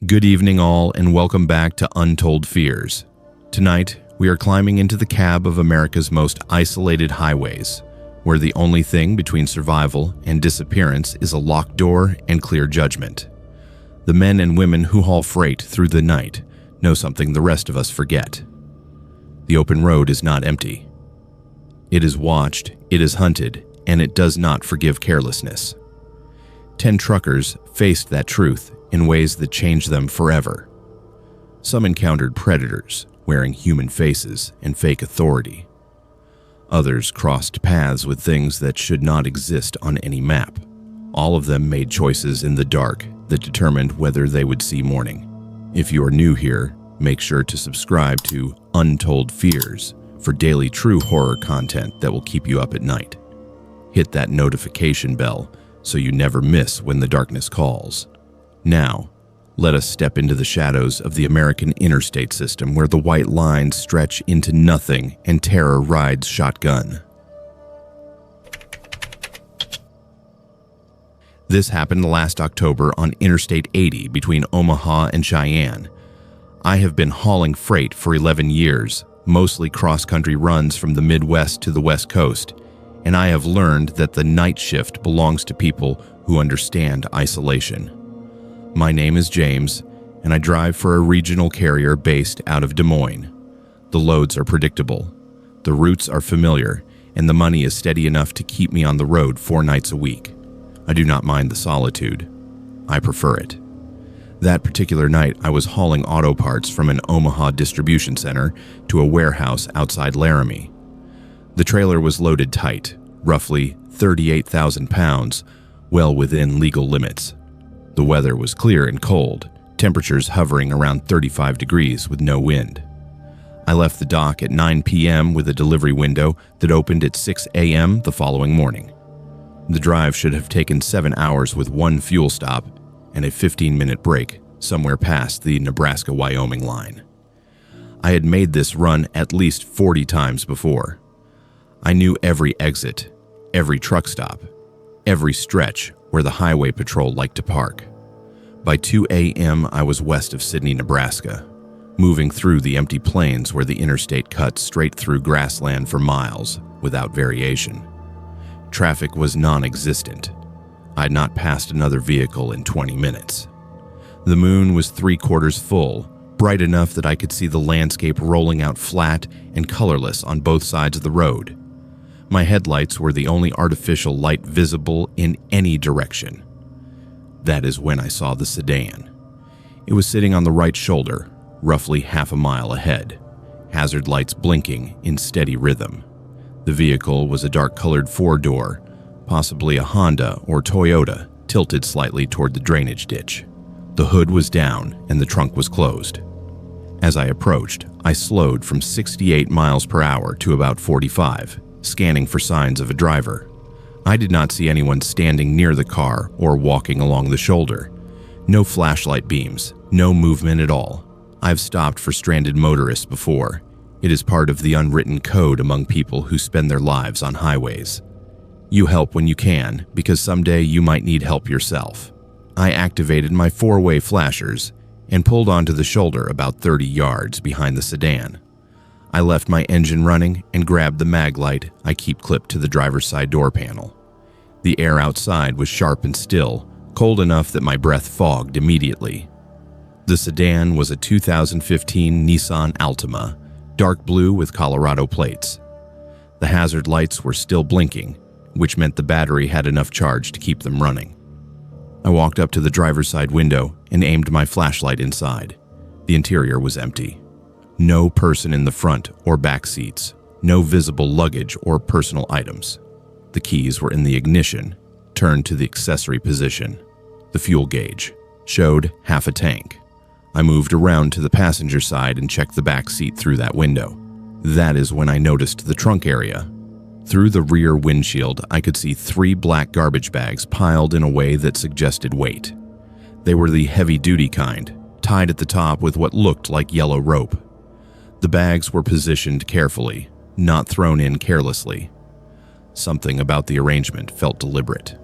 Good evening all, and welcome back to Untold Fears. Tonight, we are climbing into the cab of America's most isolated highways, where the only thing between survival and disappearance is a locked door and clear judgment. The men and women who haul freight through the night know something the rest of us forget. The open road is not empty. It is watched, it is hunted, and it does not forgive carelessness. 10 truckers faced that truth in ways that changed them forever. Some encountered predators wearing human faces and fake authority. Others crossed paths with things that should not exist on any map. All of them made choices in the dark that determined whether they would see morning. If you are new here, make sure to subscribe to Untold Fears for daily true horror content that will keep you up at night. Hit that notification bell so you never miss when the darkness calls. Now, let us step into the shadows of the American interstate system where the white lines stretch into nothing and terror rides shotgun. This happened last October on Interstate 80 between Omaha and Cheyenne. I have been hauling freight for 11 years, mostly cross-country runs from the Midwest to the West Coast, and I have learned that the night shift belongs to people who understand isolation. My name is James, and I drive for a regional carrier based out of Des Moines. The loads are predictable, the routes are familiar, and the money is steady enough to keep me on the road 4 nights a week. I do not mind the solitude. I prefer it. That particular night, I was hauling auto parts from an Omaha distribution center to a warehouse outside Laramie. The trailer was loaded tight, roughly 38,000 pounds, well within legal limits. The weather was clear and cold, temperatures hovering around 35 degrees with no wind. I left the dock at 9 p.m. with a delivery window that opened at 6 a.m. the following morning. The drive should have taken 7 hours with 1 fuel stop and a 15-minute break somewhere past the Nebraska-Wyoming line. I had made this run at least 40 times before. I knew every exit, every truck stop, every stretch where the highway patrol liked to park. By 2 a.m., I was west of Sidney, Nebraska, moving through the empty plains where the interstate cuts straight through grassland for miles without variation. Traffic was non-existent. I had not passed another vehicle in 20 minutes. The moon was 3/4 full, bright enough that I could see the landscape rolling out flat and colorless on both sides of the road. My headlights were the only artificial light visible in any direction. That is when I saw the sedan. It was sitting on the right shoulder, roughly half a mile ahead, hazard lights blinking in steady rhythm. The vehicle was a dark-colored 4-door, possibly a Honda or Toyota, tilted slightly toward the drainage ditch. The hood was down and the trunk was closed. As I approached, I slowed from 68 miles per hour to about 45, scanning for signs of a driver. I did not see anyone standing near the car or walking along the shoulder. No flashlight beams, no movement at all. I've stopped for stranded motorists before. It is part of the unwritten code among people who spend their lives on highways. You help when you can, because someday you might need help yourself. I activated my 4-way flashers and pulled onto the shoulder about 30 yards behind the sedan. I left my engine running and grabbed the mag light I keep clipped to the driver's side door panel. The air outside was sharp and still, cold enough that my breath fogged immediately. The sedan was a 2015 Nissan Altima, dark blue with Colorado plates. The hazard lights were still blinking, which meant the battery had enough charge to keep them running. I walked up to the driver's side window and aimed my flashlight inside. The interior was empty. No person in the front or back seats, no visible luggage or personal items. The keys were in the ignition, turned to the accessory position. The fuel gauge showed half a tank. I moved around to the passenger side and checked the back seat through that window. That is when I noticed the trunk area. Through the rear windshield, I could see 3 black garbage bags piled in a way that suggested weight. They were the heavy-duty kind, tied at the top with what looked like yellow rope. The bags were positioned carefully, not thrown in carelessly. Something about the arrangement felt deliberate.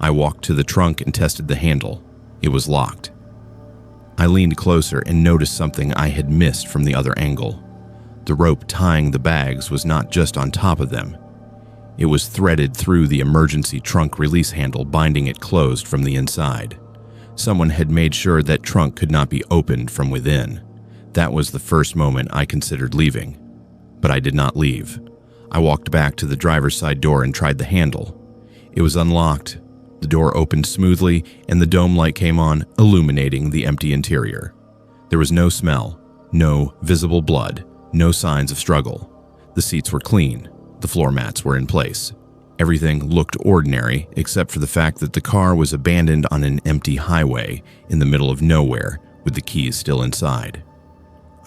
I walked to the trunk and tested the handle. It was locked. I leaned closer and noticed something I had missed from the other angle. The rope tying the bags was not just on top of them. It was threaded through the emergency trunk release handle, binding it closed from the inside. Someone had made sure that trunk could not be opened from within. That was the first moment I considered leaving. But I did not leave. I walked back to the driver's side door and tried the handle. It was unlocked. The door opened smoothly, and the dome light came on, illuminating the empty interior. There was no smell, no visible blood, no signs of struggle. The seats were clean. The floor mats were in place. Everything looked ordinary, except for the fact that the car was abandoned on an empty highway in the middle of nowhere, with the keys still inside.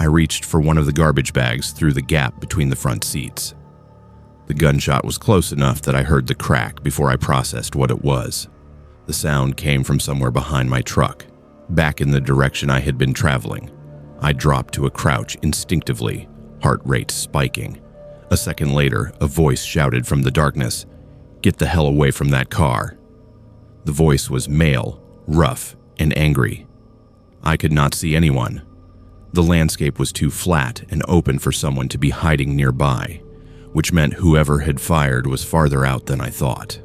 I reached for one of the garbage bags through the gap between the front seats. The gunshot was close enough that I heard the crack before I processed what it was. The sound came from somewhere behind my truck, back in the direction I had been traveling. I dropped to a crouch instinctively, heart rate spiking. A second later, a voice shouted from the darkness, "Get the hell away from that car." The voice was male, rough, and angry. I could not see anyone. The landscape was too flat and open for someone to be hiding nearby, which meant whoever had fired was farther out than I thought.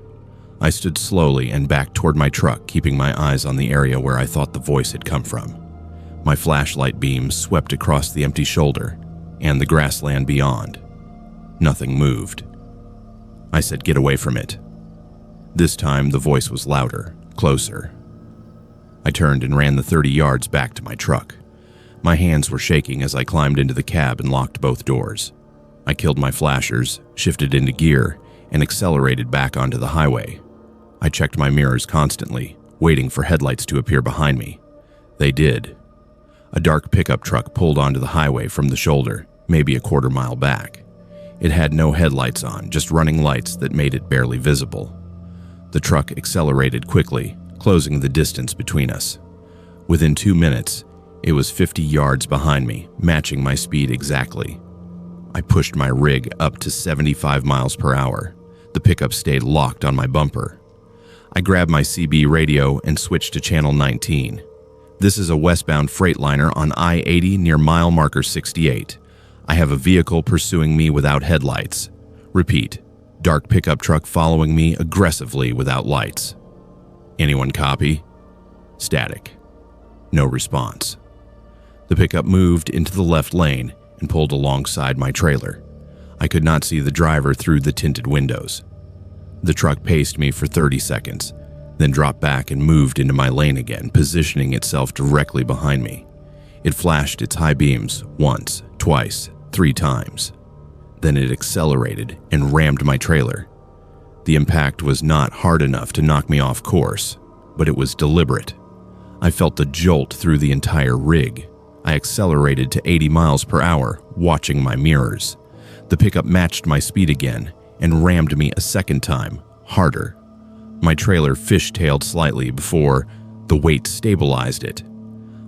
I stood slowly and backed toward my truck, keeping my eyes on the area where I thought the voice had come from. My flashlight beams swept across the empty shoulder and the grassland beyond. Nothing moved. I said, "Get away from it." This time the voice was louder, closer. I turned and ran the 30 yards back to my truck. My hands were shaking as I climbed into the cab and locked both doors. I killed my flashers, shifted into gear, and accelerated back onto the highway. I checked my mirrors constantly, waiting for headlights to appear behind me. They did. A dark pickup truck pulled onto the highway from the shoulder, maybe a quarter mile back. It had no headlights on, just running lights that made it barely visible. The truck accelerated quickly, closing the distance between us. Within 2 minutes, it was 50 yards behind me, matching my speed exactly. I pushed my rig up to 75 miles per hour. The pickup stayed locked on my bumper. I grabbed my CB radio and switched to channel 19. This is a westbound freightliner on I-80 near mile marker 68. I have a vehicle pursuing me without headlights. Repeat, dark pickup truck following me aggressively without lights. Anyone copy? Static. No response. The pickup moved into the left lane and pulled alongside my trailer. I could not see the driver through the tinted windows. The truck paced me for 30 seconds, then dropped back and moved into my lane again, positioning itself directly behind me. It flashed its high beams once, twice, 3 times. Then it accelerated and rammed my trailer. The impact was not hard enough to knock me off course, but it was deliberate. I felt the jolt through the entire rig. I accelerated to 80 miles per hour, watching my mirrors. The pickup matched my speed again and rammed me a second time, harder. My trailer fishtailed slightly before the weight stabilized it.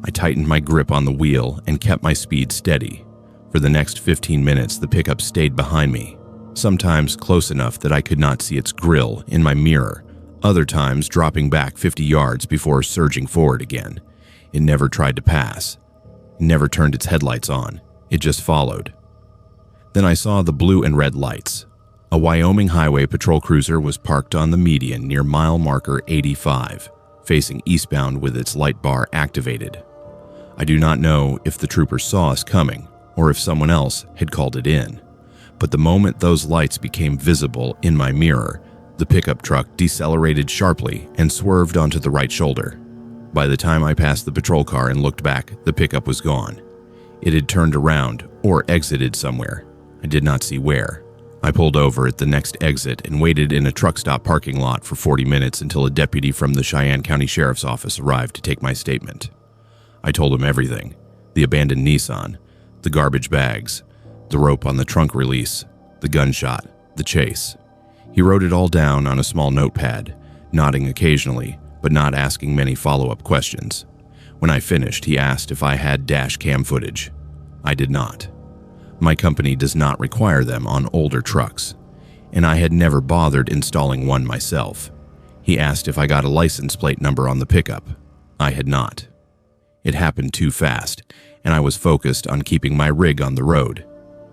I tightened my grip on the wheel and kept my speed steady. For the next 15 minutes, the pickup stayed behind me, sometimes close enough that I could not see its grille in my mirror, other times dropping back 50 yards before surging forward again. It never tried to pass. It never turned its headlights on. It just followed. Then I saw the blue and red lights. A Wyoming highway patrol cruiser was parked on the median near mile marker 85, facing eastbound with its light bar activated. I do not know if the trooper saw us coming or if someone else had called it in, but the moment those lights became visible in my mirror, the pickup truck decelerated sharply and swerved onto the right shoulder. By the time I passed the patrol car and looked back, the pickup was gone. It had turned around or exited somewhere. I did not see where. I pulled over at the next exit and waited in a truck stop parking lot for 40 minutes until a deputy from the Cheyenne County Sheriff's Office arrived to take my statement. I told him everything: the abandoned Nissan, the garbage bags, the rope on the trunk release, the gunshot, the chase. He wrote it all down on a small notepad, nodding occasionally, but not asking many follow-up questions. When I finished, he asked if I had dash cam footage. I did not. My company does not require them on older trucks, and I had never bothered installing one myself. He asked if I got a license plate number on the pickup. I had not. It happened too fast, and I was focused on keeping my rig on the road.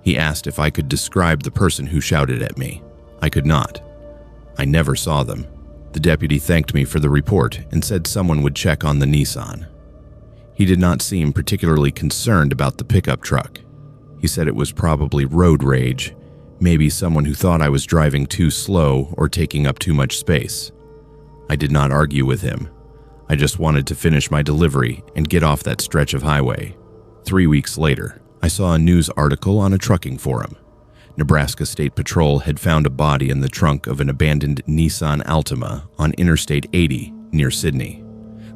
He asked if I could describe the person who shouted at me. I could not. I never saw them. The deputy thanked me for the report and said someone would check on the Nissan. He did not seem particularly concerned about the pickup truck. He said it was probably road rage, maybe someone who thought I was driving too slow or taking up too much space. I did not argue with him. I just wanted to finish my delivery and get off that stretch of highway. 3 weeks later, I saw a news article on a trucking forum. Nebraska State Patrol had found a body in the trunk of an abandoned Nissan Altima on Interstate 80 near Sydney.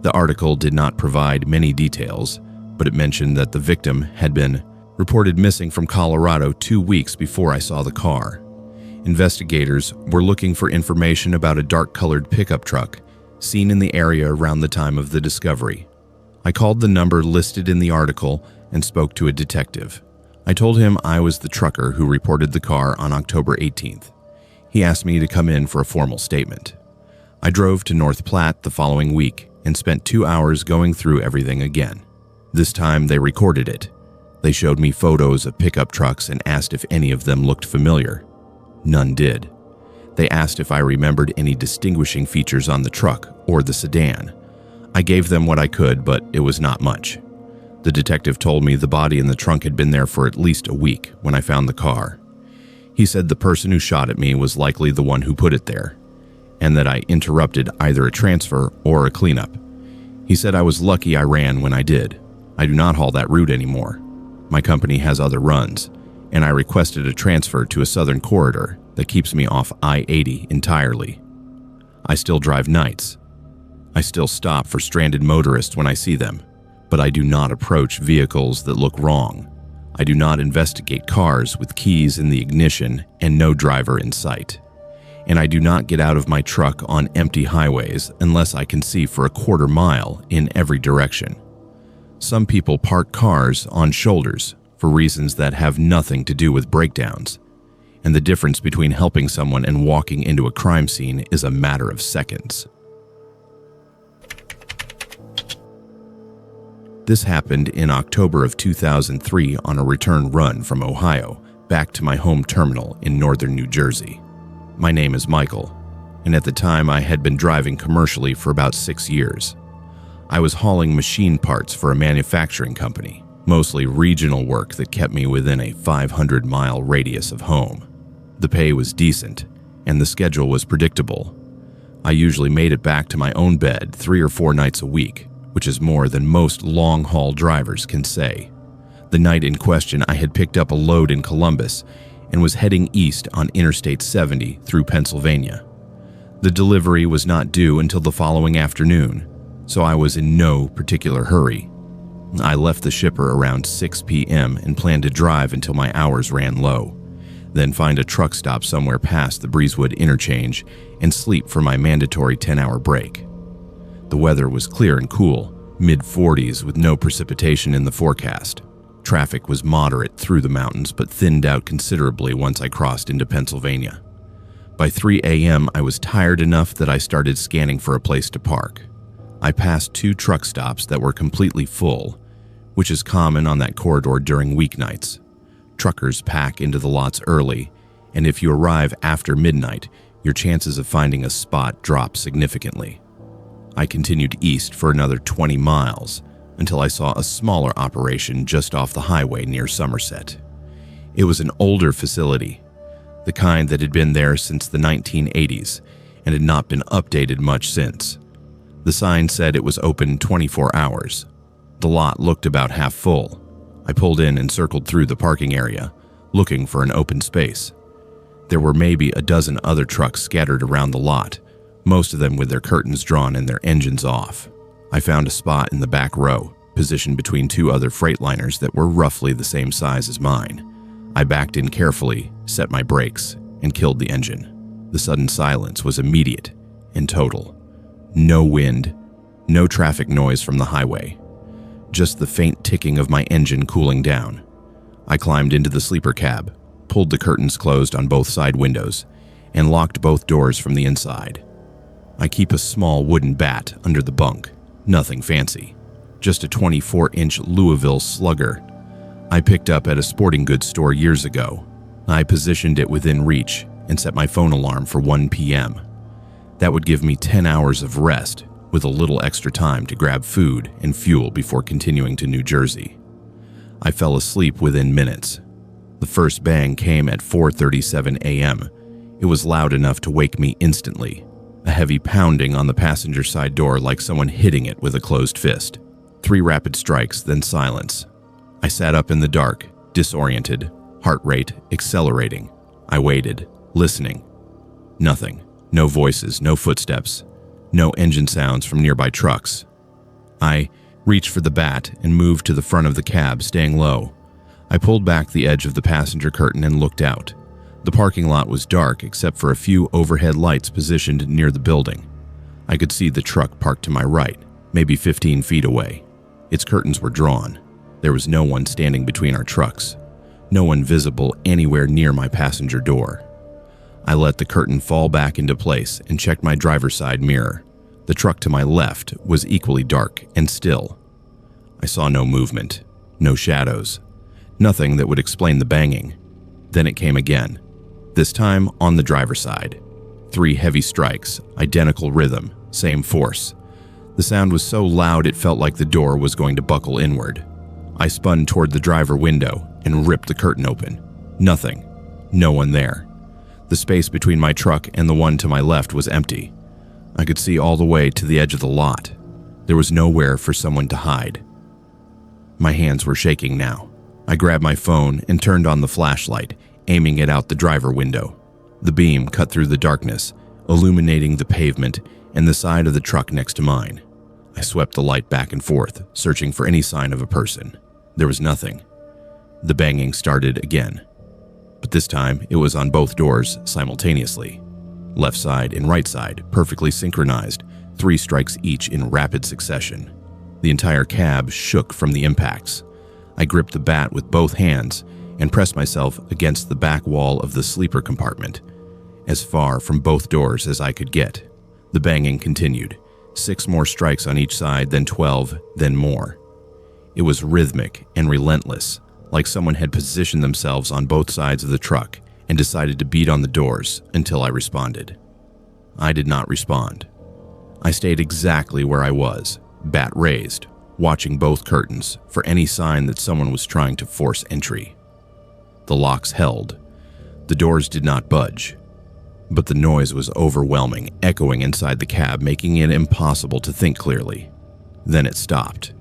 The article did not provide many details, but it mentioned that the victim had been reported missing from Colorado 2 weeks before I saw the car. Investigators were looking for information about a dark-colored pickup truck seen in the area around the time of the discovery. I called the number listed in the article and spoke to a detective. I told him I was the trucker who reported the car on October 18th. He asked me to come in for a formal statement. I drove to North Platte the following week and spent 2 hours going through everything again. This time they recorded it. They showed me photos of pickup trucks and asked if any of them looked familiar. None did. They asked if I remembered any distinguishing features on the truck or the sedan. I gave them what I could, but it was not much. The detective told me the body in the trunk had been there for at least a week when I found the car. He said the person who shot at me was likely the one who put it there, and that I interrupted either a transfer or a cleanup. He said I was lucky I ran when I did. I do not haul that route anymore. My company has other runs, and I requested a transfer to a southern corridor that keeps me off I-80 entirely. I still drive nights. I still stop for stranded motorists when I see them, but I do not approach vehicles that look wrong. I do not investigate cars with keys in the ignition and no driver in sight. And I do not get out of my truck on empty highways unless I can see for a quarter mile in every direction. Some people park cars on shoulders for reasons that have nothing to do with breakdowns, and the difference between helping someone and walking into a crime scene is a matter of seconds. This happened in October of 2003 on a return run from Ohio back to my home terminal in northern New Jersey. My name is Michael, and at the time I had been driving commercially for about 6 years. I was hauling machine parts for a manufacturing company, mostly regional work that kept me within a 500-mile radius of home. The pay was decent, and the schedule was predictable. I usually made it back to my own bed 3 or 4 nights a week, which is more than most long-haul drivers can say. The night in question, I had picked up a load in Columbus and was heading east on Interstate 70 through Pennsylvania. The delivery was not due until the following afternoon, so I was in no particular hurry. I left the shipper around 6 p.m. and planned to drive until my hours ran low, then find a truck stop somewhere past the Breezewood interchange and sleep for my mandatory 10-hour break. The weather was clear and cool, mid-40s with no precipitation in the forecast. Traffic was moderate through the mountains but thinned out considerably once I crossed into Pennsylvania. By 3 a.m. I was tired enough that I started scanning for a place to park. I passed 2 truck stops that were completely full, which is common on that corridor during weeknights. Truckers pack into the lots early, and if you arrive after midnight, your chances of finding a spot drop significantly. I continued east for another 20 miles until I saw a smaller operation just off the highway near Somerset. It was an older facility, the kind that had been there since the 1980s and had not been updated much since. The sign said it was open 24 hours. The lot looked about half full. I pulled in and circled through the parking area, looking for an open space. There were maybe a dozen other trucks scattered around the lot, most of them with their curtains drawn and their engines off. I found a spot in the back row, positioned between 2 other Freightliners that were roughly the same size as mine. I backed in carefully, set my brakes, and killed the engine. The sudden silence was immediate and total. No wind, no traffic noise from the highway, just the faint ticking of my engine cooling down. I climbed into the sleeper cab, pulled the curtains closed on both side windows, and locked both doors from the inside. I keep a small wooden bat under the bunk, nothing fancy. just a 24-inch Louisville Slugger. I picked up at a sporting goods store years ago. I positioned it within reach and set my phone alarm for 1 p.m. That would give me 10 hours of rest with a little extra time to grab food and fuel before continuing to New Jersey. I fell asleep within minutes. The first bang came at 4:37 a.m. It was loud enough to wake me instantly, a heavy pounding on the passenger side door like someone hitting it with a closed fist. 3 rapid strikes, then silence. I sat up in the dark, disoriented, heart rate accelerating. I waited, listening. Nothing. No voices, no footsteps, no engine sounds from nearby trucks. I reached for the bat and moved to the front of the cab, staying low. I pulled back the edge of the passenger curtain and looked out. The parking lot was dark except for a few overhead lights positioned near the building. I could see the truck parked to my right, maybe 15 feet away. Its curtains were drawn. There was no one standing between our trucks, no one visible anywhere near my passenger door. I let the curtain fall back into place and checked my driver's side mirror. The truck to my left was equally dark and still. I saw no movement, no shadows, nothing that would explain the banging. Then it came again, this time on the driver's side. 3 heavy strikes, identical rhythm, same force. The sound was so loud it felt like the door was going to buckle inward. I spun toward the driver window and ripped the curtain open. Nothing, no one there. The space between my truck and the one to my left was empty. I could see all the way to the edge of the lot. There was nowhere for someone to hide. My hands were shaking now. I grabbed my phone and turned on the flashlight, aiming it out the driver window. The beam cut through the darkness, illuminating the pavement and the side of the truck next to mine. I swept the light back and forth, searching for any sign of a person. There was nothing. The banging started again. But this time, it was on both doors simultaneously. Left side and right side, perfectly synchronized, 3 strikes each in rapid succession. The entire cab shook from the impacts. I gripped the bat with both hands and pressed myself against the back wall of the sleeper compartment, as far from both doors as I could get. The banging continued, 6 more strikes on each side, then 12, then more. It was rhythmic and relentless, like someone had positioned themselves on both sides of the truck and decided to beat on the doors until I responded. I did not respond. I stayed exactly where I was, bat raised, watching both curtains for any sign that someone was trying to force entry. The locks held. The doors did not budge. But the noise was overwhelming, echoing inside the cab, making it impossible to think clearly. Then it stopped.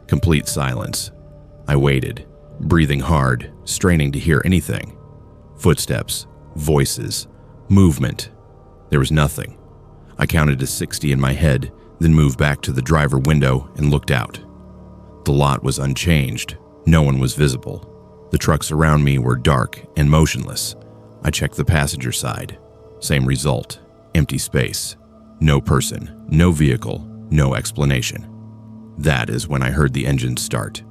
Complete silence. I waited, breathing hard, straining to hear anything. Footsteps, voices, movement. There was nothing. I counted to 60 in my head, then moved back to the driver window and looked out. The lot was unchanged. No one was visible. The trucks around me were dark and motionless. I checked the passenger side. Same result. Empty space. No person, no vehicle, no explanation. That is when I heard the engines start.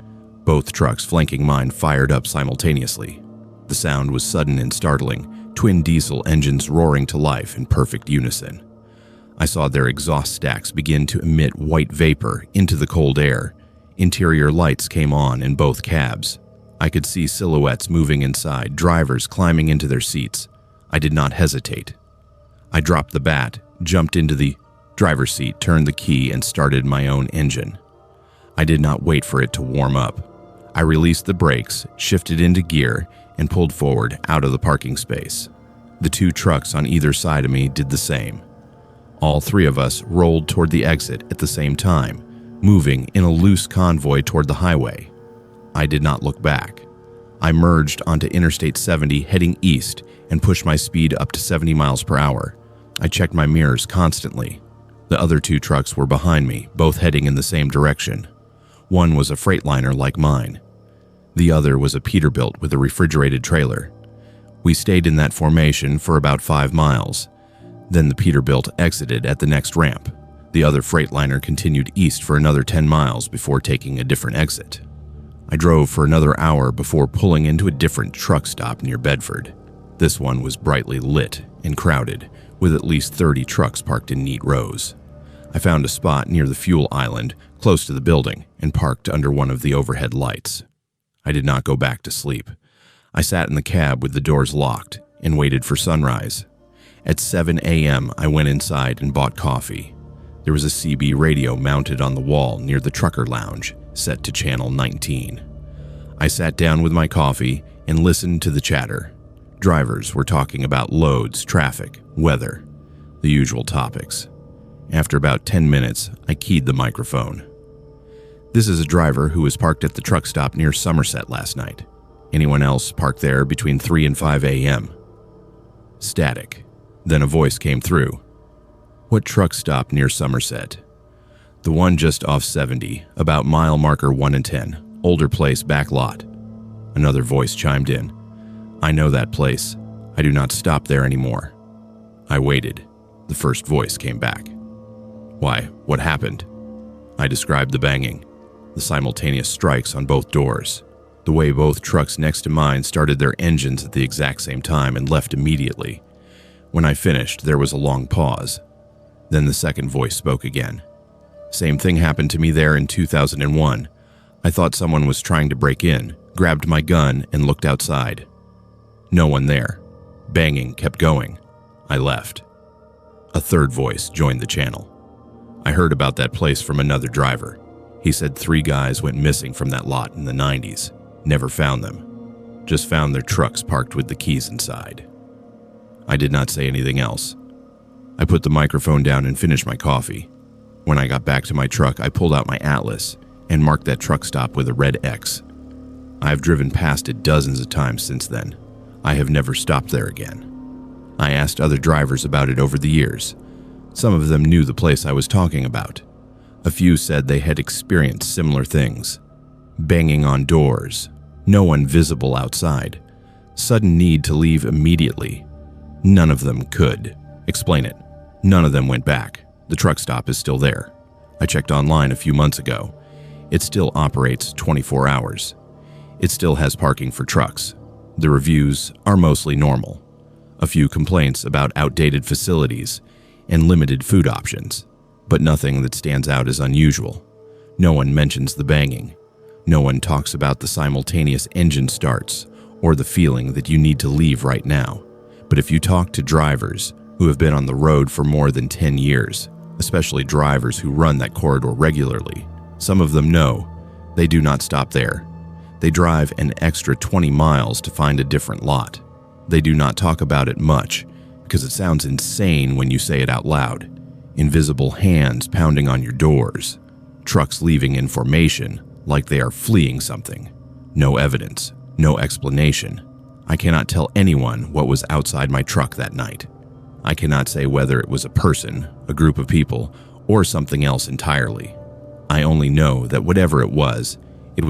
Both trucks flanking mine fired up simultaneously. The sound was sudden and startling, twin diesel engines roaring to life in perfect unison. I saw their exhaust stacks begin to emit white vapor into the cold air. Interior lights came on in both cabs. I could see silhouettes moving inside, drivers climbing into their seats. I did not hesitate. I dropped the bat, jumped into the driver's seat, turned the key, and started my own engine. I did not wait for it to warm up. I released the brakes, shifted into gear, and pulled forward out of the parking space. The 2 trucks on either side of me did the same. All 3 of us rolled toward the exit at the same time, moving in a loose convoy toward the highway. I did not look back. I merged onto Interstate 70 heading east and pushed my speed up to 70 miles per hour. I checked my mirrors constantly. The other 2 trucks were behind me, both heading in the same direction. One was a Freightliner like mine. The other was a Peterbilt with a refrigerated trailer. We stayed in that formation for about 5 miles. Then the Peterbilt exited at the next ramp. The other Freightliner continued east for another 10 miles before taking a different exit. I drove for another hour before pulling into a different truck stop near Bedford. This one was brightly lit and crowded, with at least 30 trucks parked in neat rows. I found a spot near the fuel island, close to the building, and parked under one of the overhead lights. I did not go back to sleep. I sat in the cab with the doors locked and waited for sunrise. At 7 a.m., I went inside and bought coffee. There was a CB radio mounted on the wall near the trucker lounge, set to channel 19. I sat down with my coffee and listened to the chatter. Drivers were talking about loads, traffic, weather, the usual topics. After about 10 minutes, I keyed the microphone. "This is a driver who was parked at the truck stop near Somerset last night. Anyone else parked there between 3 and 5 a.m.? Static. Then a voice came through. "What truck stop near Somerset?" "The one just off 70, about mile marker 1 and 10, older place, back lot." Another voice chimed in. "I know that place. I do not stop there anymore." I waited. The first voice came back. "Why, what happened?" I described the banging, the simultaneous strikes on both doors, the way both trucks next to mine started their engines at the exact same time and left immediately. When I finished, there was a long pause. Then the second voice spoke again. "Same thing happened to me there in 2001. I thought someone was trying to break in, grabbed my gun, and looked outside. No one there. Banging kept going. I left." A third voice joined the channel. "I heard about that place from another driver. He said 3 guys went missing from that lot in the 90s. Never found them. Just found their trucks parked with the keys inside." I did not say anything else. I put the microphone down and finished my coffee. When I got back to my truck, I pulled out my atlas and marked that truck stop with a red X. I have driven past it dozens of times since then. I have never stopped there again. I asked other drivers about it over the years. Some of them knew the place I was talking about. A few said they had experienced similar things. Banging on doors, no one visible outside, sudden need to leave immediately. None of them could. Explain it. None of them went back. The truck stop is still there. I checked online a few months ago. It still operates 24 hours. It still has parking for trucks. The reviews are mostly normal. A few complaints about outdated facilities and limited food options, but nothing that stands out as unusual. No one mentions the banging. No one talks about the simultaneous engine starts or the feeling that you need to leave right now. But if you talk to drivers who have been on the road for more than 10 years, especially drivers who run that corridor regularly, some of them know they do not stop there. They drive an extra 20 miles to find a different lot. They do not talk about it much because it sounds insane when you say it out loud. Invisible hands pounding on your doors. Trucks leaving in formation like they are fleeing something. No evidence, no explanation. I cannot tell anyone what was outside my truck that night. I cannot say whether it was a person, a group of people, or something else entirely. I only know that whatever it was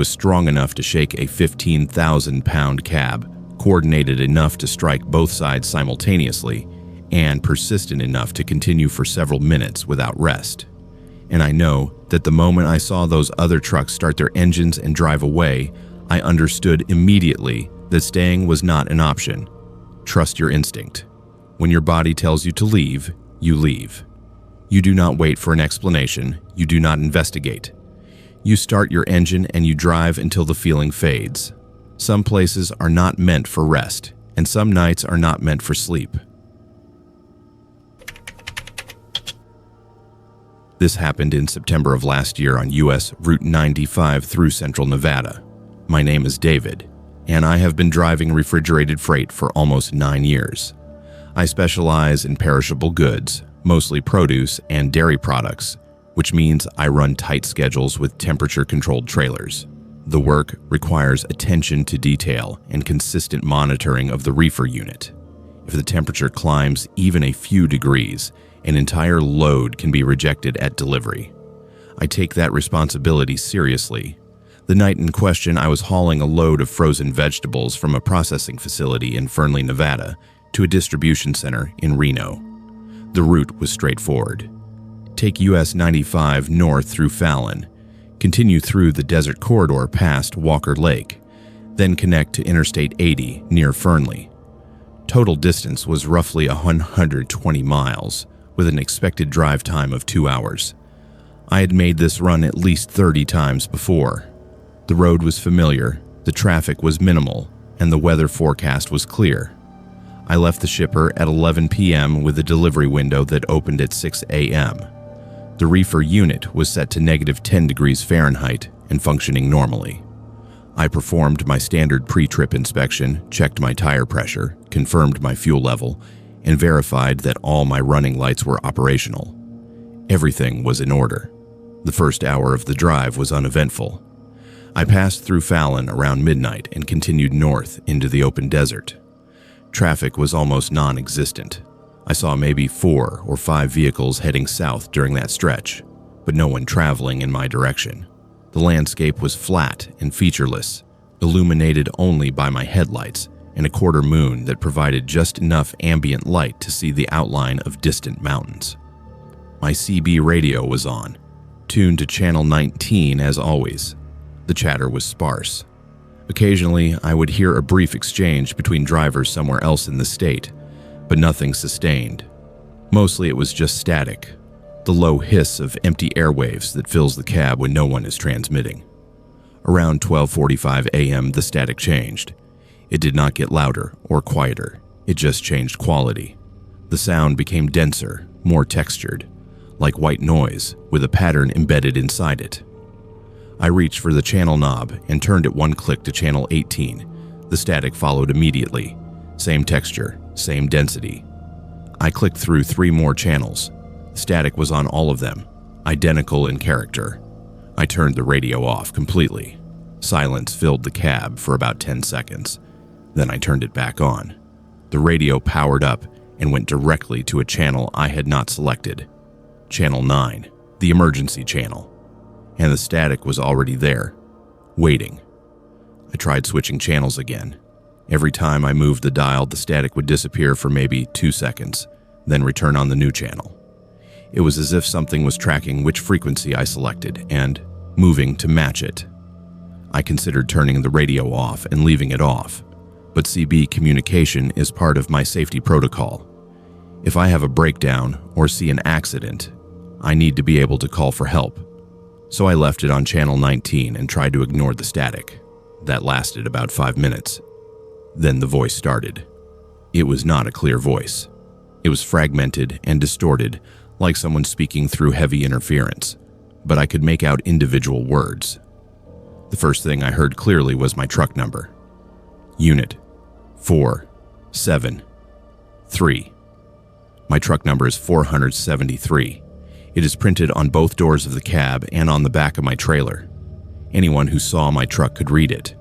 strong enough to shake a 15,000-pound cab, coordinated enough to strike both sides simultaneously, and persistent enough to continue for several minutes without rest. And I know that the moment I saw those other trucks start their engines and drive away, I understood immediately that staying was not an option. Trust your instinct. When your body tells you to leave, you leave. You do not wait for an explanation. You do not investigate. You start your engine and you drive until the feeling fades. Some places are not meant for rest, and some nights are not meant for sleep. This happened in September of last year on US Route 95 through Central Nevada. My name is David, and I have been driving refrigerated freight for almost 9 years. I specialize in perishable goods, mostly produce and dairy products, which means I run tight schedules with temperature-controlled trailers. The work requires attention to detail and consistent monitoring of the reefer unit. If the temperature climbs even a few degrees, an entire load can be rejected at delivery. I take that responsibility seriously. The night in question, I was hauling a load of frozen vegetables from a processing facility in Fernley, Nevada, to a distribution center in Reno. The route was straightforward. Take US 95 north through Fallon, continue through the desert corridor past Walker Lake, then connect to Interstate 80 near Fernley. Total distance was roughly 120 miles, with an expected drive time of 2 hours. I had made this run at least 30 times before. The road was familiar, the traffic was minimal, and the weather forecast was clear. I left the shipper at 11 p.m. with a delivery window that opened at 6 a.m. The reefer unit was set to -10 degrees Fahrenheit and functioning normally. I performed my standard pre-trip inspection, checked my tire pressure, confirmed my fuel level, and verified that all my running lights were operational. Everything was in order. The first hour of the drive was uneventful. I passed through Fallon around midnight and continued north into the open desert. Traffic was almost non-existent. I saw maybe 4 or 5 vehicles heading south during that stretch, but no one traveling in my direction. The landscape was flat and featureless, illuminated only by my headlights and a quarter moon that provided just enough ambient light to see the outline of distant mountains. My CB radio was on, tuned to channel 19 as always. The chatter was sparse. Occasionally, I would hear a brief exchange between drivers somewhere else in the state, but nothing sustained. Mostly it was just static, the low hiss of empty airwaves that fills the cab when no one is transmitting. Around 12:45 a.m., the static changed. It did not get louder or quieter, it just changed quality. The sound became denser, more textured, like white noise with a pattern embedded inside it. I reached for the channel knob and turned it one click to channel 18. The static followed immediately. Same texture, same density. I clicked through 3 more channels. Static was on all of them, identical in character. I turned the radio off completely. Silence filled the cab for about 10 seconds. Then I turned it back on. The radio powered up and went directly to a channel I had not selected. Channel 9, the emergency channel. And the static was already there, waiting. I tried switching channels again. Every time I moved the dial, the static would disappear for maybe 2 seconds, then return on the new channel. It was as if something was tracking which frequency I selected and moving to match it. I considered turning the radio off and leaving it off, but CB communication is part of my safety protocol. If I have a breakdown or see an accident, I need to be able to call for help. So I left it on channel 19 and tried to ignore the static. That lasted about 5 minutes. Then the voice started. It was not a clear voice. It was fragmented and distorted, like someone speaking through heavy interference, but I could make out individual words. The first thing I heard clearly was my truck number. Unit 473. My truck number is 473. It is printed on both doors of the cab and on the back of my trailer. Anyone who saw my truck could read it.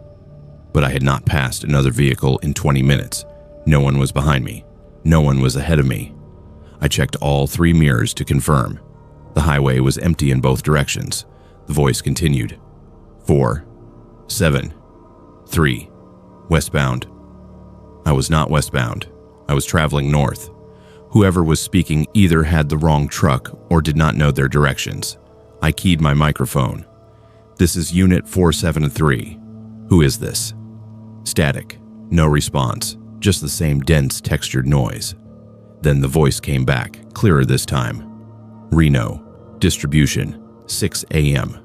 But I had not passed another vehicle in 20 minutes. No one was behind me. No one was ahead of me. I checked all 3 mirrors to confirm. The highway was empty in both directions. The voice continued. 473. Westbound. I was not westbound. I was traveling north. Whoever was speaking either had the wrong truck or did not know their directions. I keyed my microphone. This is Unit 473. Who is this? Static. No response. Just the same dense, textured noise. Then the voice came back, clearer this time. Reno. Distribution. 6 a.m.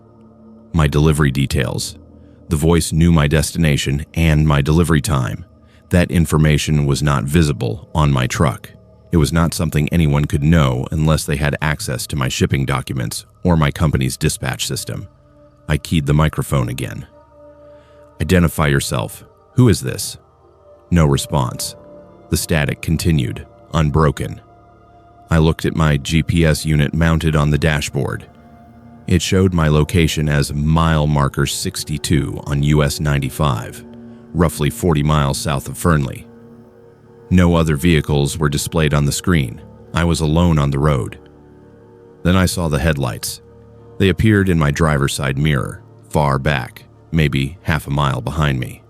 My delivery details. The voice knew my destination and my delivery time. That information was not visible on my truck. It was not something anyone could know unless they had access to my shipping documents or my company's dispatch system. I keyed the microphone again. Identify yourself. Who is this? No response. The static continued, unbroken. I looked at my GPS unit mounted on the dashboard. It showed my location as mile marker 62 on US 95, roughly 40 miles south of Fernley. No other vehicles were displayed on the screen. I was alone on the road. Then I saw the headlights. They appeared in my driver's side mirror, far back, maybe half a mile behind me.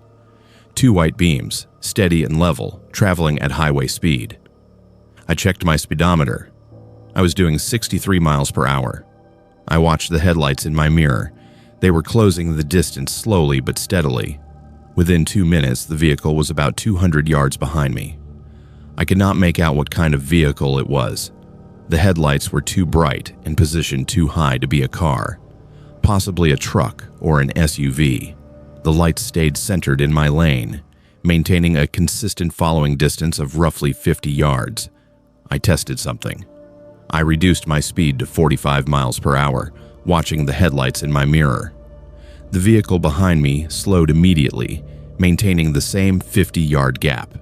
2 white beams, steady and level, traveling at highway speed. I checked my speedometer. I was doing 63 miles per hour. I watched the headlights in my mirror. They were closing the distance slowly but steadily. Within 2 minutes, the vehicle was about 200 yards behind me. I could not make out what kind of vehicle it was. The headlights were too bright and positioned too high to be a car, possibly a truck or an SUV. The lights stayed centered in my lane, maintaining a consistent following distance of roughly 50 yards. I tested something. I reduced my speed to 45 miles per hour, watching the headlights in my mirror. The vehicle behind me slowed immediately, maintaining the same 50-yard gap.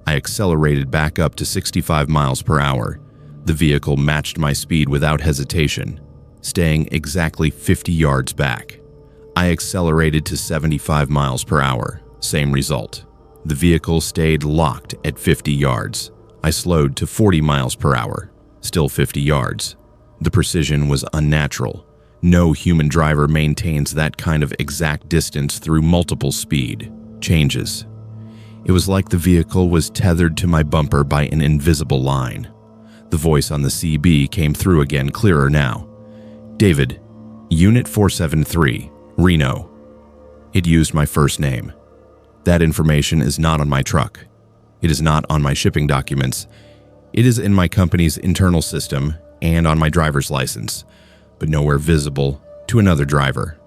I accelerated back up to 65 miles per hour. The vehicle matched my speed without hesitation, staying exactly 50 yards back. I accelerated to 75 miles per hour. Same result. The vehicle stayed locked at 50 yards. I slowed to 40 miles per hour, still 50 yards. The precision was unnatural. No human driver maintains that kind of exact distance through multiple speed changes. It was like the vehicle was tethered to my bumper by an invisible line. The voice on the CB came through again, clearer now. "David, Unit 473, Reno." It used my first name. That information is not on my truck. It is not on my shipping documents. It is in my company's internal system and on my driver's license, but nowhere visible to another driver.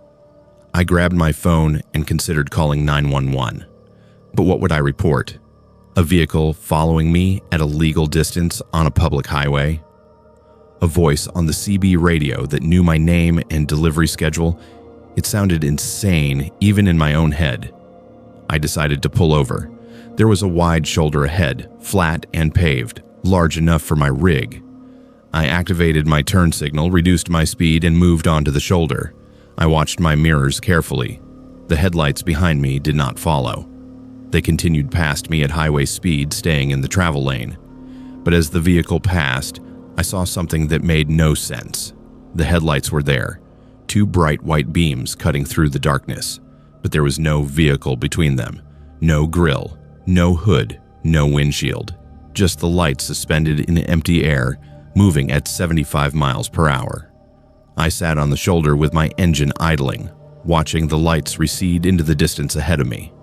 I grabbed my phone and considered calling 911. But what would I report? A vehicle following me at a legal distance on a public highway? A voice on the CB radio that knew my name and delivery schedule? It sounded insane, even in my own head. I decided to pull over. There was a wide shoulder ahead, flat and paved, large enough for my rig. I activated my turn signal, reduced my speed, and moved onto the shoulder. I watched my mirrors carefully. The headlights behind me did not follow. They continued past me at highway speed, staying in the travel lane. But as the vehicle passed, I saw something that made no sense. The headlights were there, two bright white beams cutting through the darkness, but there was no vehicle between them, no grille, no hood, no windshield, just the lights suspended in empty air, moving at 75 miles per hour. I sat on the shoulder with my engine idling, watching the lights recede into the distance ahead of me.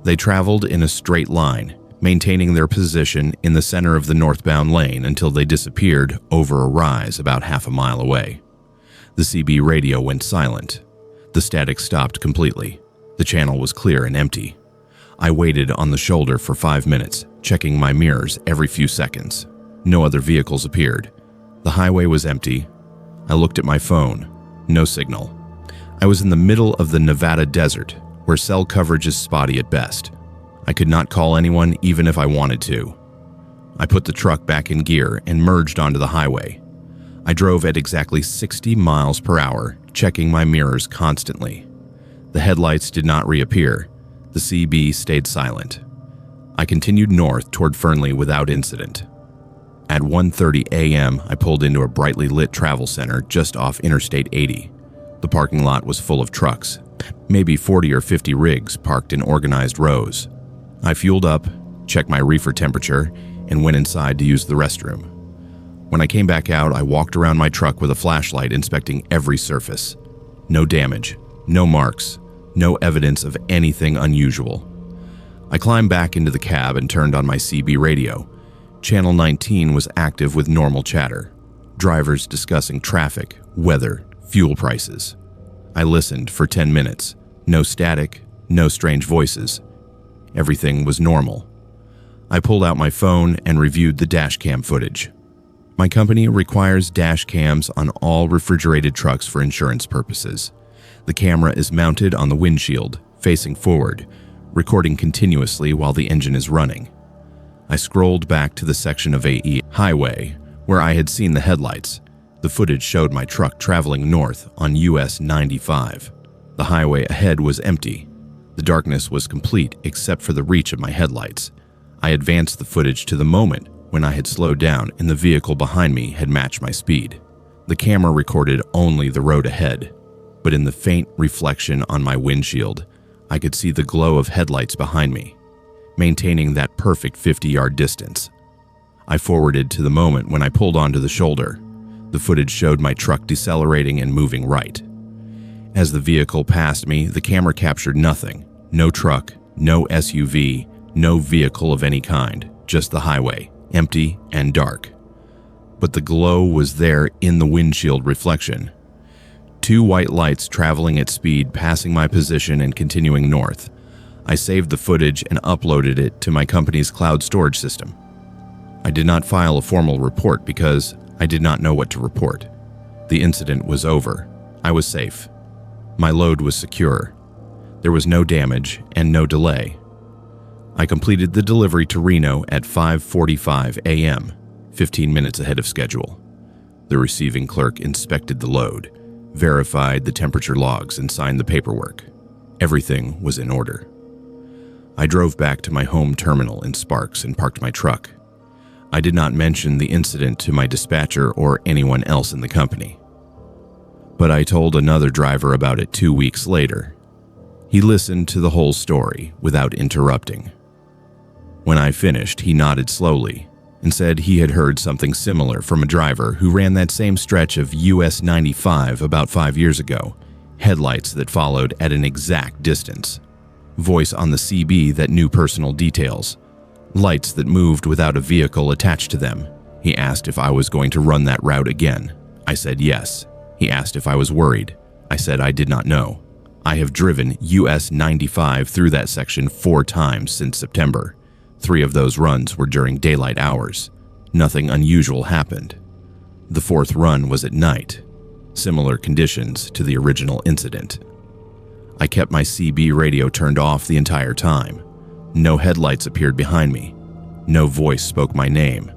They traveled in a straight line, maintaining their position in the center of the northbound lane until they disappeared over a rise about half a mile away. The CB radio went silent. The static stopped completely. The channel was clear and empty. I waited on the shoulder for 5 minutes, checking my mirrors every few seconds. No other vehicles appeared. The highway was empty. I looked at my phone. No signal. I was in the middle of the Nevada desert, where cell coverage is spotty at best. I could not call anyone even if I wanted to. I put the truck back in gear and merged onto the highway. I drove at exactly 60 miles per hour, checking my mirrors constantly. The headlights did not reappear. The CB stayed silent. I continued north toward Fernley without incident. At 1:30 a.m., I pulled into a brightly lit travel center just off Interstate 80. The parking lot was full of trucks, maybe 40 or 50 rigs parked in organized rows. I fueled up, checked my reefer temperature, and went inside to use the restroom. When I came back out, I walked around my truck with a flashlight, inspecting every surface. No damage, no marks, no evidence of anything unusual. I climbed back into the cab and turned on my CB radio. Channel 19 was active with normal chatter. Drivers discussing traffic, weather, fuel prices. I listened for 10 minutes. No static, no strange voices. Everything was normal. I pulled out my phone and reviewed the dash cam footage. My company requires dash cams on all refrigerated trucks for insurance purposes. The camera is mounted on the windshield, facing forward, recording continuously while the engine is running. I scrolled back to the section of AE highway where I had seen the headlights. The footage showed my truck traveling north on US 95. The highway ahead was empty. The darkness was complete except for the reach of my headlights. I advanced the footage to the moment when I had slowed down and the vehicle behind me had matched my speed. The camera recorded only the road ahead, but in the faint reflection on my windshield, I could see the glow of headlights behind me, maintaining that perfect 50-yard distance. I forwarded to the moment when I pulled onto the shoulder. The footage showed my truck decelerating and moving right. As the vehicle passed me, the camera captured nothing. No truck, no SUV, no vehicle of any kind, just the highway, empty and dark. but the glow was there in the windshield reflection. 2 white lights traveling at speed, passing my position and continuing north. I saved the footage and uploaded it to my company's cloud storage system. I did not file a formal report because I did not know what to report. The incident was over. I was safe. My load was secure. There was no damage and no delay. I completed the delivery to Reno at 5:45 a.m., 15 minutes ahead of schedule. The receiving clerk inspected the load, verified the temperature logs, and signed the paperwork. Everything was in order. I drove back to my home terminal in Sparks and parked my truck. I did not mention the incident to my dispatcher or anyone else in the company. But I told another driver about it 2 weeks later. He listened to the whole story without interrupting. When I finished, he nodded slowly and said he had heard something similar from a driver who ran that same stretch of US 95 about 5 years ago, headlights that followed at an exact distance, voice on the CB that knew personal details, lights that moved without a vehicle attached to them. He asked if I was going to run that route again. I said yes. He asked if I was worried. I said I did not know. I have driven US 95 through that section 4 times since September. 3 of those runs were during daylight hours. Nothing unusual happened. The 4th run was at night. Similar conditions to the original incident. I kept my CB radio turned off the entire time. No headlights appeared behind me. No voice spoke my name.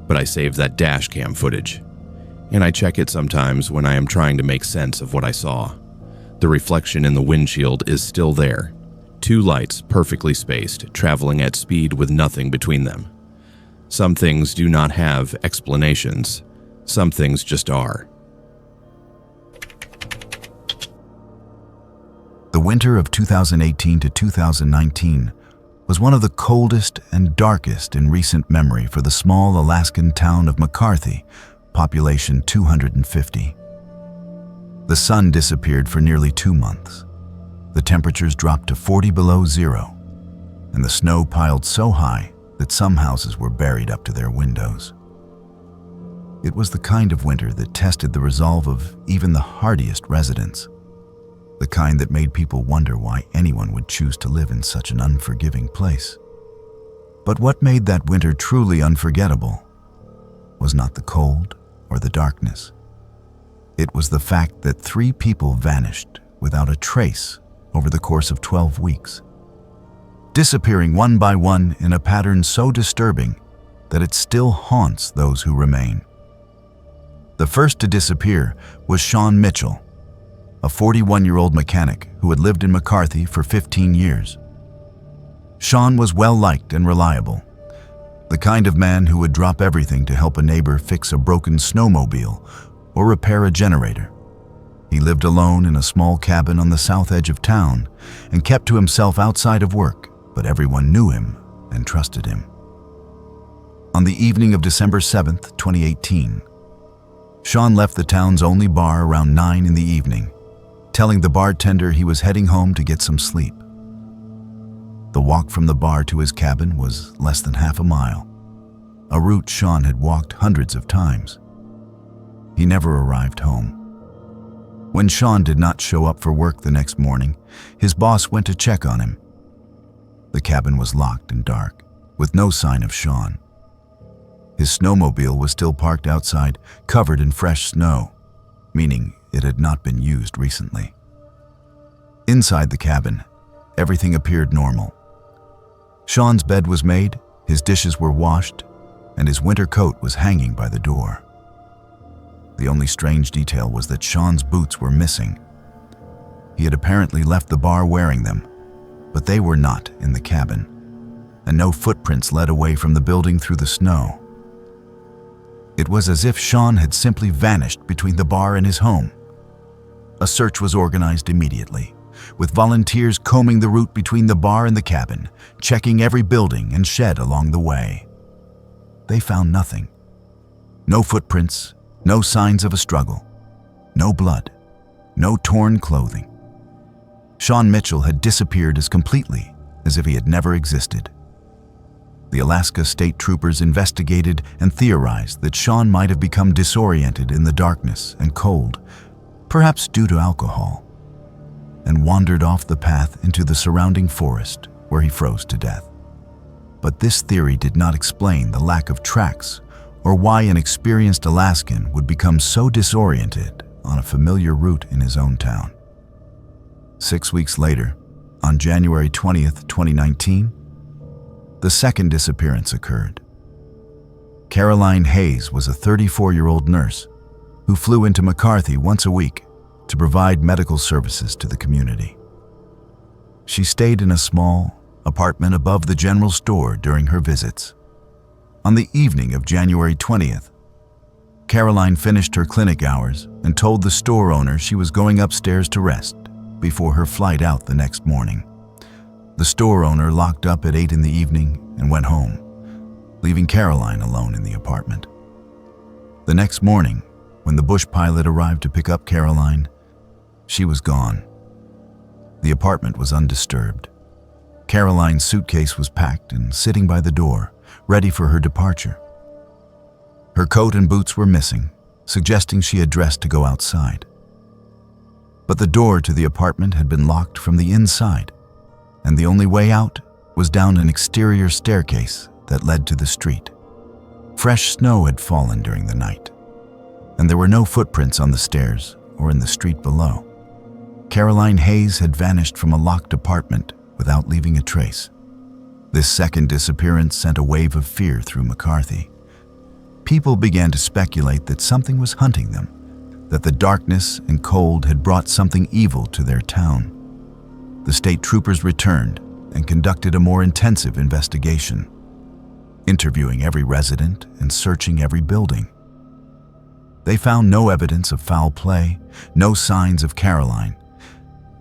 But I saved that dash cam footage. And I check it sometimes when I am trying to make sense of what I saw. The reflection in the windshield is still there. 2 lights perfectly spaced, traveling at speed with nothing between them. Some things do not have explanations. Some things just are. The winter of 2018 to 2019 was one of the coldest and darkest in recent memory for the small Alaskan town of McCarthy, population 250. The sun disappeared for nearly 2 months. The temperatures dropped to 40 below zero, and the snow piled so high that some houses were buried up to their windows. It was the kind of winter that tested the resolve of even the hardiest residents, the kind that made people wonder why anyone would choose to live in such an unforgiving place. But what made that winter truly unforgettable was not the cold or the darkness. It was the fact that 3 people vanished without a trace over the course of 12 weeks, disappearing one by one in a pattern so disturbing that it still haunts those who remain. The first to disappear was Sean Mitchell, a 41-year-old mechanic who had lived in McCarthy for 15 years. Sean was well-liked and reliable, the kind of man who would drop everything to help a neighbor fix a broken snowmobile or repair a generator. He lived alone in a small cabin on the south edge of town and kept to himself outside of work, but everyone knew him and trusted him. On the evening of December 7th, 2018, Sean left the town's only bar around 9 in the evening, telling the bartender he was heading home to get some sleep. The walk from the bar to his cabin was less than half a mile, a route Sean had walked hundreds of times. He never arrived home. When Sean did not show up for work the next morning, his boss went to check on him. The cabin was locked and dark, with no sign of Sean. His snowmobile was still parked outside, covered in fresh snow, meaning it had not been used recently. Inside the cabin, everything appeared normal. Sean's bed was made, his dishes were washed, and his winter coat was hanging by the door. The only strange detail was that Sean's boots were missing. He had apparently left the bar wearing them, but they were not in the cabin, and no footprints led away from the building through the snow. It was as if Sean had simply vanished between the bar and his home. A search was organized immediately, with volunteers combing the route between the bar and the cabin, checking every building and shed along the way. They found nothing. No footprints, no signs of a struggle, no blood, no torn clothing. Sean Mitchell had disappeared as completely as if he had never existed. The Alaska State Troopers investigated and theorized that Sean might have become disoriented in the darkness and cold, perhaps due to alcohol, and wandered off the path into the surrounding forest where he froze to death. But this theory did not explain the lack of tracks or why an experienced Alaskan would become so disoriented on a familiar route in his own town. 6 weeks later, on January 20th, 2019, the second disappearance occurred. Caroline Hayes was a 34-year-old nurse who flew into McCarthy once a week to provide medical services to the community. She stayed in a small apartment above the general store during her visits. On the evening of January 20th, Caroline finished her clinic hours and told the store owner she was going upstairs to rest before her flight out the next morning. The store owner locked up at 8 in the evening and went home, leaving Caroline alone in the apartment. The next morning, when the bush pilot arrived to pick up Caroline, she was gone. The apartment was undisturbed. Caroline's suitcase was packed and sitting by the door, ready for her departure. Her coat and boots were missing, suggesting she had dressed to go outside. But the door to the apartment had been locked from the inside, and the only way out was down an exterior staircase that led to the street. Fresh snow had fallen during the night, and there were no footprints on the stairs or in the street below. Caroline Hayes had vanished from a locked apartment without leaving a trace. This second disappearance sent a wave of fear through McCarthy. People began to speculate that something was hunting them, that the darkness and cold had brought something evil to their town. The state troopers returned and conducted a more intensive investigation, interviewing every resident and searching every building. They found no evidence of foul play, no signs of Caroline,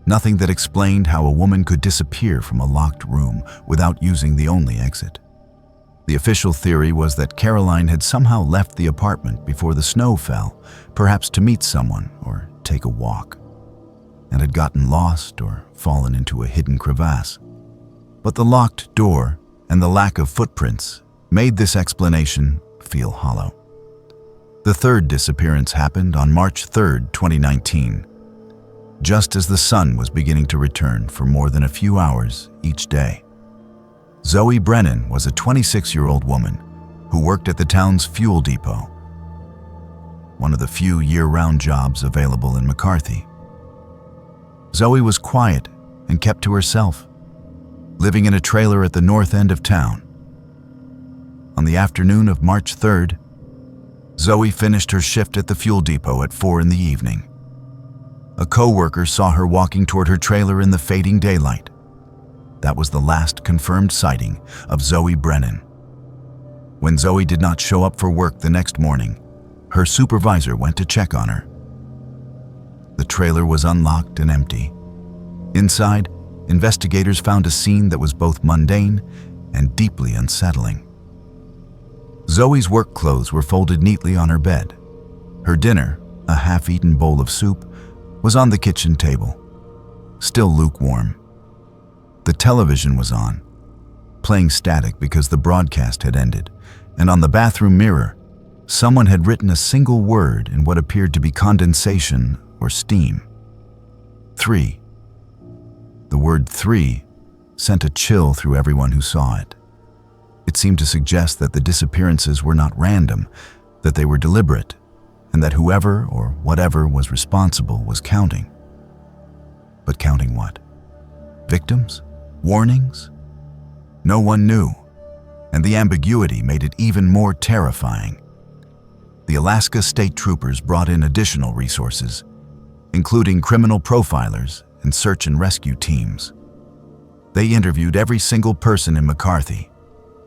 nothing that explained how a woman could disappear from a locked room without using the only exit. The official theory was that Caroline had somehow left the apartment before the snow fell, perhaps to meet someone or take a walk, and had gotten lost or fallen into a hidden crevasse. But the locked door and the lack of footprints made this explanation feel hollow. The third disappearance happened on March 3rd, 2019, just as the sun was beginning to return for more than a few hours each day. Zoe Brennan was a 26-year-old woman who worked at the town's fuel depot, one of the few year-round jobs available in McCarthy. Zoe was quiet and kept to herself, living in a trailer at the north end of town. On the afternoon of March 3rd, Zoe finished her shift at the fuel depot at 4 in the evening. A co-worker saw her walking toward her trailer in the fading daylight. That was the last confirmed sighting of Zoe Brennan. When Zoe did not show up for work the next morning, her supervisor went to check on her. The trailer was unlocked and empty. Inside, investigators found a scene that was both mundane and deeply unsettling. Zoe's work clothes were folded neatly on her bed. Her dinner, a half-eaten bowl of soup, was on the kitchen table, still lukewarm. The television was on, playing static because the broadcast had ended, and on the bathroom mirror, someone had written a single word in what appeared to be condensation or steam. 3. The word 3 sent a chill through everyone who saw it. It seemed to suggest that the disappearances were not random, that they were deliberate, and that whoever or whatever was responsible was counting. But counting what? Victims? Warnings? No one knew, and the ambiguity made it even more terrifying. The Alaska State Troopers brought in additional resources, including criminal profilers and search and rescue teams. They interviewed every single person in McCarthy,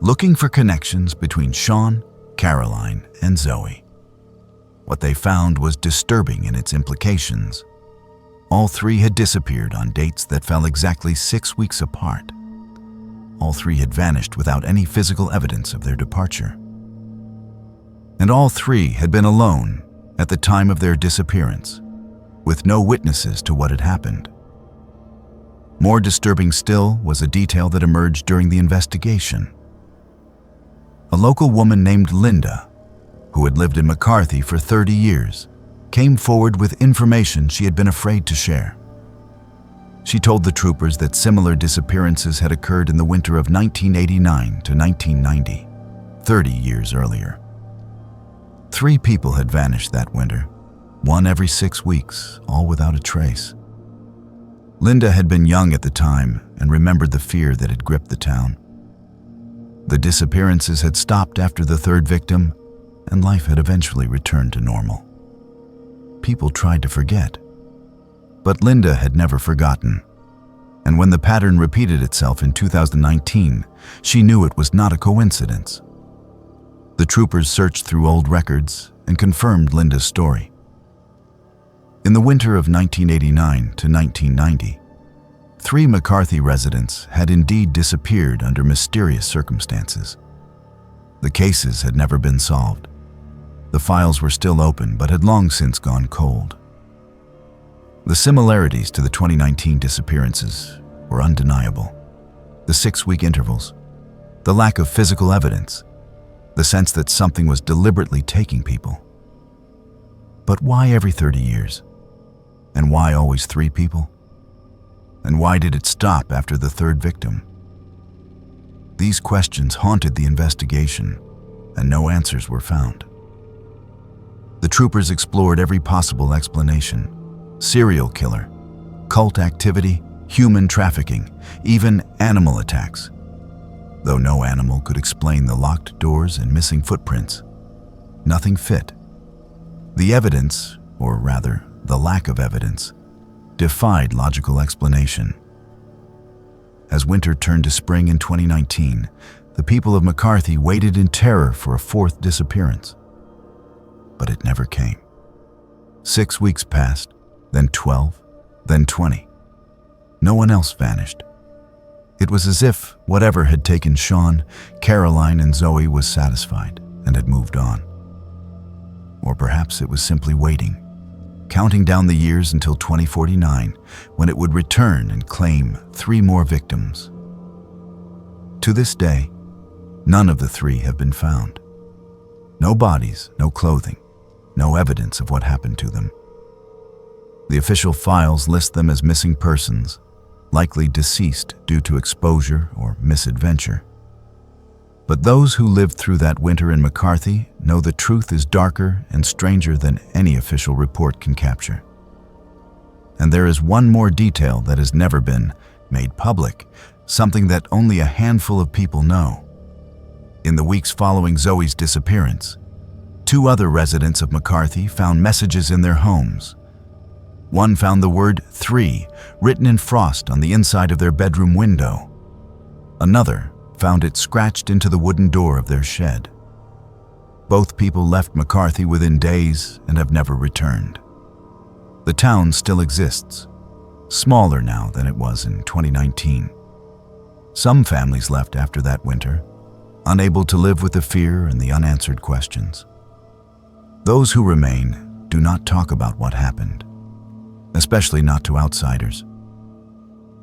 looking for connections between Sean, Caroline, and Zoe. What they found was disturbing in its implications. All three had disappeared on dates that fell exactly 6 weeks apart. All three had vanished without any physical evidence of their departure. And all three had been alone at the time of their disappearance, with no witnesses to what had happened. More disturbing still was a detail that emerged during the investigation. A local woman named Linda, who had lived in McCarthy for 30 years, came forward with information she had been afraid to share. She told the troopers that similar disappearances had occurred in the winter of 1989 to 1990, 30 years earlier. 3 people had vanished that winter, one every 6 weeks, all without a trace. Linda had been young at the time and remembered the fear that had gripped the town. The disappearances had stopped after the 3rd victim, and life had eventually returned to normal. People tried to forget, but Linda had never forgotten. And when the pattern repeated itself in 2019, she knew it was not a coincidence. The troopers searched through old records and confirmed Linda's story. In the winter of 1989 to 1990, 3 McCarthy residents had indeed disappeared under mysterious circumstances. The cases had never been solved. The files were still open but had long since gone cold. The similarities to the 2019 disappearances were undeniable. The 6-week intervals, the lack of physical evidence, the sense that something was deliberately taking people. But why every 30 years? And why always 3 people? And why did it stop after the 3rd victim? These questions haunted the investigation, and no answers were found. The troopers explored every possible explanation: serial killer, cult activity, human trafficking, even animal attacks. Though no animal could explain the locked doors and missing footprints, nothing fit. The evidence, or rather, the lack of evidence, defied logical explanation. As winter turned to spring in 2019, the people of McCarthy waited in terror for a 4th disappearance. But it never came. 6 weeks passed, then 12, then 20. No one else vanished. It was as if whatever had taken Sean, Caroline, and Zoe was satisfied and had moved on. Or perhaps it was simply waiting, counting down the years until 2049, when it would return and claim 3 more victims. To this day, none of the 3 have been found. No bodies, no clothing, no evidence of what happened to them. The official files list them as missing persons, likely deceased due to exposure or misadventure. But those who lived through that winter in McCarthy know the truth is darker and stranger than any official report can capture. And there is one more detail that has never been made public, something that only a handful of people know. In the weeks following Zoe's disappearance, 2 other residents of McCarthy found messages in their homes. One found the word 3 written in frost on the inside of their bedroom window. Another found it scratched into the wooden door of their shed. Both people left McCarthy within days and have never returned. The town still exists, smaller now than it was in 2019. Some families left after that winter, unable to live with the fear and the unanswered questions. Those who remain do not talk about what happened, especially not to outsiders.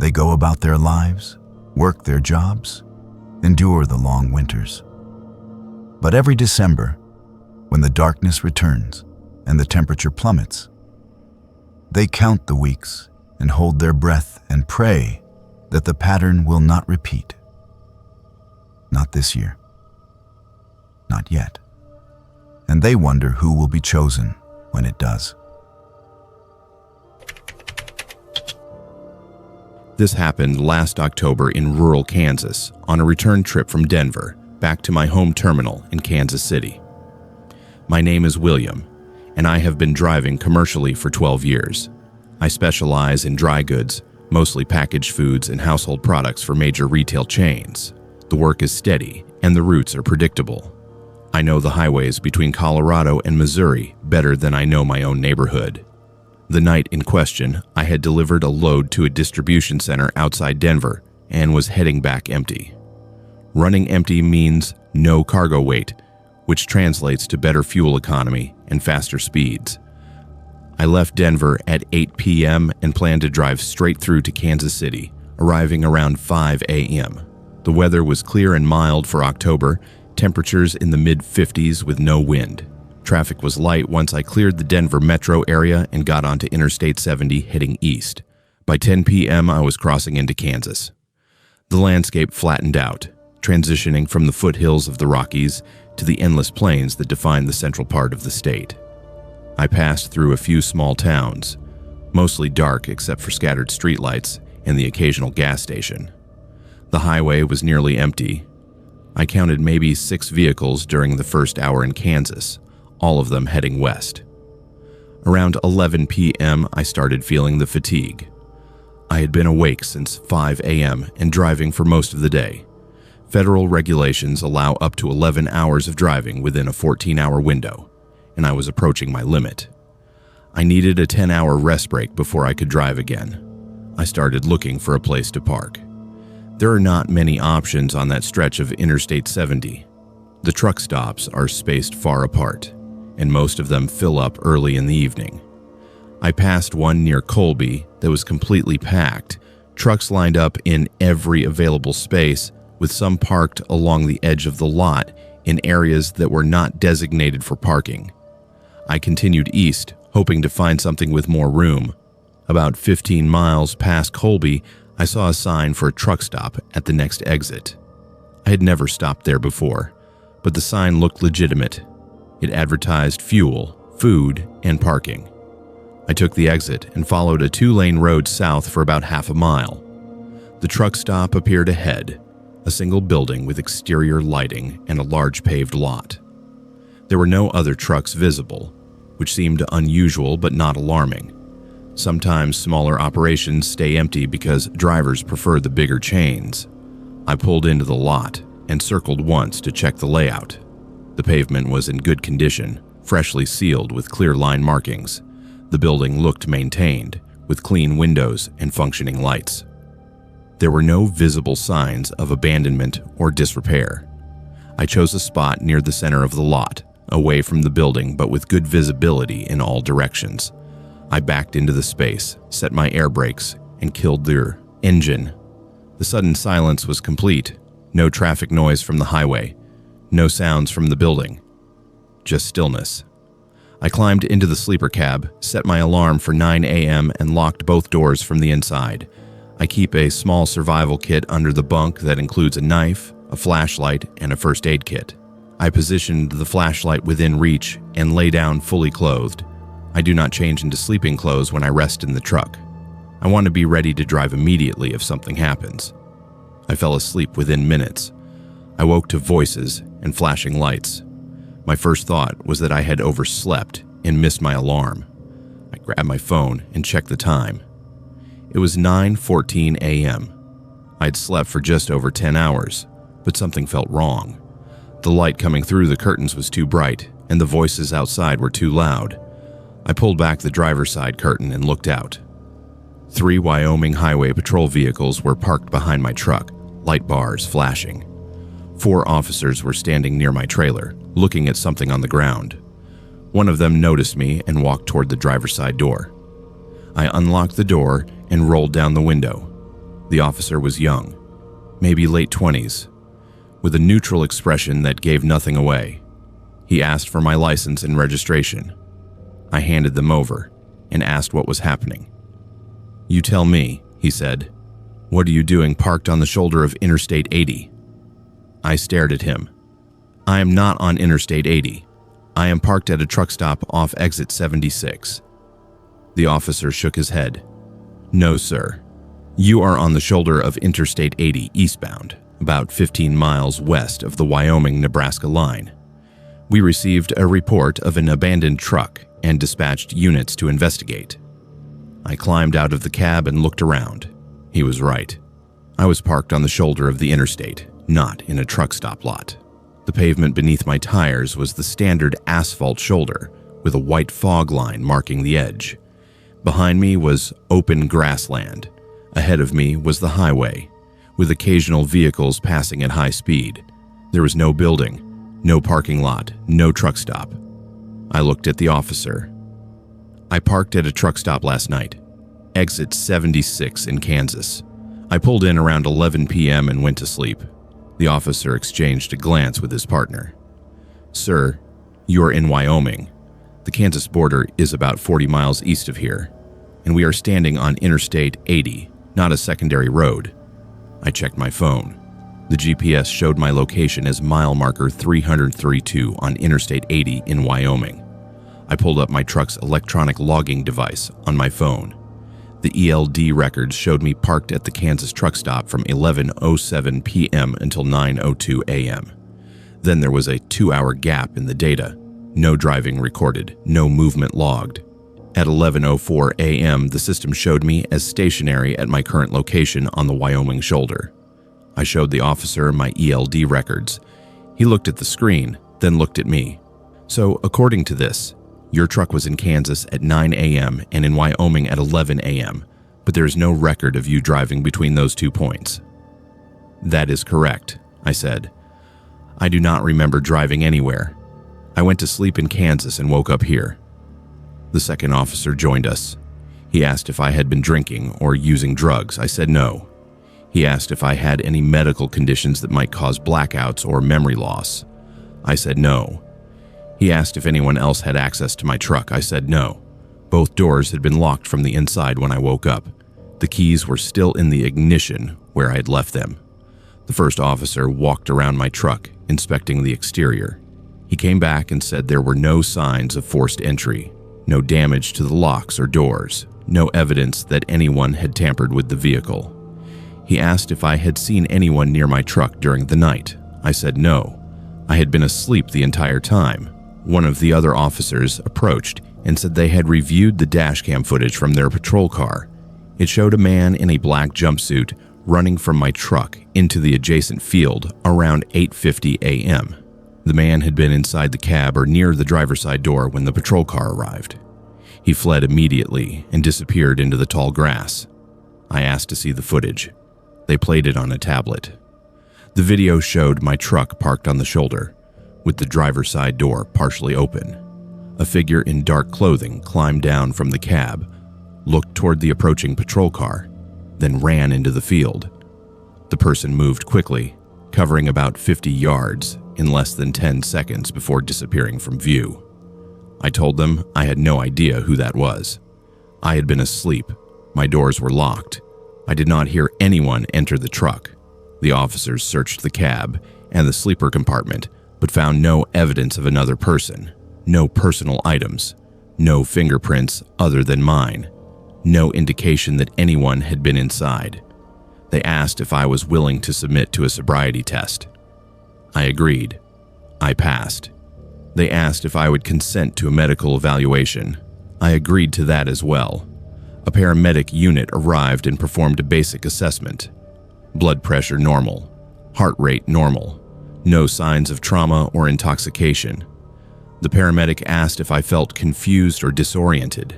They go about their lives, work their jobs, endure the long winters. But every December, when the darkness returns and the temperature plummets, they count the weeks and hold their breath and pray that the pattern will not repeat. Not this year. Not yet. And they wonder who will be chosen when it does. This happened last October in rural Kansas on a return trip from Denver back to my home terminal in Kansas City. My name is William, and I have been driving commercially for 12 years. I specialize in dry goods, mostly packaged foods and household products for major retail chains. The work is steady, and the routes are predictable. I know the highways between Colorado and Missouri better than I know my own neighborhood. The night in question, I had delivered a load to a distribution center outside Denver and was heading back empty. Running empty means no cargo weight, which translates to better fuel economy and faster speeds. I left Denver at 8 p.m. and planned to drive straight through to Kansas City, arriving around 5 a.m. The weather was clear and mild for October, Temperatures in the mid-50s with no wind. Traffic was light once I cleared the Denver metro area and got onto Interstate 70 heading east. By 10 p.m., I was crossing into Kansas. The landscape flattened out, transitioning from the foothills of the Rockies to the endless plains that define the central part of the state. I passed through a few small towns, mostly dark except for scattered streetlights and the occasional gas station. The highway was nearly empty. I counted maybe 6 vehicles during the first hour in Kansas, all of them heading west. Around 11 p.m., I started feeling the fatigue. I had been awake since 5 a.m. and driving for most of the day. Federal regulations allow up to 11 hours of driving within a 14-hour window, and I was approaching my limit. I needed a 10-hour rest break before I could drive again. I started looking for a place to park. There are not many options on that stretch of Interstate 70. The truck stops are spaced far apart, and most of them fill up early in the evening. I passed one near Colby that was completely packed, trucks lined up in every available space, with some parked along the edge of the lot in areas that were not designated for parking. I continued east, hoping to find something with more room. About 15 miles past Colby, I saw a sign for a truck stop at the next exit. I had never stopped there before, but the sign looked legitimate. It advertised fuel, food, and parking. I took the exit and followed a 2-lane road south for about half a mile. The truck stop appeared ahead, a single building with exterior lighting and a large paved lot. There were no other trucks visible, which seemed unusual but not alarming. Sometimes smaller operations stay empty because drivers prefer the bigger chains. I pulled into the lot and circled once to check the layout. The pavement was in good condition, freshly sealed with clear line markings. The building looked maintained, with clean windows and functioning lights. There were no visible signs of abandonment or disrepair. I chose a spot near the center of the lot, away from the building but with good visibility in all directions. I backed into the space, set my air brakes, and killed their engine. The sudden silence was complete. No traffic noise from the highway. No sounds from the building. Just stillness. I climbed into the sleeper cab, set my alarm for 9 a.m. and locked both doors from the inside. I keep a small survival kit under the bunk that includes a knife, a flashlight, and a first aid kit. I positioned the flashlight within reach and lay down fully clothed. I do not change into sleeping clothes when I rest in the truck. I want to be ready to drive immediately if something happens. I fell asleep within minutes. I woke to voices and flashing lights. My first thought was that I had overslept and missed my alarm. I grabbed my phone and checked the time. It was 9:14 a.m. I had slept for just over 10 hours, but something felt wrong. The light coming through the curtains was too bright, and the voices outside were too loud. I pulled back the driver's side curtain and looked out. 3 Wyoming Highway Patrol vehicles were parked behind my truck, light bars flashing. 4 officers were standing near my trailer, looking at something on the ground. One of them noticed me and walked toward the driver's side door. I unlocked the door and rolled down the window. The officer was young, maybe late 20s, with a neutral expression that gave nothing away. He asked for my license and registration. I handed them over and asked what was happening. "You tell me," he said. "What are you doing parked on the shoulder of Interstate 80? I stared at him. "I am not on Interstate 80. I am parked at a truck stop off exit 76. The officer shook his head. "No, sir. You are on the shoulder of Interstate 80 eastbound, about 15 miles west of the Wyoming-Nebraska line. We received a report of an abandoned truck and dispatched units to investigate." I climbed out of the cab and looked around. He was right. I was parked on the shoulder of the interstate, not in a truck stop lot. The pavement beneath my tires was the standard asphalt shoulder, with a white fog line marking the edge. Behind me was open grassland. Ahead of me was the highway, with occasional vehicles passing at high speed. There was no building, no parking lot, no truck stop. I looked at the officer. "I parked at a truck stop last night, exit 76 in Kansas. I pulled in around 11 p.m. and went to sleep. The officer exchanged a glance with his partner. "Sir, you're in Wyoming. The Kansas border is about 40 miles east of here, and we are standing on Interstate 80, not a secondary road." I checked my phone. The GPS showed my location as mile marker 332 on Interstate 80 in Wyoming. I pulled up my truck's electronic logging device on my phone. The ELD records showed me parked at the Kansas truck stop from 11:07 p.m. until 9:02 a.m. Then there was a 2-hour gap in the data. No driving recorded, no movement logged. At 11:04 a.m., the system showed me as stationary at my current location on the Wyoming shoulder. I showed the officer my ELD records. He looked at the screen, then looked at me. "So, according to this, your truck was in Kansas at 9 a.m. and in Wyoming at 11 a.m., but there is no record of you driving between those 2 points." "That is correct," I said. "I do not remember driving anywhere. I went to sleep in Kansas and woke up here." The second officer joined us. He asked if I had been drinking or using drugs. I said no. He asked if I had any medical conditions that might cause blackouts or memory loss. I said no. He asked if anyone else had access to my truck. I said no. Both doors had been locked from the inside when I woke up. The keys were still in the ignition where I had left them. The first officer walked around my truck, inspecting the exterior. He came back and said there were no signs of forced entry, no damage to the locks or doors, no evidence that anyone had tampered with the vehicle. He asked if I had seen anyone near my truck during the night. I said no. I had been asleep the entire time. One of the other officers approached and said they had reviewed the dashcam footage from their patrol car. It showed a man in a black jumpsuit running from my truck into the adjacent field around 8:50 a.m. The man had been inside the cab or near the driver's side door when the patrol car arrived. He fled immediately and disappeared into the tall grass. I asked to see the footage. They played it on a tablet. The video showed my truck parked on the shoulder, with the driver's side door partially open. A figure in dark clothing climbed down from the cab, looked toward the approaching patrol car, then ran into the field. The person moved quickly, covering about 50 yards in less than 10 seconds before disappearing from view. I told them I had no idea who that was. I had been asleep. My doors were locked. I did not hear anyone enter the truck. The officers searched the cab and the sleeper compartment, but found no evidence of another person, no personal items, no fingerprints other than mine, no indication that anyone had been inside. They asked if I was willing to submit to a sobriety test. I agreed. I passed. They asked if I would consent to a medical evaluation. I agreed to that as well. A paramedic unit arrived and performed a basic assessment. Blood pressure normal, heart rate normal, no signs of trauma or intoxication. The paramedic asked if I felt confused or disoriented.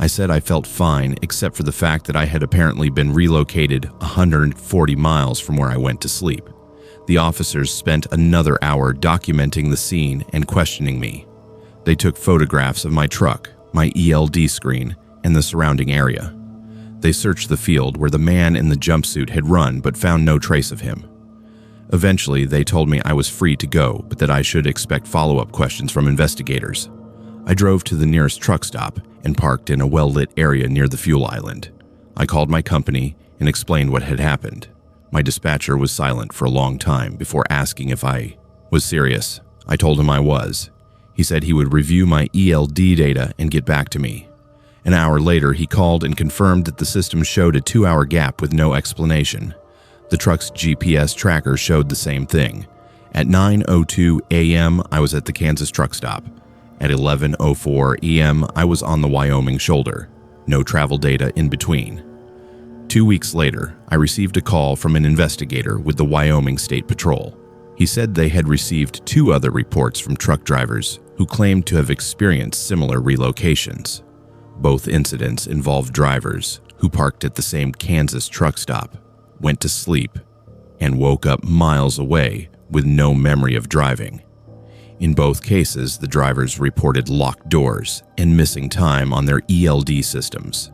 I said I felt fine except for the fact that I had apparently been relocated 140 miles from where I went to sleep. The officers spent another hour documenting the scene and questioning me. They took photographs of my truck, my ELD screen, and the surrounding area. They searched the field where the man in the jumpsuit had run but found no trace of him. Eventually, they told me I was free to go, but that I should expect follow-up questions from investigators. I drove to the nearest truck stop and parked in a well-lit area near the fuel island. I called my company and explained what had happened. My dispatcher was silent for a long time before asking if I was serious. I told him I was. He said he would review my ELD data and get back to me. An hour later, he called and confirmed that the system showed a 2-hour gap with no explanation. The truck's GPS tracker showed the same thing. At 9:02 a.m., I was at the Kansas truck stop. At 11:04 a.m., I was on the Wyoming shoulder. No travel data in between. 2 weeks later, I received a call from an investigator with the Wyoming State Patrol. He said they had received 2 other reports from truck drivers who claimed to have experienced similar relocations. Both incidents involved drivers who parked at the same Kansas truck stop, went to sleep, and woke up miles away with no memory of driving. In both cases, the drivers reported locked doors and missing time on their ELD systems.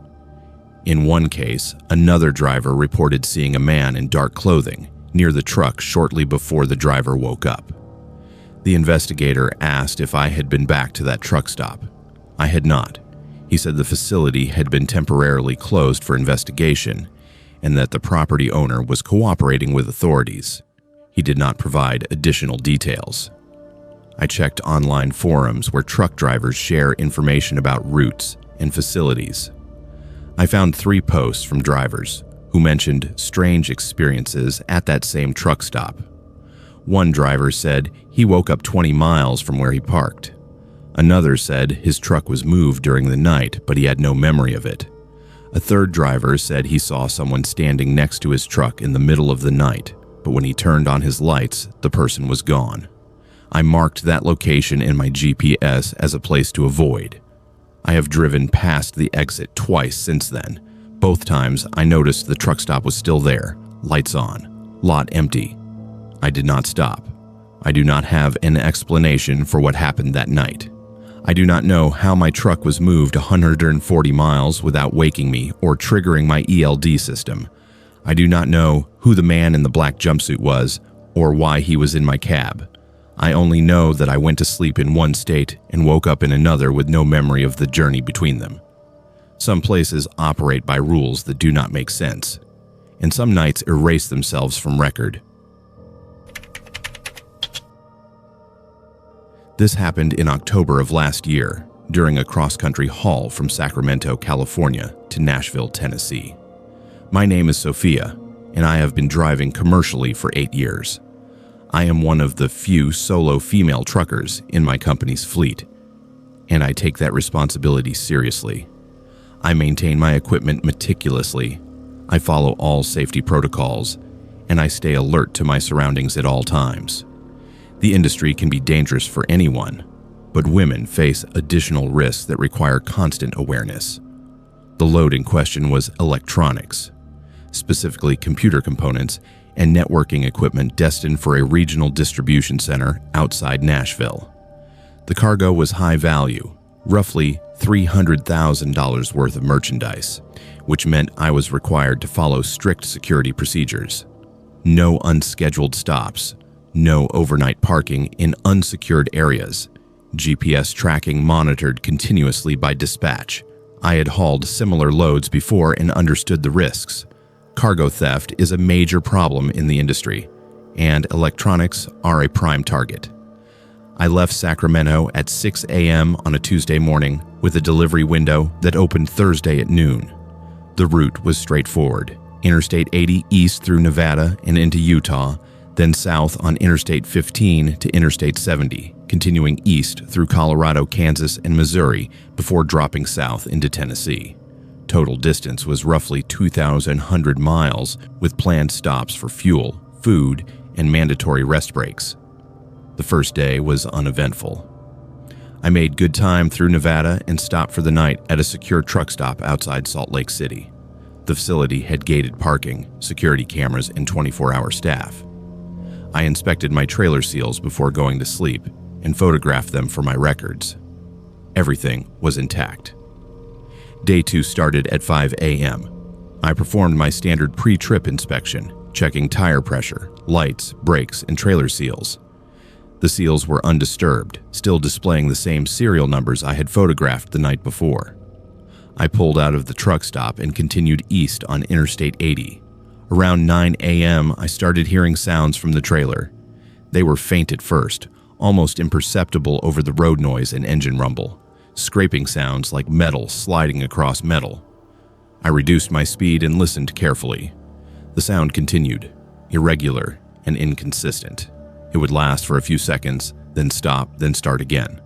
In one case, another driver reported seeing a man in dark clothing near the truck shortly before the driver woke up. The investigator asked if I had been back to that truck stop. I had not. He said the facility had been temporarily closed for investigation and that the property owner was cooperating with authorities. He did not provide additional details. I checked online forums where truck drivers share information about routes and facilities. I found 3 posts from drivers who mentioned strange experiences at that same truck stop. One driver said he woke up 20 miles from where he parked. Another said his truck was moved during the night, but he had no memory of it. A third driver said he saw someone standing next to his truck in the middle of the night, but when he turned on his lights, the person was gone. I marked that location in my GPS as a place to avoid. I have driven past the exit twice since then. Both times I noticed the truck stop was still there, lights on, lot empty. I did not stop. I do not have an explanation for what happened that night. I do not know how my truck was moved 140 miles without waking me or triggering my ELD system. I do not know who the man in the black jumpsuit was or why he was in my cab. I only know that I went to sleep in one state and woke up in another with no memory of the journey between them. Some places operate by rules that do not make sense, and some nights erase themselves from record. This happened in October of last year during a cross-country haul from Sacramento, California to Nashville, Tennessee. My name is Sophia, and I have been driving commercially for 8 years. I am one of the few solo female truckers in my company's fleet, and I take that responsibility seriously. I maintain my equipment meticulously. I follow all safety protocols, and I stay alert to my surroundings at all times. The industry can be dangerous for anyone, but women face additional risks that require constant awareness. The load in question was electronics, specifically computer components and networking equipment destined for a regional distribution center outside Nashville. The cargo was high value, roughly $300,000 worth of merchandise, which meant I was required to follow strict security procedures. No unscheduled stops, no overnight parking in unsecured areas, GPS tracking monitored continuously by dispatch. I had hauled similar loads before and understood the risks. Cargo theft is a major problem in the industry, and electronics are a prime target. I left Sacramento at 6 a.m. on a Tuesday morning with a delivery window that opened Thursday at noon. The route was straightforward: Interstate 80 east through Nevada and into Utah, then south on Interstate 15 to Interstate 70, continuing east through Colorado, Kansas, and Missouri before dropping south into Tennessee. Total distance was roughly 2,100 miles, with planned stops for fuel, food, and mandatory rest breaks. The first day was uneventful. I made good time through Nevada and stopped for the night at a secure truck stop outside Salt Lake City. The facility had gated parking, security cameras, and 24-hour staff. I inspected my trailer seals before going to sleep and photographed them for my records. Everything was intact. Day 2 started at 5 a.m. I performed my standard pre-trip inspection, checking tire pressure, lights, brakes, and trailer seals. The seals were undisturbed, still displaying the same serial numbers I had photographed the night before. I pulled out of the truck stop and continued east on Interstate 80. Around 9 a.m., I started hearing sounds from the trailer. They were faint at first, almost imperceptible over the road noise and engine rumble, scraping sounds like metal sliding across metal. I reduced my speed and listened carefully. The sound continued, irregular and inconsistent. It would last for a few seconds, then stop, then start again.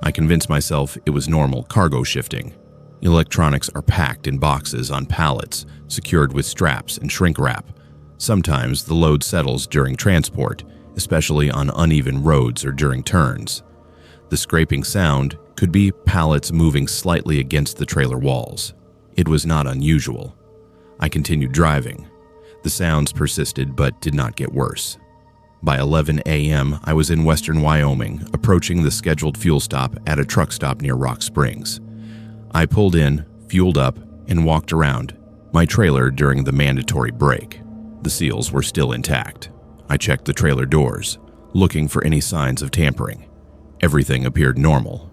I convinced myself it was normal cargo shifting. Electronics are packed in boxes on pallets, secured with straps and shrink wrap. Sometimes the load settles during transport, especially on uneven roads or during turns. The scraping sound could be pallets moving slightly against the trailer walls. It was not unusual. I continued driving. The sounds persisted but did not get worse. By 11 a.m., I was in western Wyoming, approaching the scheduled fuel stop at a truck stop near Rock Springs. I pulled in, fueled up, and walked around my trailer during the mandatory break. The seals were still intact. I checked the trailer doors, looking for any signs of tampering. Everything appeared normal,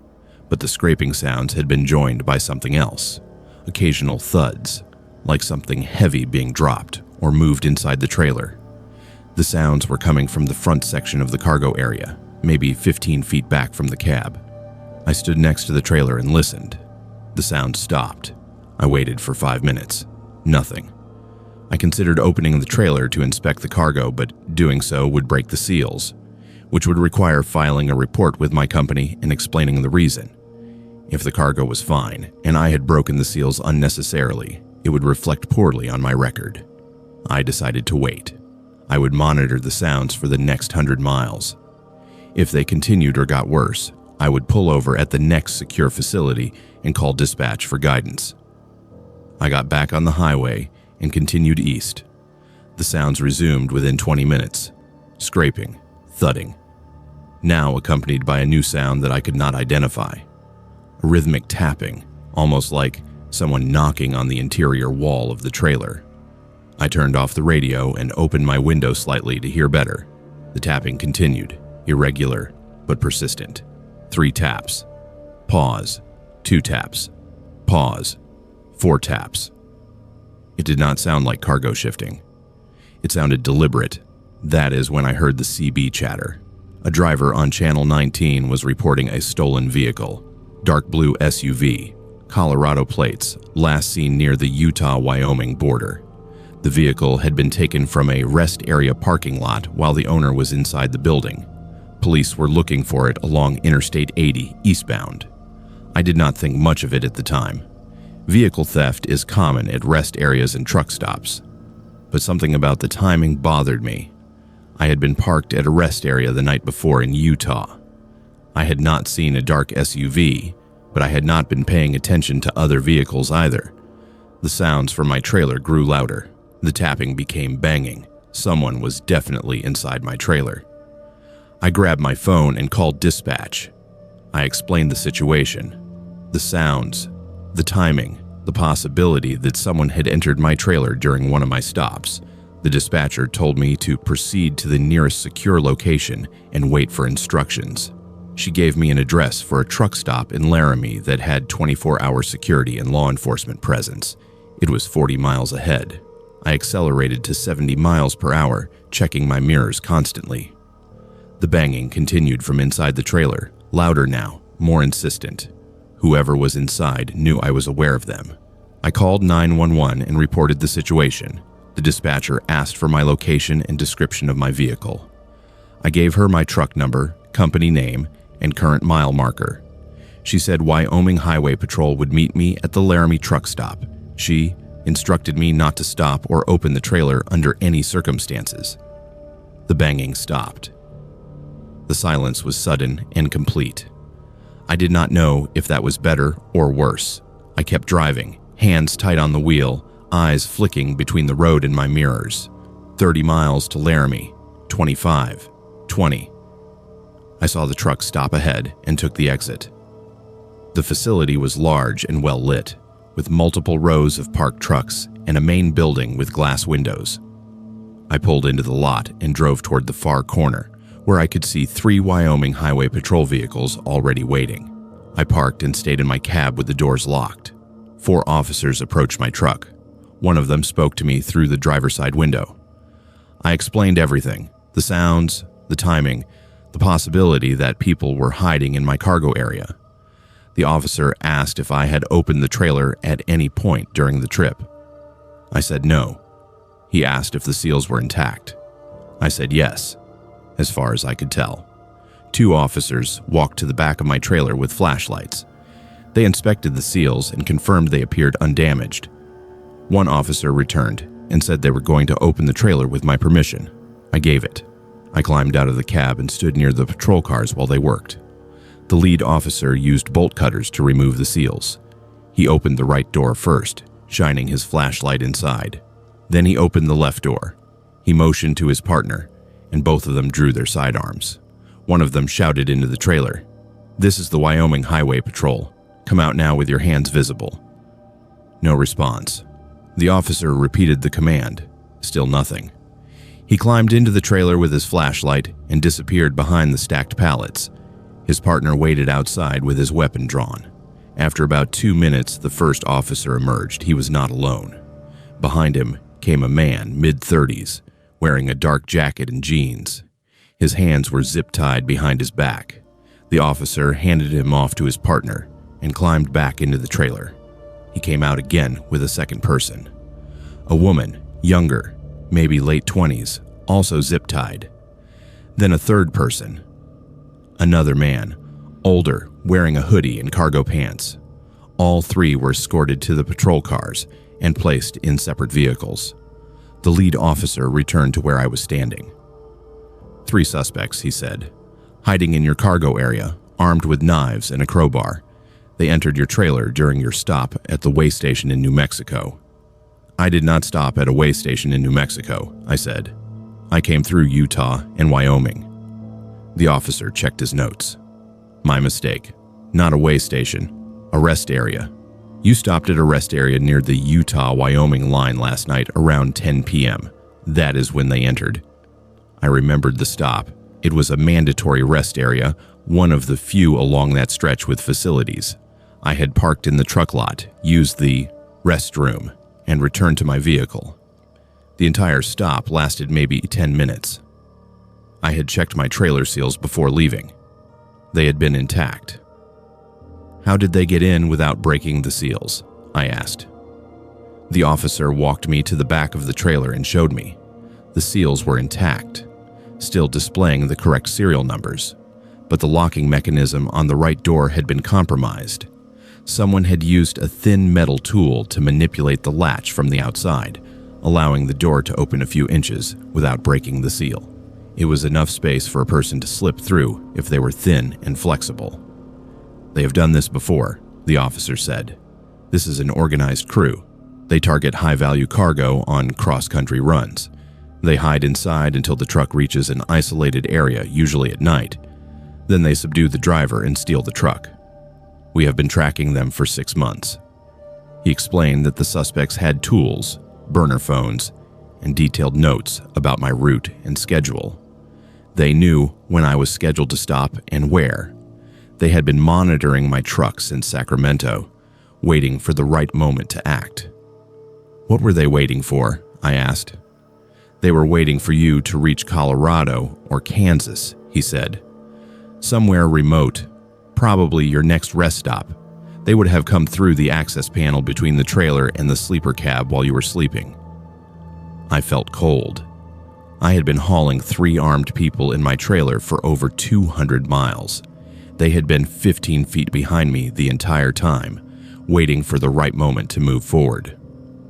but the scraping sounds had been joined by something else. Occasional thuds, like something heavy being dropped or moved inside the trailer. The sounds were coming from the front section of the cargo area, maybe 15 feet back from the cab. I stood next to the trailer and listened. The sound stopped. I waited for 5 minutes. Nothing. I considered opening the trailer to inspect the cargo, but doing so would break the seals, which would require filing a report with my company and explaining the reason. If the cargo was fine, and I had broken the seals unnecessarily, it would reflect poorly on my record. I decided to wait. I would monitor the sounds for the next 100 miles. If they continued or got worse, I would pull over at the next secure facility and call dispatch for guidance. I got back on the highway and continued east. The sounds resumed within 20 minutes. Scraping, thudding. Now accompanied by a new sound that I could not identify. A rhythmic tapping, almost like someone knocking on the interior wall of the trailer. I turned off the radio and opened my window slightly to hear better. The tapping continued, irregular but persistent. 3 taps. Pause. 2 taps. Pause. 4 taps. It did not sound like cargo shifting. It sounded deliberate. That is when I heard the CB chatter. A driver on Channel 19 was reporting a stolen vehicle. Dark blue SUV, Colorado plates, last seen near the Utah-Wyoming border. The vehicle had been taken from a rest area parking lot while the owner was inside the building. Police were looking for it along Interstate 80 eastbound. I did not think much of it at the time. Vehicle theft is common at rest areas and truck stops. But something about the timing bothered me. I had been parked at a rest area the night before in Utah. I had not seen a dark SUV, but I had not been paying attention to other vehicles either. The sounds from my trailer grew louder. The tapping became banging. Someone was definitely inside my trailer. I grabbed my phone and called dispatch. I explained the situation, the sounds, the timing, the possibility that someone had entered my trailer during one of my stops. The dispatcher told me to proceed to the nearest secure location and wait for instructions. She gave me an address for a truck stop in Laramie that had 24-hour security and law enforcement presence. It was 40 miles ahead. I accelerated to 70 miles per hour, checking my mirrors constantly. The banging continued from inside the trailer, louder now, more insistent. Whoever was inside knew I was aware of them. I called 911 and reported the situation. The dispatcher asked for my location and description of my vehicle. I gave her my truck number, company name, and current mile marker. She said Wyoming Highway Patrol would meet me at the Laramie truck stop. She instructed me not to stop or open the trailer under any circumstances. The banging stopped. The silence was sudden and complete. I did not know if that was better or worse. I kept driving, hands tight on the wheel, eyes flicking between the road and my mirrors. 30 miles to Laramie, 25, 20. I saw the truck stop ahead and took the exit. The facility was large and well lit, with multiple rows of parked trucks and a main building with glass windows. I pulled into the lot and drove toward the far corner, where I could see 3 Wyoming Highway Patrol vehicles already waiting. I parked and stayed in my cab with the doors locked. 4 officers approached my truck. One of them spoke to me through the driver's side window. I explained everything, the sounds, the timing, the possibility that people were hiding in my cargo area. The officer asked if I had opened the trailer at any point during the trip. I said no. He asked if the seals were intact. I said yes, as far as I could tell. 2 officers walked to the back of my trailer with flashlights. They inspected the seals and confirmed they appeared undamaged. 1 officer returned and said they were going to open the trailer with my permission. I gave it. I climbed out of the cab and stood near the patrol cars while they worked. The lead officer used bolt cutters to remove the seals. He opened the right door first, shining his flashlight inside. Then he opened the left door. He motioned to his partner, and both of them drew their sidearms. One of them shouted into the trailer, "This is the Wyoming Highway Patrol. Come out now with your hands visible." No response. The officer repeated the command. Still nothing. He climbed into the trailer with his flashlight and disappeared behind the stacked pallets. His partner waited outside with his weapon drawn. After about 2 minutes, the first officer emerged. He was not alone. Behind him came a man, mid-30s, wearing a dark jacket and jeans. His hands were zip-tied behind his back. The officer handed him off to his partner and climbed back into the trailer. He came out again with a second person. A woman, younger, maybe late 20s, also zip-tied. Then a third person. Another man, older, wearing a hoodie and cargo pants. All three were escorted to the patrol cars and placed in separate vehicles. The lead officer returned to where I was standing. 3 suspects, he said, hiding in your cargo area, armed with knives and a crowbar. They entered your trailer during your stop at the way station in New Mexico. I did not stop at a way station in New Mexico, I said. I came through Utah and Wyoming. The officer checked his notes. My mistake. Not a way station. A rest area. You stopped at a rest area near the Utah-Wyoming line last night around 10 p.m. That is when they entered. I remembered the stop. It was a mandatory rest area, one of the few along that stretch with facilities. I had parked in the truck lot, used the restroom, and returned to my vehicle. The entire stop lasted maybe 10 minutes. I had checked my trailer seals before leaving. They had been intact. How did they get in without breaking the seals? I asked. The officer walked me to the back of the trailer and showed me. The seals were intact, still displaying the correct serial numbers, but the locking mechanism on the right door had been compromised. Someone had used a thin metal tool to manipulate the latch from the outside, allowing the door to open a few inches without breaking the seal. It was enough space for a person to slip through if they were thin and flexible. They have done this before, the officer said. This is an organized crew. They target high-value cargo on cross-country runs. They hide inside until the truck reaches an isolated area, usually at night. Then they subdue the driver and steal the truck. We have been tracking them for 6 months. He explained that the suspects had tools, burner phones, and detailed notes about my route and schedule. They knew when I was scheduled to stop and where. They had been monitoring my truck since Sacramento, waiting for the right moment to act. What were they waiting for? I asked. They were waiting for you to reach Colorado or Kansas, he said. Somewhere remote, probably your next rest stop. They would have come through the access panel between the trailer and the sleeper cab while you were sleeping. I felt cold. I had been hauling 3 armed people in my trailer for over 200 miles. They had been 15 feet behind me the entire time, waiting for the right moment to move forward.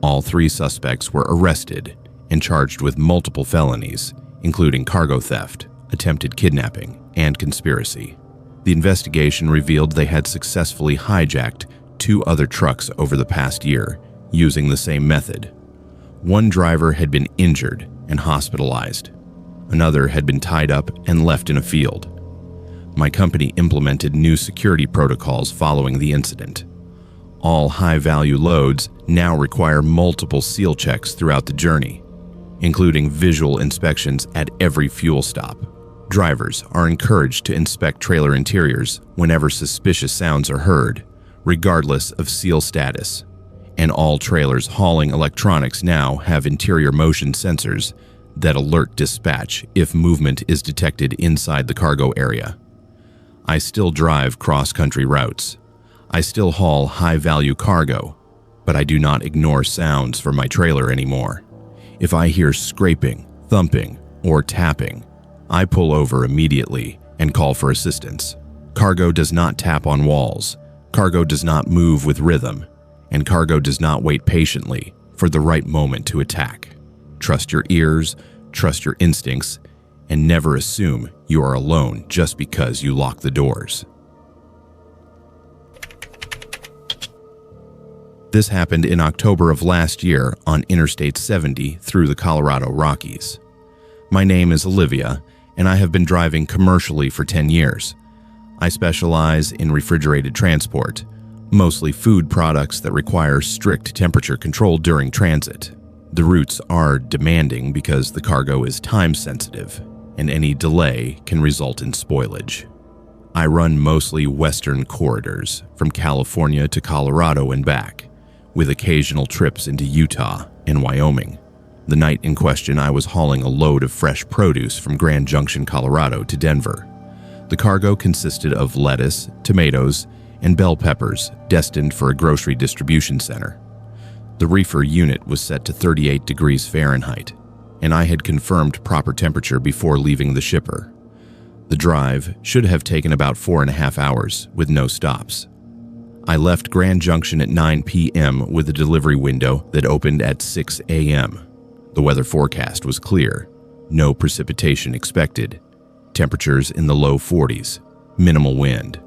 All 3 suspects were arrested and charged with multiple felonies, including cargo theft, attempted kidnapping, and conspiracy. The investigation revealed they had successfully hijacked 2 other trucks over the past year, using the same method. One driver had been injured and hospitalized. Another had been tied up and left in a field. My company implemented new security protocols following the incident. All high-value loads now require multiple seal checks throughout the journey, including visual inspections at every fuel stop. Drivers are encouraged to inspect trailer interiors whenever suspicious sounds are heard, regardless of seal status. And all trailers hauling electronics now have interior motion sensors that alert dispatch if movement is detected inside the cargo area. I still drive cross-country routes. I still haul high-value cargo, but I do not ignore sounds from my trailer anymore. If I hear scraping, thumping, or tapping, I pull over immediately and call for assistance. Cargo does not tap on walls. Cargo does not move with rhythm. And cargo does not wait patiently for the right moment to attack. Trust your ears, trust your instincts, and never assume you are alone just because you lock the doors. This happened in October of last year on Interstate 70 through the Colorado Rockies. My name is Olivia, and I have been driving commercially for 10 years. I specialize in refrigerated transport, mostly food products that require strict temperature control during transit. The routes are demanding because the cargo is time-sensitive, and any delay can result in spoilage. I run mostly western corridors, from California to Colorado and back, with occasional trips into Utah and Wyoming. The night in question, I was hauling a load of fresh produce from Grand Junction, Colorado to Denver. The cargo consisted of lettuce, tomatoes, and bell peppers destined for a grocery distribution center. The reefer unit was set to 38 degrees Fahrenheit, and I had confirmed proper temperature before leaving the shipper. The drive should have taken about 4.5 hours with no stops. I left Grand Junction at 9 p.m. with a delivery window that opened at 6 a.m. The weather forecast was clear, no precipitation expected, temperatures in the low 40s, minimal wind.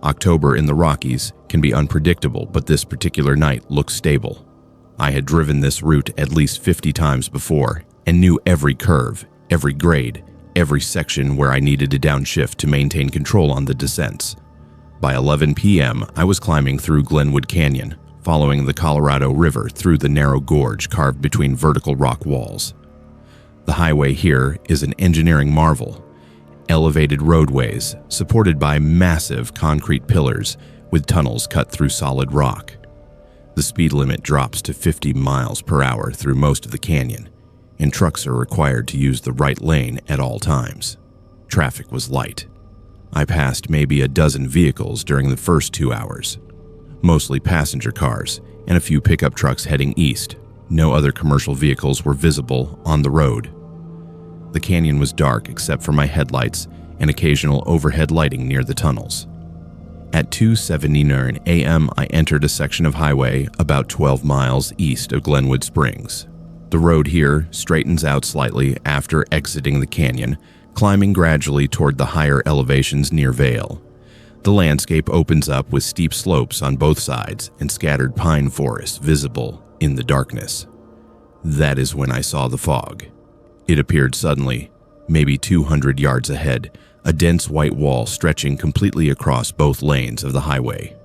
October in the Rockies can be unpredictable, but this particular night looked stable. I had driven this route at least 50 times before and knew every curve, every grade, every section where I needed to downshift to maintain control on the descents. By 11 p.m., I was climbing through Glenwood Canyon, following the Colorado River through the narrow gorge carved between vertical rock walls. The highway here is an engineering marvel. Elevated roadways supported by massive concrete pillars with tunnels cut through solid rock. The speed limit drops to 50 miles per hour through most of the canyon, and trucks are required to use the right lane at all times. Traffic was light. I passed maybe a dozen vehicles during the first 2 hours, mostly passenger cars and a few pickup trucks heading east. No other commercial vehicles were visible on the road. The canyon was dark except for my headlights and occasional overhead lighting near the tunnels. At 2:79 a.m., I entered a section of highway about 12 miles east of Glenwood Springs. The road here straightens out slightly after exiting the canyon, climbing gradually toward the higher elevations near Vail. The landscape opens up with steep slopes on both sides and scattered pine forests visible in the darkness. That is when I saw the fog. It appeared suddenly, maybe 200 yards ahead, a dense white wall stretching completely across both lanes of the highway.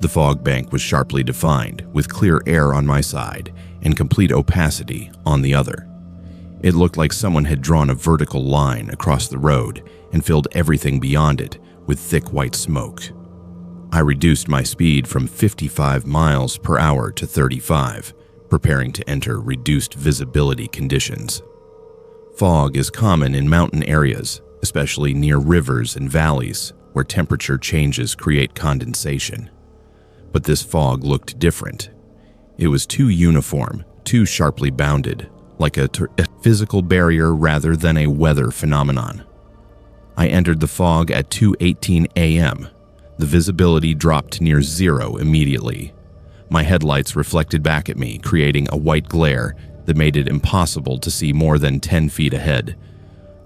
The fog bank was sharply defined, with clear air on my side and complete opacity on the other. It looked like someone had drawn a vertical line across the road and filled everything beyond it with thick white smoke. I reduced my speed from 55 miles per hour to 35, preparing to enter reduced visibility conditions. Fog is common in mountain areas, especially near rivers and valleys where temperature changes create condensation. But this fog looked different. It was too uniform, too sharply bounded, like a physical barrier rather than a weather phenomenon. I entered the fog at 2:18 a.m. The visibility dropped near zero immediately. My headlights reflected back at me, creating a white glare that made it impossible to see more than 10 feet ahead.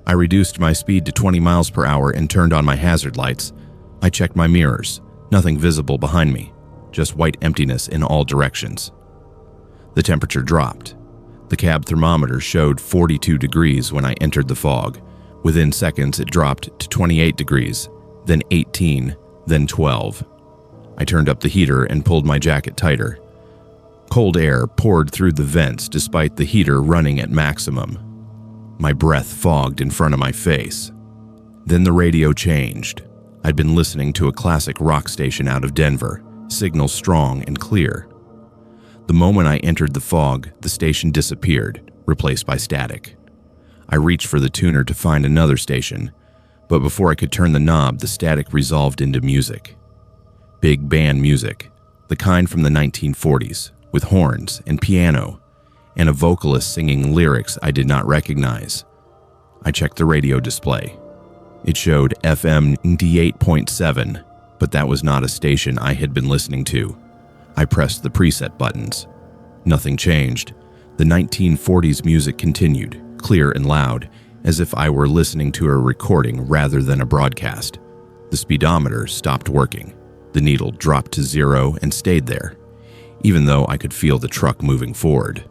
I reduced my speed to 20 miles per hour and turned on my hazard lights. I checked my mirrors. Nothing visible behind me, just white emptiness in all directions. The temperature dropped. The cab thermometer showed 42 degrees when I entered the fog. Within seconds, it dropped to 28 degrees, then 18, then 12. I turned up the heater and pulled my jacket tighter. Cold air poured through the vents despite the heater running at maximum. My breath fogged in front of my face. Then the radio changed. I'd been listening to a classic rock station out of Denver, signal strong and clear. The moment I entered the fog, the station disappeared, replaced by static. I reached for the tuner to find another station, but before I could turn the knob, the static resolved into music. Big band music, the kind from the 1940s, with horns and piano, and a vocalist singing lyrics I did not recognize. I checked the radio display. It showed FM 98.7, but that was not a station I had been listening to. I pressed the preset buttons. Nothing changed. The 1940s music continued, clear and loud, as if I were listening to a recording rather than a broadcast. The speedometer stopped working. The needle dropped to zero and stayed there, even though I could feel the truck moving forward.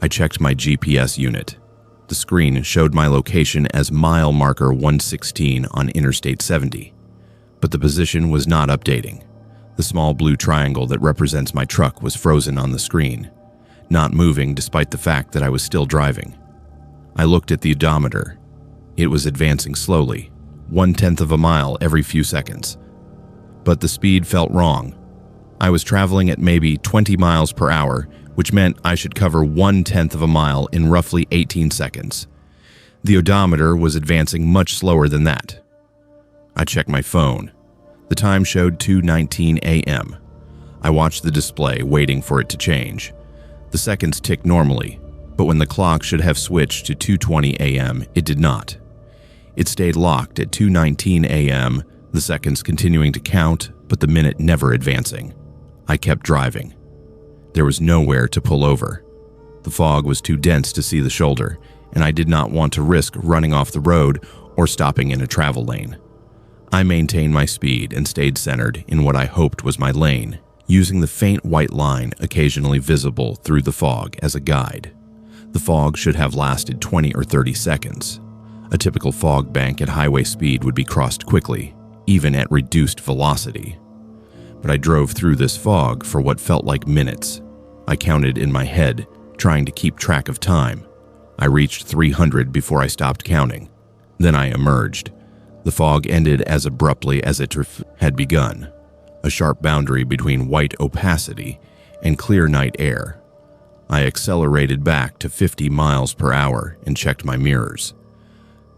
I checked my GPS unit. The screen showed my location as mile marker 116 on Interstate 70, but the position was not updating. The small blue triangle that represents my truck was frozen on the screen. not moving despite the fact that I was still driving. I looked at the odometer. It was advancing slowly, 1/10 of a mile every few seconds. But the speed felt wrong. I was traveling at maybe 20 miles per hour, which meant I should cover 1/10 of a mile in roughly 18 seconds. The odometer was advancing much slower than that. I checked my phone. The time showed 2:19 a.m. I watched the display, waiting for it to change. The seconds ticked normally, but when the clock should have switched to 2:20 a.m., it did not. It stayed locked at 2:19 a.m., the seconds continuing to count, but the minute never advancing. I kept driving. There was nowhere to pull over. The fog was too dense to see the shoulder, and I did not want to risk running off the road or stopping in a travel lane. I maintained my speed and stayed centered in what I hoped was my lane, using the faint white line occasionally visible through the fog as a guide. The fog should have lasted 20 or 30 seconds. A typical fog bank at highway speed would be crossed quickly, even at reduced velocity. But I drove through this fog for what felt like minutes. I counted in my head, trying to keep track of time. I reached 300 before I stopped counting. Then I emerged. The fog ended as abruptly as it had begun, a sharp boundary between white opacity and clear night air. I accelerated back to 50 miles per hour and checked my mirrors.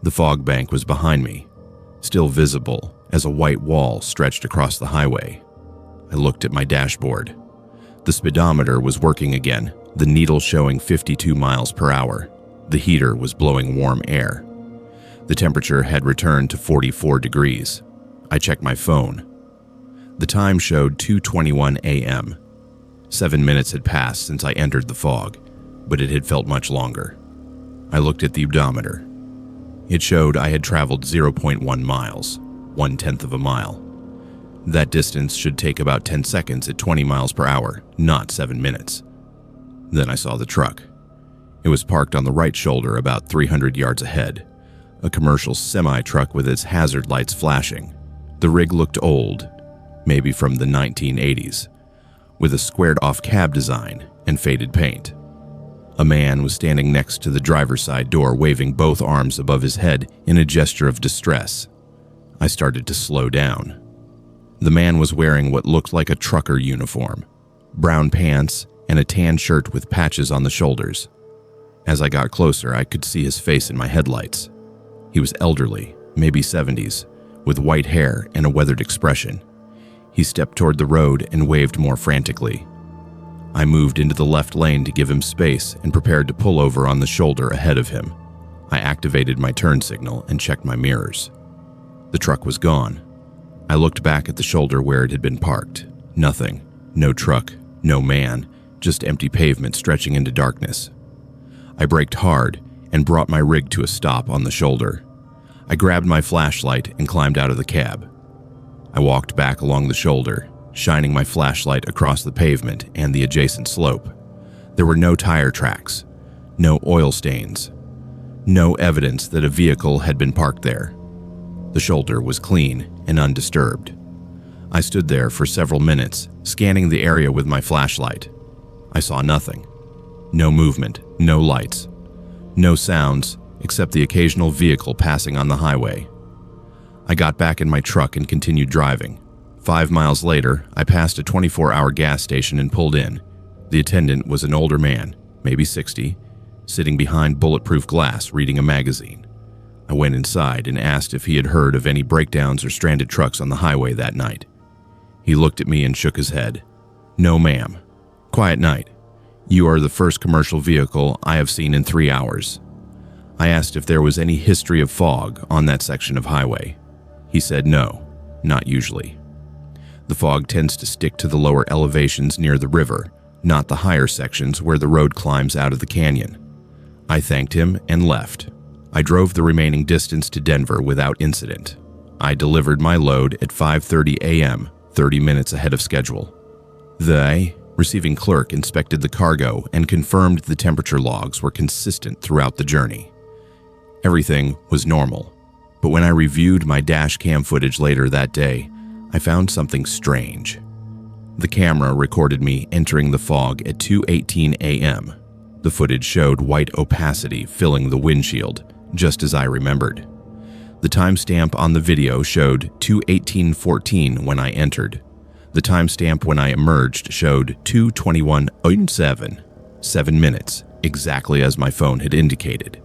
The fog bank was behind me, still visible as a white wall stretched across the highway. I looked at my dashboard. The speedometer was working again, the needle showing 52 miles per hour. The heater was blowing warm air. The temperature had returned to 44 degrees. I checked my phone. The time showed 2:21 a.m. 7 minutes had passed since I entered the fog, but it had felt much longer. I looked at the odometer. It showed I had traveled 0.1 miles, 1/10 of a mile. That distance should take about 10 seconds at 20 miles per hour, not 7 minutes. Then I saw the truck. It was parked on the right shoulder about 300 yards ahead, a commercial semi-truck with its hazard lights flashing. The rig looked old, maybe from the 1980s, with a squared-off cab design and faded paint. A man was standing next to the driver's side door, waving both arms above his head in a gesture of distress. I started to slow down. The man was wearing what looked like a trucker uniform, brown pants and a tan shirt with patches on the shoulders. As I got closer, I could see his face in my headlights. He was elderly, maybe 70s, with white hair and a weathered expression. He stepped toward the road and waved more frantically. I moved into the left lane to give him space and prepared to pull over on the shoulder ahead of him. I activated my turn signal and checked my mirrors. The truck was gone. I looked back at the shoulder where it had been parked. Nothing. No truck, no man, just empty pavement stretching into darkness. I braked hard and brought my rig to a stop on the shoulder. I grabbed my flashlight and climbed out of the cab. I walked back along the shoulder, shining my flashlight across the pavement and the adjacent slope. There were no tire tracks, no oil stains, no evidence that a vehicle had been parked there. The shoulder was clean and undisturbed. I stood there for several minutes, scanning the area with my flashlight. I saw nothing. No movement, no lights, no sounds except the occasional vehicle passing on the highway. I got back in my truck and continued driving. 5 miles later, I passed a 24-hour gas station and pulled in. The attendant was an older man, maybe 60, sitting behind bulletproof glass reading a magazine. I went inside and asked if he had heard of any breakdowns or stranded trucks on the highway that night. He looked at me and shook his head. "No, ma'am. Quiet night. You are the first commercial vehicle I have seen in 3 hours." I asked if there was any history of fog on that section of highway. He said no, not usually. The fog tends to stick to the lower elevations near the river, not the higher sections where the road climbs out of the canyon. I thanked him and left. I drove the remaining distance to Denver without incident. I delivered my load at 5:30 a.m., 30 minutes ahead of schedule. The receiving clerk inspected the cargo and confirmed the temperature logs were consistent throughout the journey. Everything was normal, but when I reviewed my dash cam footage later that day, I found something strange. The camera recorded me entering the fog at 2:18 a.m. The footage showed white opacity filling the windshield, just as I remembered. The timestamp on the video showed 2:18:14 when I entered. The timestamp when I emerged showed 2:21:07, 7 minutes, exactly as my phone had indicated.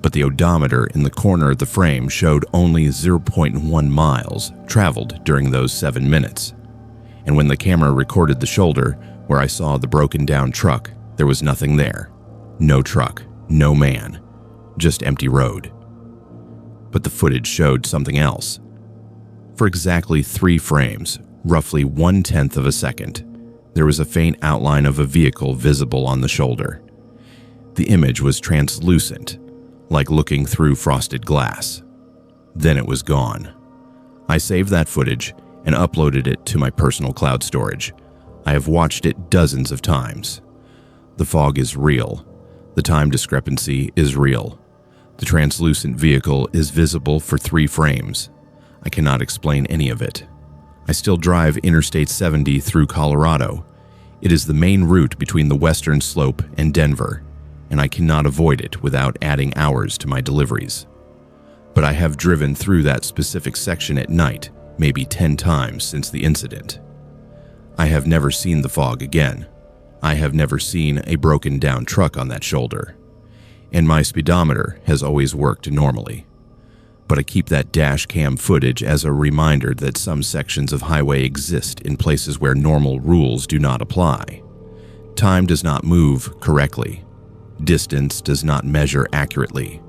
But the odometer in the corner of the frame showed only 0.1 miles traveled during those 7 minutes. And when the camera recorded the shoulder, where I saw the broken down truck, there was nothing there. No truck, no man, just empty road. But the footage showed something else. For exactly 3 frames, roughly 1/10 of a second, there was a faint outline of a vehicle visible on the shoulder. The image was translucent, like looking through frosted glass. Then it was gone. I saved that footage and uploaded it to my personal cloud storage. I have watched it dozens of times. The fog is real. The time discrepancy is real. The translucent vehicle is visible for 3 frames. I cannot explain any of it. I still drive Interstate 70 through Colorado. It is the main route between the western slope and Denver, and I cannot avoid it without adding hours to my deliveries. But I have driven through that specific section at night maybe 10 times since the incident. I have never seen the fog again. I have never seen a broken down truck on that shoulder. And my speedometer has always worked normally. But I keep that dash cam footage as a reminder that some sections of highway exist in places where normal rules do not apply. Time does not move correctly. Distance does not measure accurately.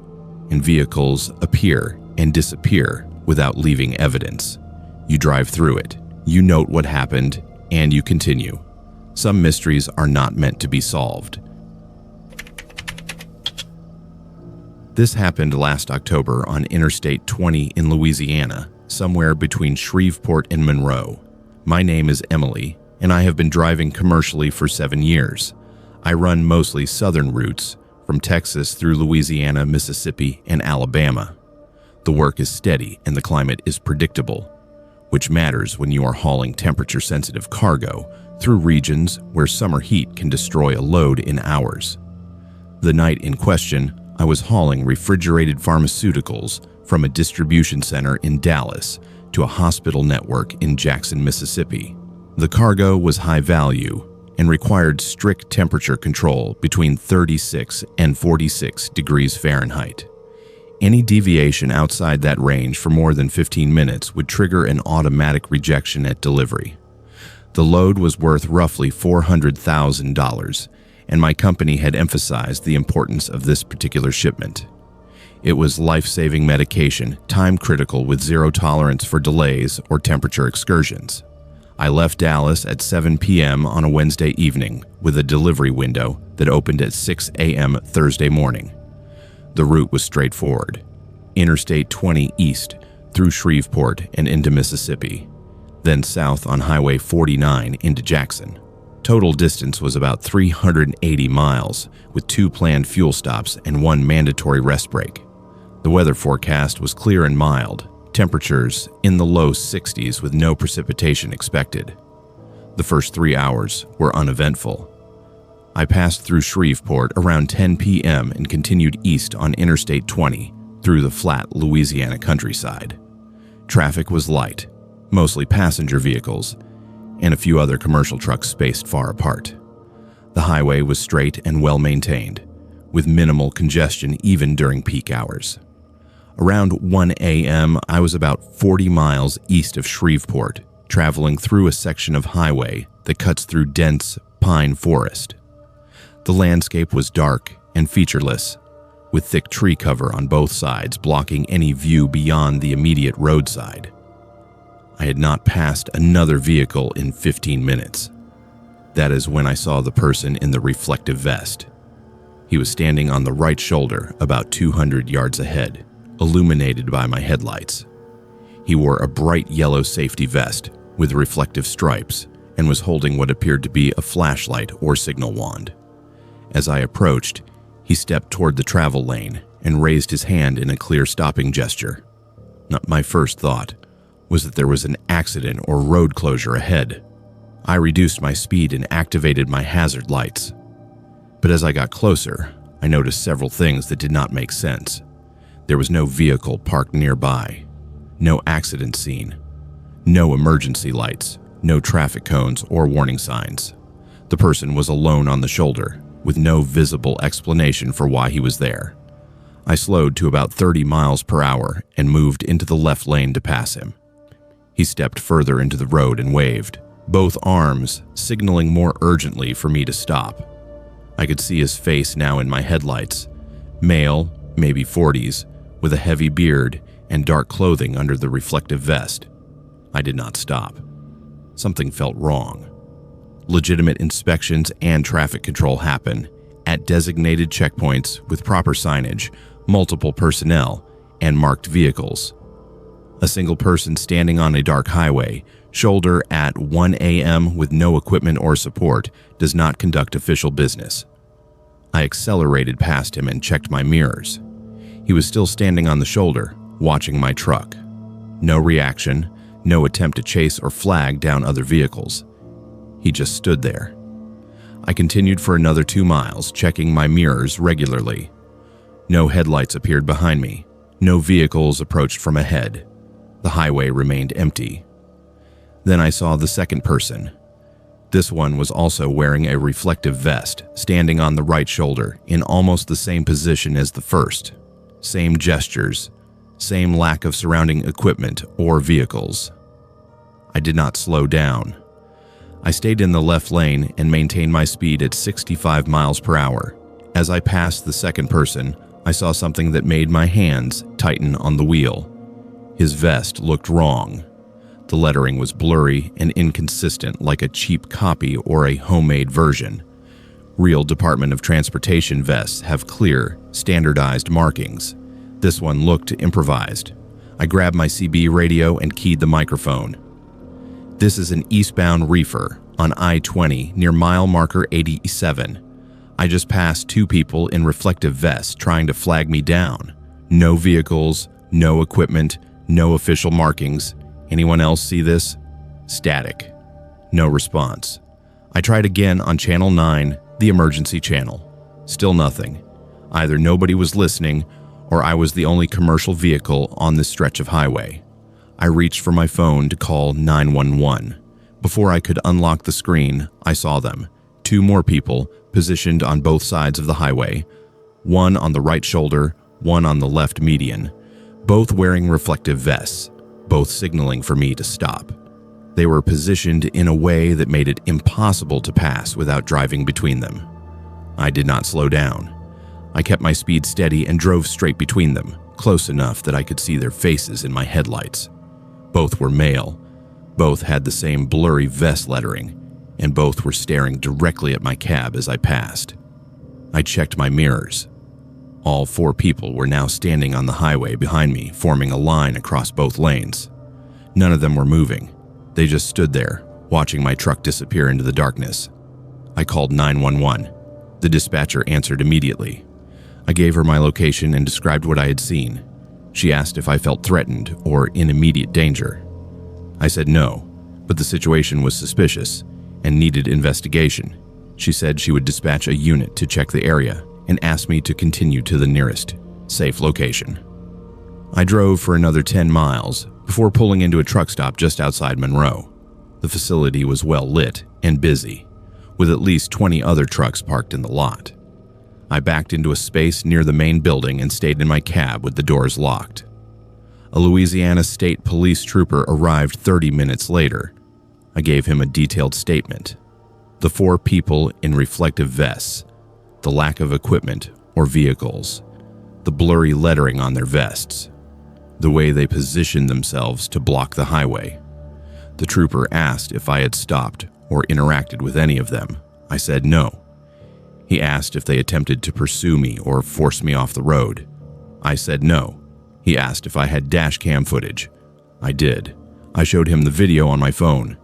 And vehicles appear and disappear without leaving evidence. You drive through it, you note what happened, and you continue. Some mysteries are not meant to be solved. This happened last October on Interstate 20 in Louisiana, somewhere between Shreveport and Monroe. My name is Emily, and I have been driving commercially for 7 years. I run mostly southern routes, from Texas through Louisiana, Mississippi, and Alabama. The work is steady and the climate is predictable, which matters when you are hauling temperature-sensitive cargo through regions where summer heat can destroy a load in hours. The night in question, I was hauling refrigerated pharmaceuticals from a distribution center in Dallas to a hospital network in Jackson, Mississippi. The cargo was high value and required strict temperature control between 36 and 46 degrees Fahrenheit. Any deviation outside that range for more than 15 minutes would trigger an automatic rejection at delivery. The load was worth roughly $400,000, and my company had emphasized the importance of this particular shipment. It was life-saving medication, time-critical with zero tolerance for delays or temperature excursions. I left Dallas at 7 p.m. on a Wednesday evening with a delivery window that opened at 6 a.m. Thursday morning. The route was straightforward. Interstate 20 east through Shreveport and into Mississippi, then south on Highway 49 into Jackson. Total distance was about 380 miles, with 2 planned fuel stops and 1 mandatory rest break. The weather forecast was clear and mild, temperatures in the low 60s with no precipitation expected. The first 3 hours were uneventful. I passed through Shreveport around 10 p.m. and continued east on Interstate 20 through the flat Louisiana countryside. Traffic was light, mostly passenger vehicles, and a few other commercial trucks spaced far apart. The highway was straight and well maintained, with minimal congestion even during peak hours. Around 1 a.m., I was about 40 miles east of Shreveport, traveling through a section of highway that cuts through dense pine forest. The landscape was dark and featureless, with thick tree cover on both sides blocking any view beyond the immediate roadside. I had not passed another vehicle in 15 minutes. That is when I saw the person in the reflective vest. He was standing on the right shoulder about 200 yards ahead, illuminated by my headlights. He wore a bright yellow safety vest with reflective stripes and was holding what appeared to be a flashlight or signal wand. As I approached, he stepped toward the travel lane and raised his hand in a clear stopping gesture. My first thought was that there was an accident or road closure ahead. I reduced my speed and activated my hazard lights. But as I got closer, I noticed several things that did not make sense. There was no vehicle parked nearby, no accident scene, no emergency lights, no traffic cones or warning signs. The person was alone on the shoulder, with no visible explanation for why he was there. I slowed to about 30 miles per hour and moved into the left lane to pass him. He stepped further into the road and waved, both arms signaling more urgently for me to stop. I could see his face now in my headlights. Male, maybe 40s, with a heavy beard and dark clothing under the reflective vest. I did not stop. Something felt wrong. Legitimate inspections and traffic control happen at designated checkpoints with proper signage, multiple personnel, and marked vehicles. A single person standing on a dark highway, shoulder at 1 a.m. with no equipment or support, does not conduct official business. I accelerated past him and checked my mirrors. He was still standing on the shoulder, watching my truck. No reaction, no attempt to chase or flag down other vehicles. He just stood there. I continued for another 2 miles, checking my mirrors regularly. No headlights appeared behind me. No vehicles approached from ahead. The highway remained empty. Then I saw the second person. This one was also wearing a reflective vest, standing on the right shoulder, in almost the same position as the first. Same gestures, same lack of surrounding equipment or vehicles. I did not slow down. I stayed in the left lane and maintained my speed at 65 miles per hour. As I passed the second person, I saw something that made my hands tighten on the wheel. His vest looked wrong. The lettering was blurry and inconsistent, like a cheap copy or a homemade version. Real Department of Transportation vests have clear, standardized markings. This one looked improvised. I grabbed my CB radio and keyed the microphone. This is an eastbound reefer on I-20 near mile marker 87. I just passed 2 people in reflective vests trying to flag me down. No vehicles, no equipment, no official markings. Anyone else see this? Static. No response. I tried again on channel 9, the emergency channel. Still nothing. Either nobody was listening or I was the only commercial vehicle on this stretch of highway. I reached for my phone to call 911. Before I could unlock the screen, I saw them. 2 more people positioned on both sides of the highway, one on the right shoulder, one on the left median, both wearing reflective vests, both signaling for me to stop. They were positioned in a way that made it impossible to pass without driving between them. I did not slow down. I kept my speed steady and drove straight between them, close enough that I could see their faces in my headlights. Both were male, both had the same blurry vest lettering, and both were staring directly at my cab as I passed. I checked my mirrors. All 4 people were now standing on the highway behind me, forming a line across both lanes. None of them were moving. They just stood there, watching my truck disappear into the darkness. I called 911. The dispatcher answered immediately. I gave her my location and described what I had seen. She asked if I felt threatened or in immediate danger. I said no, but the situation was suspicious and needed investigation. She said she would dispatch a unit to check the area and asked me to continue to the nearest safe location. I drove for another 10 miles before pulling into a truck stop just outside Monroe. The facility was well lit and busy, with at least 20 other trucks parked in the lot. I backed into a space near the main building and stayed in my cab with the doors locked. A Louisiana State Police trooper arrived 30 minutes later. I gave him a detailed statement. The 4 people in reflective vests, the lack of equipment or vehicles, the blurry lettering on their vests, the way they positioned themselves to block the highway. The trooper asked if I had stopped or interacted with any of them. I said no. He asked if they attempted to pursue me or force me off the road. I said no. He asked if I had dash cam footage. I did. I showed him the video on my phone.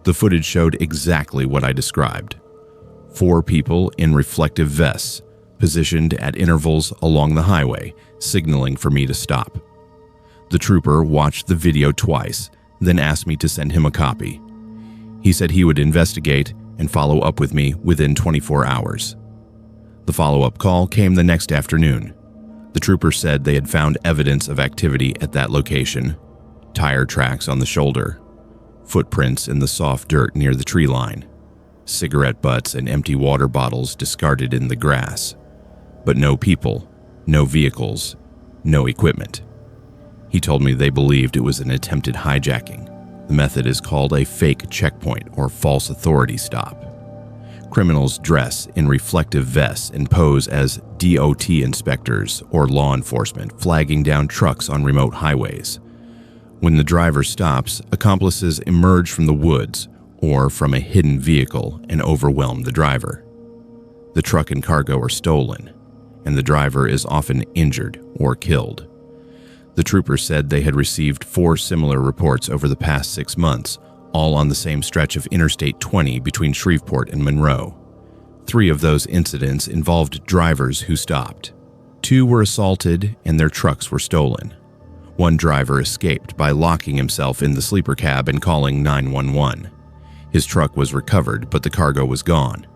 The footage showed exactly what I described. 4 people in reflective vests, positioned at intervals along the highway, signaling for me to stop. The trooper watched the video twice, then asked me to send him a copy. He said he would investigate and follow up with me within 24 hours. The follow-up call came the next afternoon. The trooper said they had found evidence of activity at that location: tire tracks on the shoulder, footprints in the soft dirt near the tree line, cigarette butts and empty water bottles discarded in the grass. But no people, no vehicles, no equipment. He told me they believed it was an attempted hijacking. The method is called a fake checkpoint or false authority stop. Criminals dress in reflective vests and pose as DOT inspectors or law enforcement flagging down trucks on remote highways. When the driver stops, accomplices emerge from the woods or from a hidden vehicle and overwhelm the driver. The truck and cargo are stolen, and the driver is often injured or killed. The trooper said they had received 4 similar reports over the past 6 months, all on the same stretch of Interstate 20 between Shreveport and Monroe. 3 of those incidents involved drivers who stopped. 2 were assaulted and their trucks were stolen. 1 driver escaped by locking himself in the sleeper cab and calling 911. His truck was recovered, but the cargo was gone.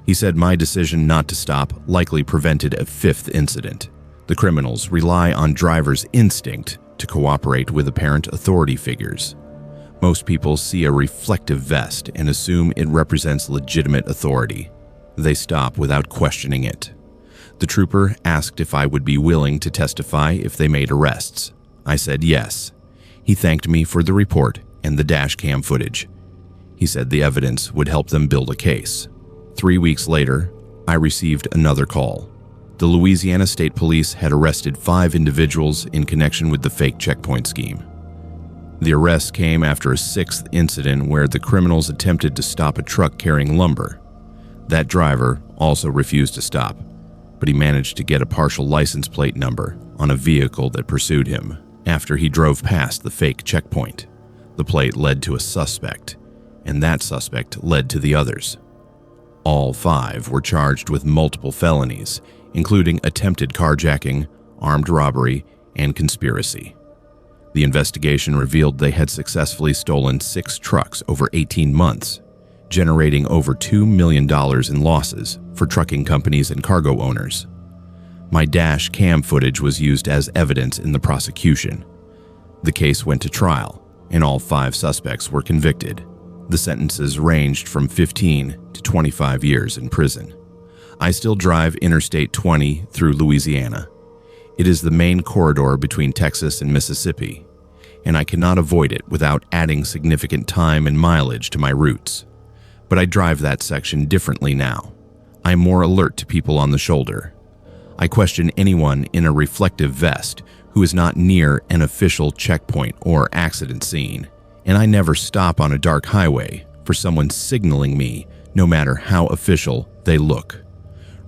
He said my decision not to stop likely prevented a 5th incident. The criminals rely on drivers' instinct to cooperate with apparent authority figures. Most people see a reflective vest and assume it represents legitimate authority. They stop without questioning it. The trooper asked if I would be willing to testify if they made arrests. I said yes. He thanked me for the report and the dash cam footage. He said the evidence would help them build a case. 3 weeks later, I received another call. The Louisiana State Police had arrested 5 individuals in connection with the fake checkpoint scheme. The arrest came after a 6th incident where the criminals attempted to stop a truck carrying lumber. That driver also refused to stop, but he managed to get a partial license plate number on a vehicle that pursued him after he drove past the fake checkpoint. The plate led to a suspect, and that suspect led to the others. All 5 were charged with multiple felonies, including attempted carjacking, armed robbery, and conspiracy. The investigation revealed they had successfully stolen 6 trucks over 18 months, generating over $2 million in losses for trucking companies and cargo owners. My dash cam footage was used as evidence in the prosecution. The case went to trial, and all 5 suspects were convicted. The sentences ranged from 15 to 25 years in prison. I still drive Interstate 20 through Louisiana. It is the main corridor between Texas and Mississippi, and I cannot avoid it without adding significant time and mileage to my routes. But I drive that section differently now. I am more alert to people on the shoulder. I question anyone in a reflective vest who is not near an official checkpoint or accident scene, and I never stop on a dark highway for someone signaling me, no matter how official they look.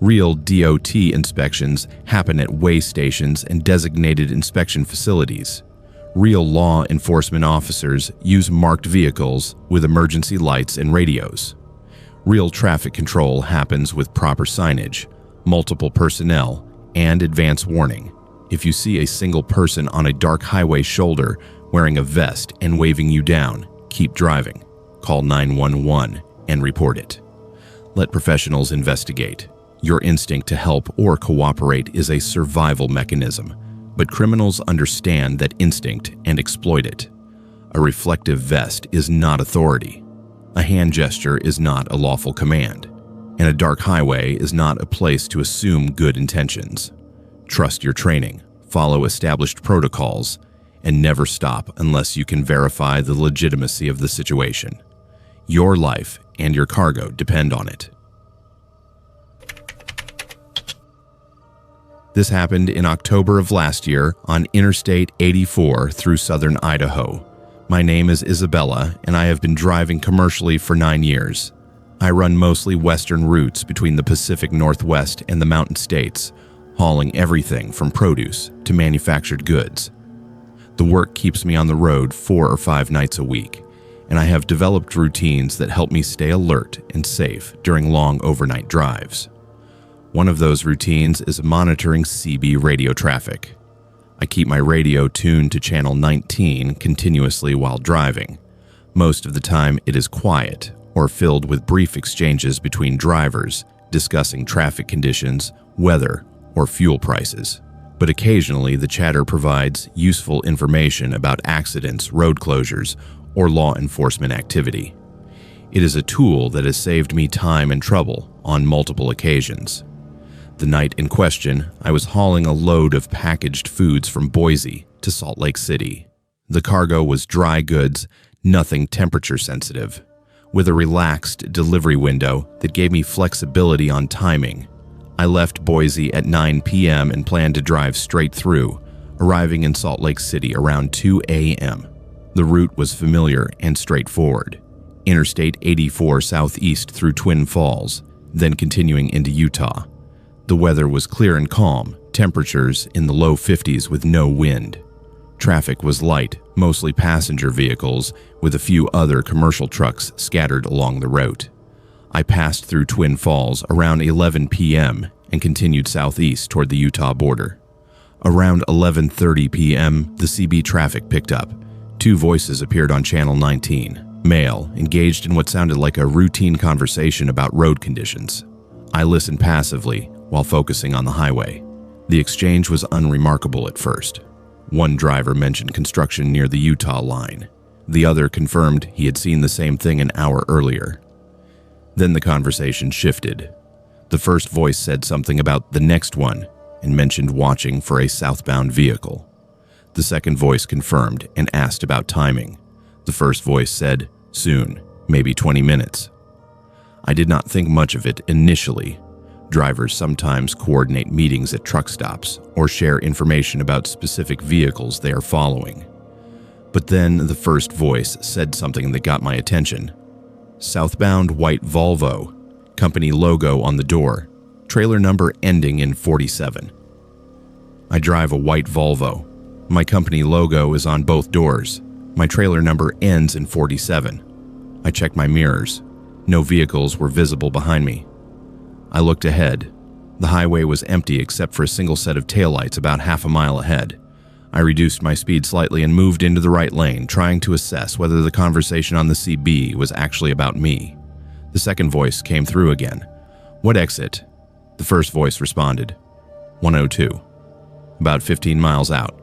Real DOT inspections happen at way stations and designated inspection facilities. Real law enforcement officers use marked vehicles with emergency lights and radios. Real traffic control happens with proper signage, multiple personnel, and advance warning. If you see a single person on a dark highway shoulder wearing a vest and waving you down, keep driving. Call 911 and report it. Let professionals investigate. Your instinct to help or cooperate is a survival mechanism, but criminals understand that instinct and exploit it. A reflective vest is not authority. A hand gesture is not a lawful command, and a dark highway is not a place to assume good intentions. Trust your training, follow established protocols, and never stop unless you can verify the legitimacy of the situation. Your life and your cargo depend on it. This happened in October of last year on Interstate 84 through southern Idaho. My name is Isabella, and I have been driving commercially for 9 years. I run mostly western routes between the Pacific Northwest and the Mountain States, hauling everything from produce to manufactured goods. The work keeps me on the road 4 or 5 nights a week, and I have developed routines that help me stay alert and safe during long overnight drives. One of those routines is monitoring CB radio traffic. I keep my radio tuned to channel 19 continuously while driving. Most of the time, it is quiet or filled with brief exchanges between drivers discussing traffic conditions, weather, or fuel prices. But occasionally, the chatter provides useful information about accidents, road closures, or law enforcement activity. It is a tool that has saved me time and trouble on multiple occasions. The night in question, I was hauling a load of packaged foods from Boise to Salt Lake City. The cargo was dry goods, nothing temperature sensitive, with a relaxed delivery window that gave me flexibility on timing. I left Boise at 9 p.m. and planned to drive straight through, arriving in Salt Lake City around 2 a.m. The route was familiar and straightforward. Interstate 84 southeast through Twin Falls, then continuing into Utah. The weather was clear and calm, temperatures in the low 50s with no wind. Traffic was light, mostly passenger vehicles, with a few other commercial trucks scattered along the route. I passed through Twin Falls around 11 p.m. and continued southeast toward the Utah border. Around 11:30 p.m., the CB traffic picked up. Two voices appeared on Channel 19. Male, engaged in what sounded like a routine conversation about road conditions. I listened passively while focusing on the highway. The exchange was unremarkable at first. One driver mentioned construction near the Utah line. The other confirmed he had seen the same thing an hour earlier. Then the conversation shifted. The first voice said something about the next one and mentioned watching for a southbound vehicle. The second voice confirmed and asked about timing. The first voice said, soon, maybe 20 minutes. I did not think much of it initially. Drivers sometimes coordinate meetings at truck stops or share information about specific vehicles they are following. But then the first voice said something that got my attention. Southbound white Volvo, company logo on the door, trailer number ending in 47. I drive a white Volvo. My company logo is on both doors. My trailer number ends in 47. I checked my mirrors. No vehicles were visible behind me. I looked ahead. The highway was empty except for a single set of taillights about half a mile ahead. I reduced my speed slightly and moved into the right lane, trying to assess whether the conversation on the CB was actually about me. The second voice came through again. What exit? The first voice responded. 102. About 15 miles out.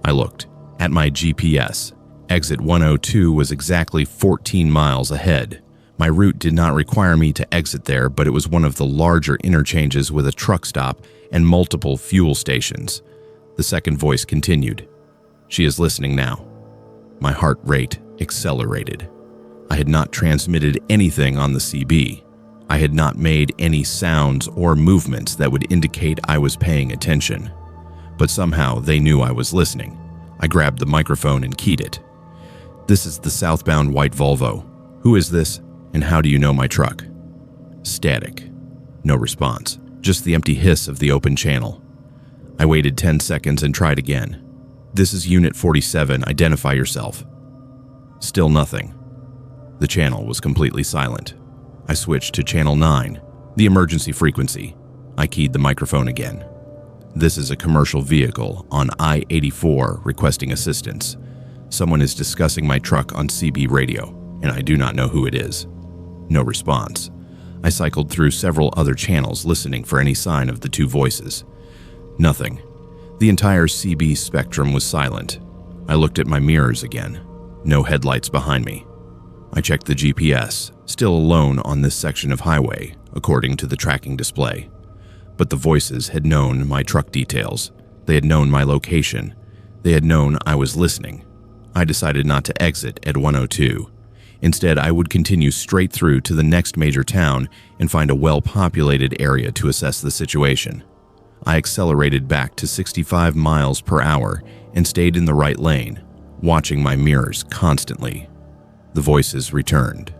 I looked. At my GPS, exit 102 was exactly 14 miles ahead. My route did not require me to exit there, but it was one of the larger interchanges with a truck stop and multiple fuel stations. The second voice continued. She is listening now. My heart rate accelerated. I had not transmitted anything on the CB. I had not made any sounds or movements that would indicate I was paying attention. But somehow they knew I was listening. I grabbed the microphone and keyed it. This is the southbound white Volvo. Who is this, and how do you know my truck? Static. No response, just the empty hiss of the open channel. I waited 10 seconds and tried again. This is Unit 47, identify yourself. Still nothing. The channel was completely silent. I switched to Channel 9, the emergency frequency. I keyed the microphone again. This is a commercial vehicle on I-84 requesting assistance. Someone is discussing my truck on CB radio, and I do not know who it is. No response. I cycled through several other channels listening for any sign of the two voices. Nothing. The entire CB spectrum was silent. I looked at my mirrors again. No headlights behind me. I checked the GPS, still alone on this section of highway, according to the tracking display. But the voices had known my truck details. They had known my location. They had known I was listening. I decided not to exit at 102. Instead, I would continue straight through to the next major town and find a well-populated area to assess the situation. I accelerated back to 65 miles per hour and stayed in the right lane, watching my mirrors constantly. The voices returned.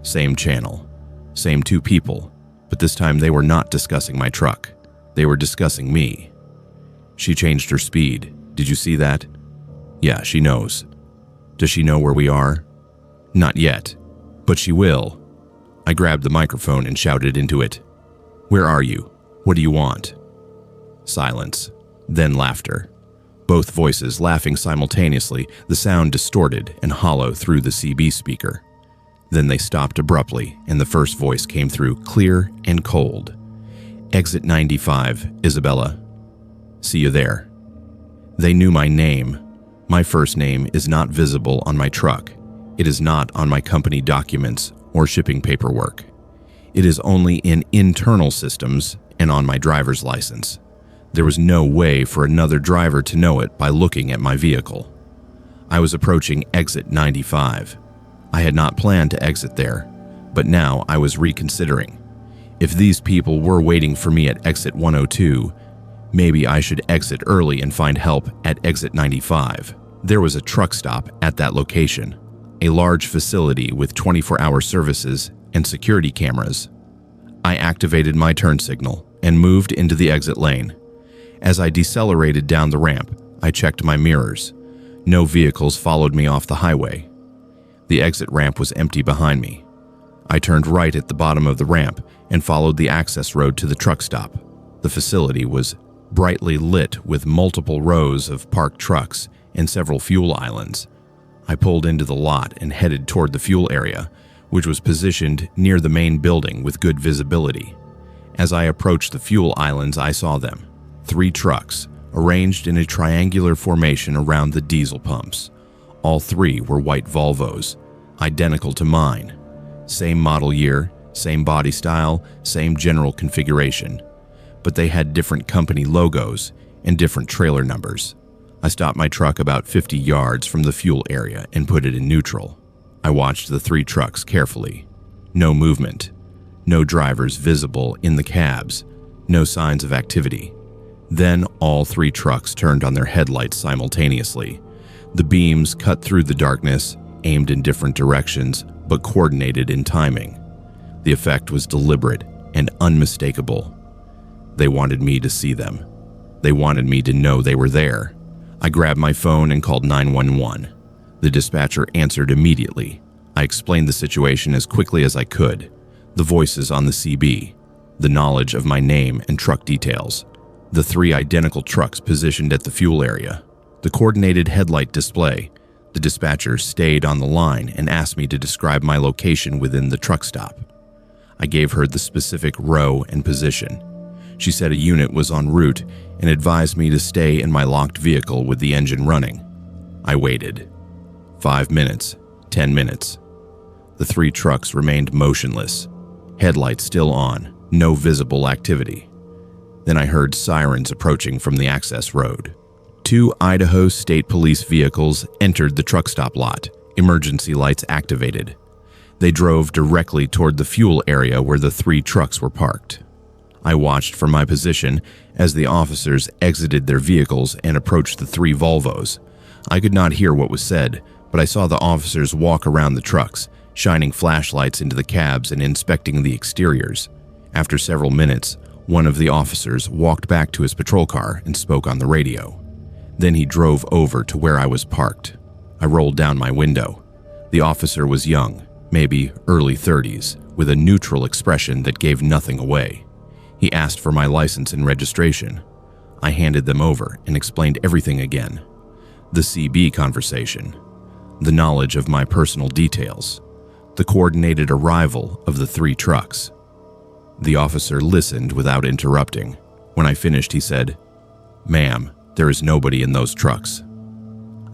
Same channel. Same two people, but this time they were not discussing my truck. They were discussing me. She changed her speed. Did you see that? Yeah, she knows. Does she know where we are? Not yet, but she will. I grabbed the microphone and shouted into it. Where are you? What do you want? Silence, then laughter. Both voices laughing simultaneously, the sound distorted and hollow through the CB speaker. Then they stopped abruptly, and the first voice came through clear and cold. "Exit 95, Isabella. See you there." They knew my name. My first name is not visible on my truck. It is not on my company documents or shipping paperwork. It is only in internal systems and on my driver's license. There was no way for another driver to know it by looking at my vehicle. I was approaching exit 95. I had not planned to exit there, but now I was reconsidering. If these people were waiting for me at exit 102, maybe I should exit early and find help at exit 95. There was a truck stop at that location, a large facility with 24-hour services and security cameras. I activated my turn signal and moved into the exit lane. As I decelerated down the ramp, I checked my mirrors. No vehicles followed me off the highway. The exit ramp was empty behind me. I turned right at the bottom of the ramp and followed the access road to the truck stop. The facility was brightly lit with multiple rows of parked trucks and several fuel islands. I pulled into the lot and headed toward the fuel area, which was positioned near the main building with good visibility. As I approached the fuel islands, I saw them. 3 trucks, arranged in a triangular formation around the diesel pumps. All 3 were white Volvos, identical to mine. Same model year, same body style, same general configuration. But they had different company logos and different trailer numbers. I stopped my truck about 50 yards from the fuel area and put it in neutral. I watched the 3 trucks carefully. No movement. No drivers visible in the cabs. No signs of activity. Then all 3 trucks turned on their headlights simultaneously. The beams cut through the darkness, aimed in different directions, but coordinated in timing. The effect was deliberate and unmistakable. They wanted me to see them. They wanted me to know they were there. I grabbed my phone and called 911. The dispatcher answered immediately. I explained the situation as quickly as I could. The voices on the CB, the knowledge of my name and truck details, the 3 identical trucks positioned at the fuel area, the coordinated headlight display. The dispatcher stayed on the line and asked me to describe my location within the truck stop. I gave her the specific row and position. She said a unit was en route and advised me to stay in my locked vehicle with the engine running. I waited. 5 minutes, 10 minutes. The 3 trucks remained motionless, headlights still on, no visible activity. Then I heard sirens approaching from the access road. 2 Idaho State Police vehicles entered the truck stop lot, emergency lights activated. They drove directly toward the fuel area where the 3 trucks were parked. I watched from my position as the officers exited their vehicles and approached the 3 Volvos. I could not hear what was said, but I saw the officers walk around the trucks, shining flashlights into the cabs and inspecting the exteriors. After several minutes, one of the officers walked back to his patrol car and spoke on the radio. Then he drove over to where I was parked. I rolled down my window. The officer was young, maybe early 30s, with a neutral expression that gave nothing away. He asked for my license and registration. I handed them over and explained everything again. The CB conversation, the knowledge of my personal details, the coordinated arrival of the 3 trucks. The officer listened without interrupting. When I finished, he said, "Ma'am, there is nobody in those trucks."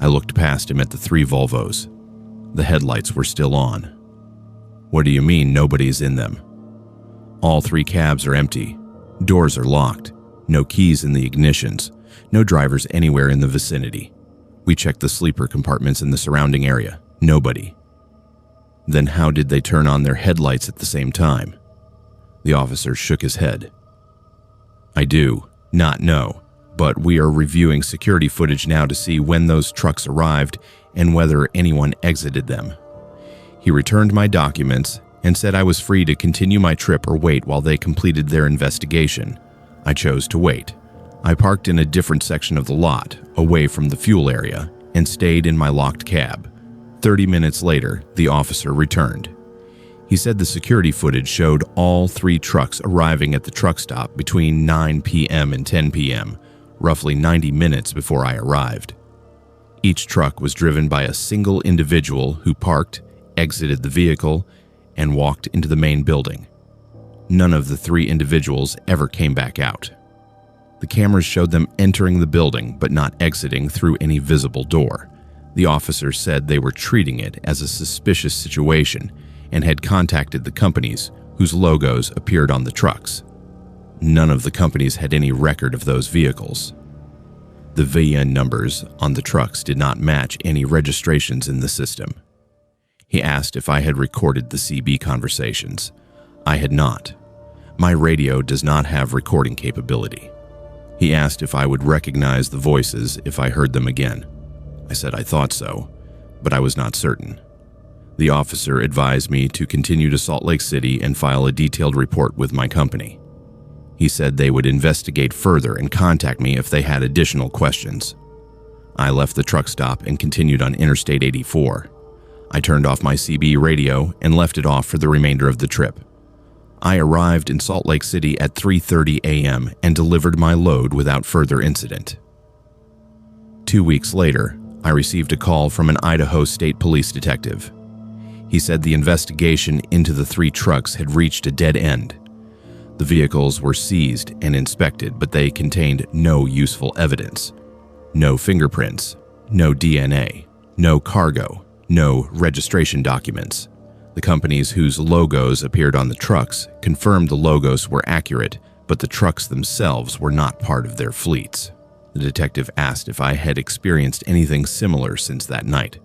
I looked past him at the 3 Volvos. The headlights were still on. "What do you mean nobody's in them?" "All 3 cabs are empty. Doors are locked. No keys in the ignitions. No drivers anywhere in the vicinity. We checked the sleeper compartments in the surrounding area. Nobody." "Then how did they turn on their headlights at the same time?" The officer shook his head. "I do not know, but we are reviewing security footage now to see when those trucks arrived and whether anyone exited them." He returned my documents and said I was free to continue my trip or wait while they completed their investigation. I chose to wait. I parked in a different section of the lot, away from the fuel area, and stayed in my locked cab. 30 minutes later, the officer returned. He said the security footage showed all 3 trucks arriving at the truck stop between 9 p.m. and 10 p.m., roughly 90 minutes before I arrived. Each truck was driven by a single individual who parked, exited the vehicle, and walked into the main building. None of the 3 individuals ever came back out. The cameras showed them entering the building but not exiting through any visible door. The officers said they were treating it as a suspicious situation and had contacted the companies whose logos appeared on the trucks. None of the companies had any record of those vehicles. The VIN numbers on the trucks did not match any registrations in the system. He asked if I had recorded the CB conversations. I had not. My radio does not have recording capability. He asked if I would recognize the voices if I heard them again. I said I thought so, but I was not certain. The officer advised me to continue to Salt Lake City and file a detailed report with my company. He said they would investigate further and contact me if they had additional questions. I left the truck stop and continued on Interstate 84. I turned off my CB radio and left it off for the remainder of the trip. I arrived in Salt Lake City at 3:30 a.m. and delivered my load without further incident. 2 weeks later, I received a call from an Idaho State Police detective. He said the investigation into the 3 trucks had reached a dead end. The vehicles were seized and inspected, but they contained no useful evidence. No fingerprints, no DNA, no cargo, no registration documents. The companies whose logos appeared on the trucks confirmed the logos were accurate, but the trucks themselves were not part of their fleets. The detective asked if I had experienced anything similar since that night.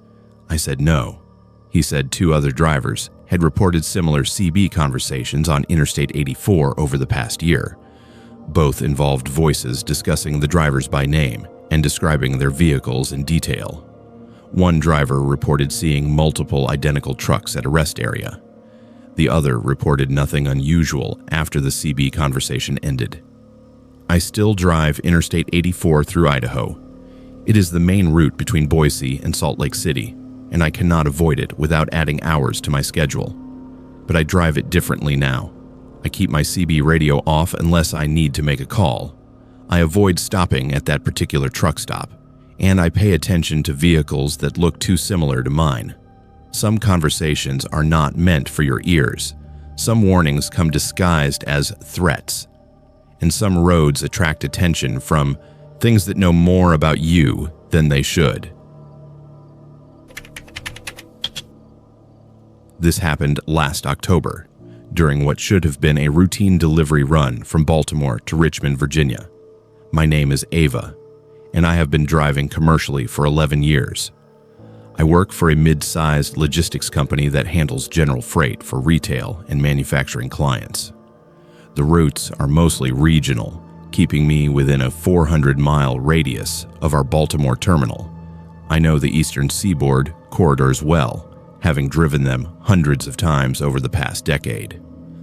I said no. He said 2 other drivers had reported similar CB conversations on Interstate 84 over the past year. Both involved voices discussing the drivers by name and describing their vehicles in detail. One driver reported seeing multiple identical trucks at a rest area. The other reported nothing unusual after the CB conversation ended. I still drive Interstate 84 through Idaho. It is the main route between Boise and Salt Lake City, and I cannot avoid it without adding hours to my schedule. But I drive it differently now. I keep my CB radio off unless I need to make a call. I avoid stopping at that particular truck stop, and I pay attention to vehicles that look too similar to mine. Some conversations are not meant for your ears. Some warnings come disguised as threats. And some roads attract attention from things that know more about you than they should. This happened last October, during what should have been a routine delivery run from Baltimore to Richmond, Virginia. My name is Ava, and I have been driving commercially for 11 years. I work for a mid-sized logistics company that handles general freight for retail and manufacturing clients. The routes are mostly regional, keeping me within a 400-mile radius of our Baltimore terminal. I know the Eastern Seaboard corridors well, having driven them hundreds of times over the past decade.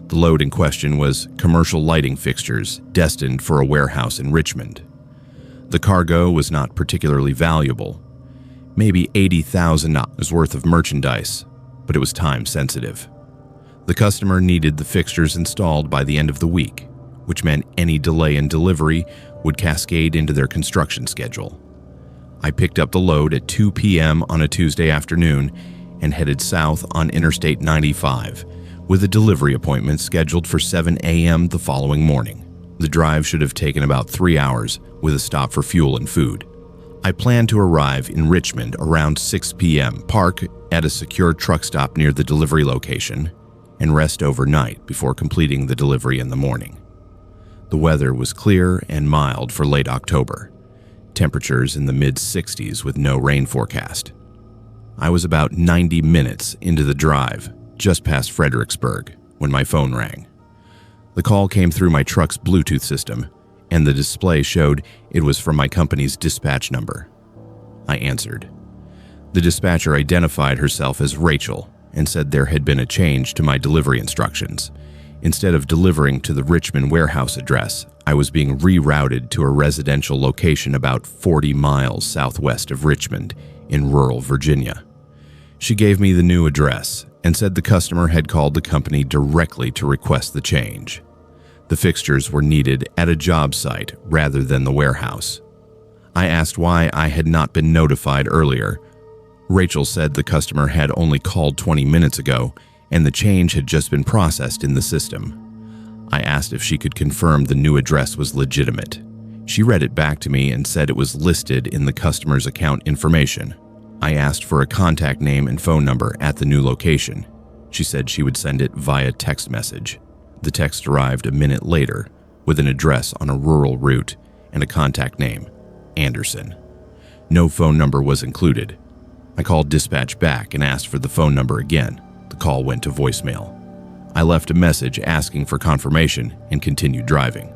The load in question was commercial lighting fixtures destined for a warehouse in Richmond. The cargo was not particularly valuable, maybe $80,000 worth of merchandise, but it was time sensitive. The customer needed the fixtures installed by the end of the week, which meant any delay in delivery would cascade into their construction schedule. I picked up the load at 2 p.m. on a Tuesday afternoon and headed south on Interstate 95, with a delivery appointment scheduled for 7 a.m. the following morning. The drive should have taken about 3 hours, with a stop for fuel and food. I planned to arrive in Richmond around 6 p.m., park at a secure truck stop near the delivery location, and rest overnight before completing the delivery in the morning. The weather was clear and mild for late October, temperatures in the mid-60s with no rain forecast. I was about 90 minutes into the drive, just past Fredericksburg, when my phone rang. The call came through my truck's Bluetooth system, and the display showed it was from my company's dispatch number. I answered. The dispatcher identified herself as Rachel and said there had been a change to my delivery instructions. Instead of delivering to the Richmond warehouse address, I was being rerouted to a residential location about 40 miles southwest of Richmond in rural Virginia. She gave me the new address and said the customer had called the company directly to request the change. The fixtures were needed at a job site rather than the warehouse. I asked why I had not been notified earlier. Rachel said the customer had only called 20 minutes ago and the change had just been processed in the system. I asked if she could confirm the new address was legitimate. She read it back to me and said it was listed in the customer's account information. I asked for a contact name and phone number at the new location. She said she would send it via text message. The text arrived a minute later with an address on a rural route and a contact name, Anderson. No phone number was included. I called dispatch back and asked for the phone number again. The call went to voicemail. I left a message asking for confirmation and continued driving.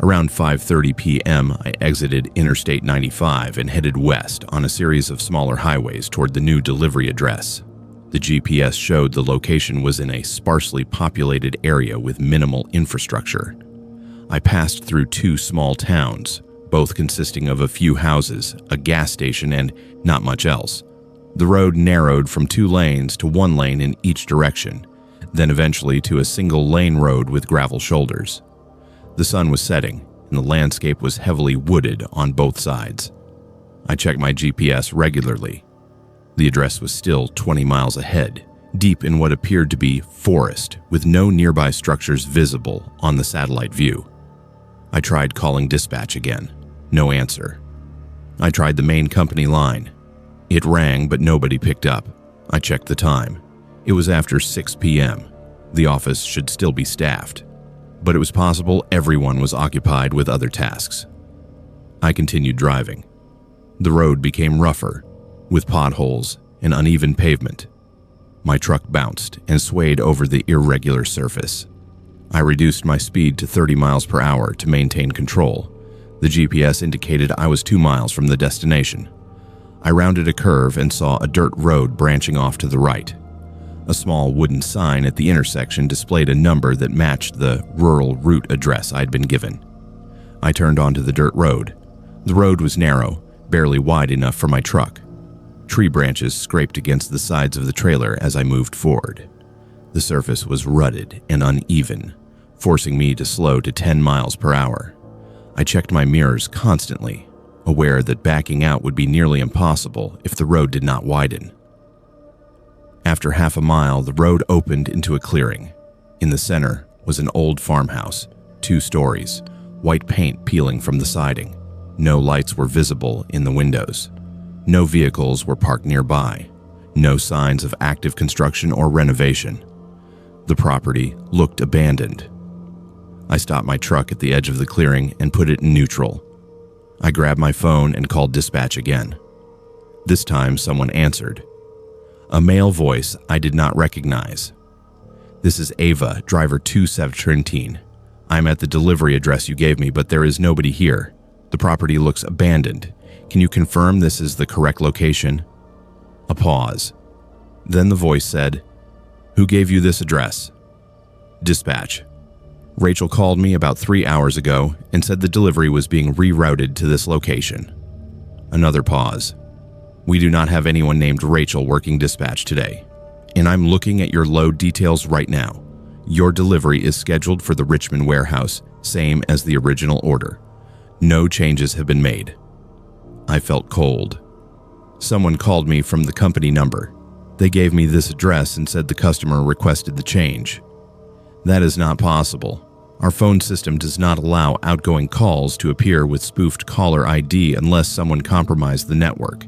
Around 5:30 p.m., I exited Interstate 95 and headed west on a series of smaller highways toward the new delivery address. The GPS showed the location was in a sparsely populated area with minimal infrastructure. I passed through two small towns, both consisting of a few houses, a gas station, and not much else. The road narrowed from 2 lanes to 1 lane in each direction, then eventually to a single-lane road with gravel shoulders. The sun was setting, and the landscape was heavily wooded on both sides. I checked my GPS regularly. The address was still 20 miles ahead, deep in what appeared to be forest, with no nearby structures visible on the satellite view. I tried calling dispatch again. No answer. I tried the main company line. It rang, but nobody picked up. I checked the time. It was after 6 p.m. The office should still be staffed, but it was possible everyone was occupied with other tasks. I continued driving. The road became rougher, with potholes and uneven pavement. My truck bounced and swayed over the irregular surface. I reduced my speed to 30 miles per hour to maintain control. The GPS indicated I was 2 miles from the destination. I rounded a curve and saw a dirt road branching off to the right. A small wooden sign at the intersection displayed a number that matched the rural route address I'd been given. I turned onto the dirt road. The road was narrow, barely wide enough for my truck. Tree branches scraped against the sides of the trailer as I moved forward. The surface was rutted and uneven, forcing me to slow to 10 miles per hour. I checked my mirrors constantly, aware that backing out would be nearly impossible if the road did not widen. After half a mile, the road opened into a clearing. In the center was an old farmhouse, 2 stories, white paint peeling from the siding. No lights were visible in the windows. No vehicles were parked nearby. No signs of active construction or renovation. The property looked abandoned. I stopped my truck at the edge of the clearing and put it in neutral. I grabbed my phone and called dispatch again. This time, someone answered. A male voice I did not recognize. "This is Ava, driver 217. I'm at the delivery address you gave me, but there is nobody here. The property looks abandoned. Can you confirm this is the correct location?" A pause. Then the voice said, "Who gave you this address?" Dispatch. Rachel called me about 3 hours ago and said the delivery was being rerouted to this location. Another pause. We do not have anyone named Rachel working dispatch today, and I'm looking at your load details right now. Your delivery is scheduled for the Richmond warehouse, same as the original order. No changes have been made. I felt cold. Someone called me from the company number. They gave me this address and said the customer requested the change. That is not possible. Our phone system does not allow outgoing calls to appear with spoofed caller ID unless someone compromised the network,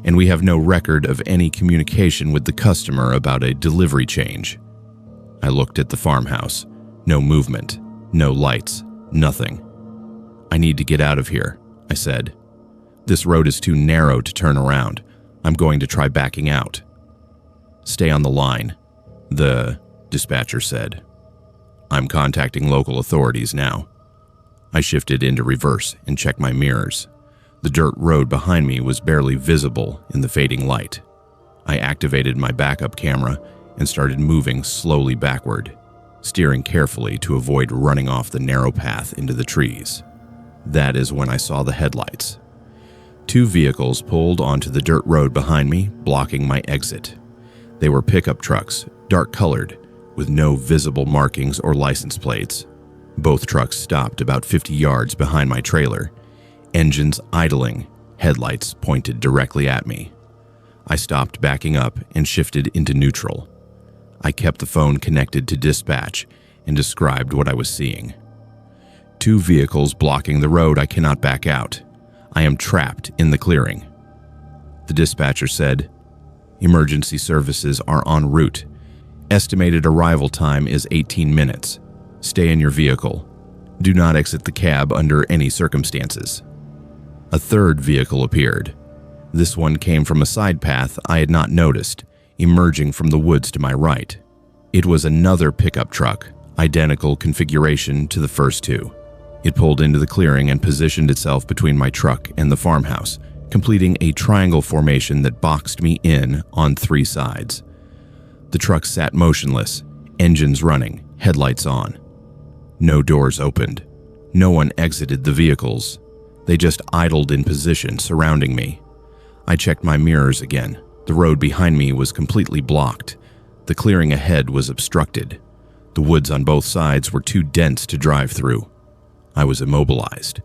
and we have no record of any communication with the customer about a delivery change. I looked at the farmhouse. No movement, no lights, nothing. I need to get out of here, I said. This road is too narrow to turn around. I'm going to try backing out. Stay on the line, the dispatcher said. I'm contacting local authorities now. I shifted into reverse and checked my mirrors. The dirt road behind me was barely visible in the fading light. I activated my backup camera and started moving slowly backward, steering carefully to avoid running off the narrow path into the trees. That is when I saw the headlights. 2 vehicles pulled onto the dirt road behind me, blocking my exit. They were pickup trucks, dark-colored, with no visible markings or license plates. Both trucks stopped about 50 yards behind my trailer. engines idling, headlights pointed directly at me. I stopped backing up and shifted into neutral. I kept the phone connected to dispatch and described what I was seeing. 2 vehicles blocking the road. I cannot back out. I am trapped in the clearing. The dispatcher said, "Emergency services are en route. Estimated arrival time is 18 minutes. Stay in your vehicle. Do not exit the cab under any circumstances." A third vehicle appeared. This one came from a side path I had not noticed, emerging from the woods to my right. It was another pickup truck, identical configuration to the first 2. It pulled into the clearing and positioned itself between my truck and the farmhouse, completing a triangle formation that boxed me in on 3 sides. The truck sat motionless, engines running, headlights on. No doors opened. No one exited the vehicles. They just idled in position, surrounding me. I checked my mirrors again. The road behind me was completely blocked. The clearing ahead was obstructed. The woods on both sides were too dense to drive through. I was immobilized.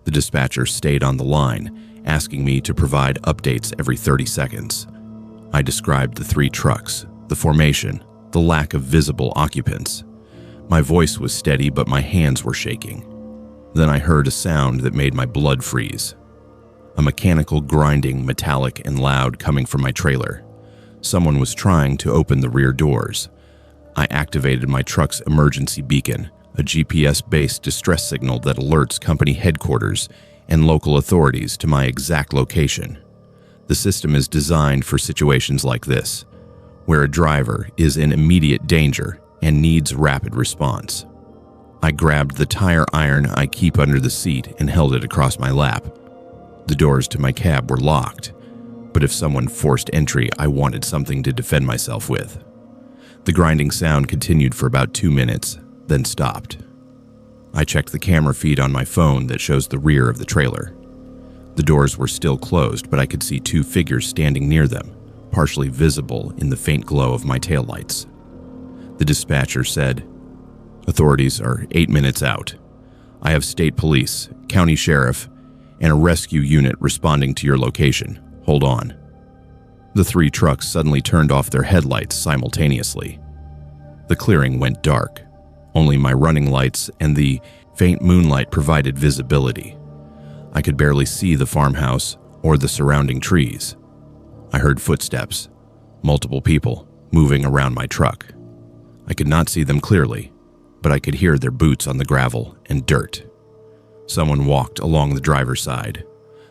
The dispatcher stayed on the line, asking me to provide updates every 30 seconds. I described the 3 trucks, the formation, the lack of visible occupants. My voice was steady, but my hands were shaking. Then I heard a sound that made my blood freeze. A mechanical grinding, metallic and loud, coming from my trailer. Someone was trying to open the rear doors. I activated my truck's emergency beacon, a GPS-based distress signal that alerts company headquarters and local authorities to my exact location. The system is designed for situations like this, where a driver is in immediate danger and needs rapid response. I grabbed the tire iron I keep under the seat and held it across my lap. The doors to my cab were locked, but if someone forced entry, I wanted something to defend myself with. The grinding sound continued for about 2 minutes, then stopped. I checked the camera feed on my phone that shows the rear of the trailer. The doors were still closed, but I could see 2 figures standing near them, partially visible in the faint glow of my taillights. The dispatcher said, "Authorities are 8 minutes out. I have state police, county sheriff, and a rescue unit responding to your location. Hold on." The 3 trucks suddenly turned off their headlights simultaneously. The clearing went dark. Only my running lights and the faint moonlight provided visibility. I could barely see the farmhouse or the surrounding trees. I heard footsteps, multiple people moving around my truck. I could not see them clearly, but I could hear their boots on the gravel and dirt. Someone walked along the driver's side.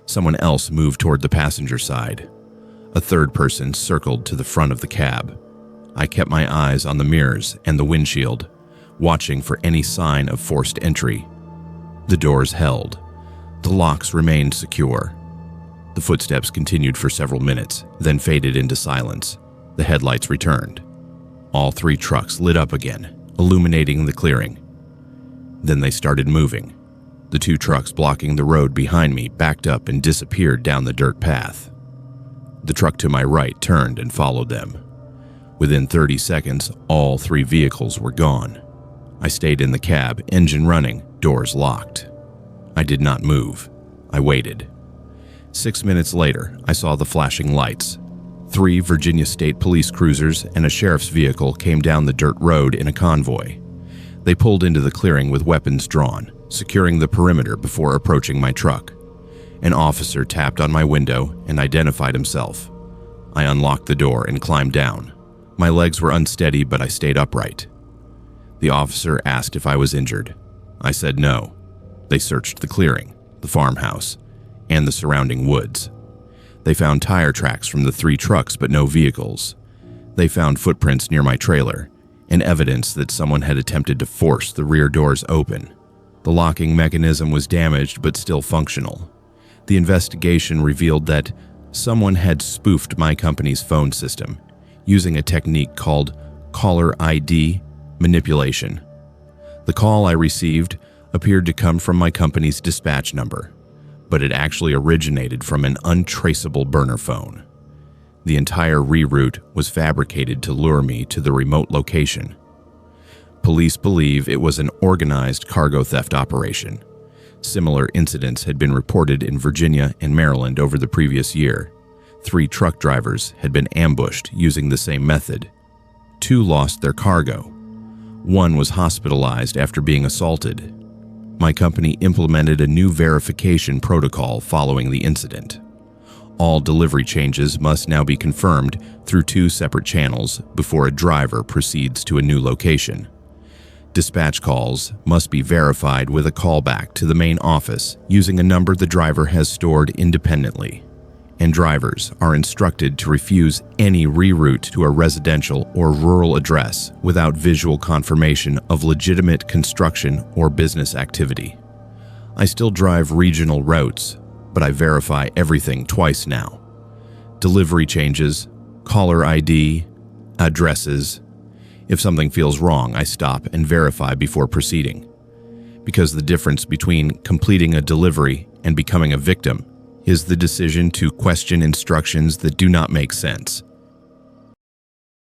Someone else moved toward the passenger side. A third person circled to the front of the cab. I kept my eyes on the mirrors and the windshield, watching for any sign of forced entry. The doors held. The locks remained secure. The footsteps continued for several minutes, then faded into silence. The headlights returned. All 3 trucks lit up again, illuminating the clearing. Then they started moving. The 2 trucks blocking the road behind me backed up and disappeared down the dirt path. The truck to my right turned and followed them. Within 30 seconds, all 3 vehicles were gone. I stayed in the cab, engine running, doors locked. I did not move. I waited. 6 minutes later, I saw the flashing lights. 3 Virginia State Police cruisers and a sheriff's vehicle came down the dirt road in a convoy. They pulled into the clearing with weapons drawn, securing the perimeter before approaching my truck. An officer tapped on my window and identified himself. I unlocked the door and climbed down. My legs were unsteady, but I stayed upright. The officer asked if I was injured. I said no. They searched the clearing, the farmhouse, and the surrounding woods. They found tire tracks from the 3 trucks, but no vehicles. They found footprints near my trailer and evidence that someone had attempted to force the rear doors open. The locking mechanism was damaged but still functional. The investigation revealed that someone had spoofed my company's phone system using a technique called caller ID manipulation. The call I received appeared to come from my company's dispatch number, but it actually originated from an untraceable burner phone. The entire reroute was fabricated to lure me to the remote location. Police believe it was an organized cargo theft operation. Similar incidents had been reported in Virginia and Maryland over the previous year. 3 truck drivers had been ambushed using the same method. 2 lost their cargo. 1 was hospitalized after being assaulted. My company implemented a new verification protocol following the incident. All delivery changes must now be confirmed through 2 separate channels before a driver proceeds to a new location. Dispatch calls must be verified with a callback to the main office using a number the driver has stored independently, and drivers are instructed to refuse any reroute to a residential or rural address without visual confirmation of legitimate construction or business activity. I still drive regional routes, but I verify everything twice now. Delivery changes, caller ID, addresses. If something feels wrong, I stop and verify before proceeding. Because the difference between completing a delivery and becoming a victim is the decision to question instructions that do not make sense.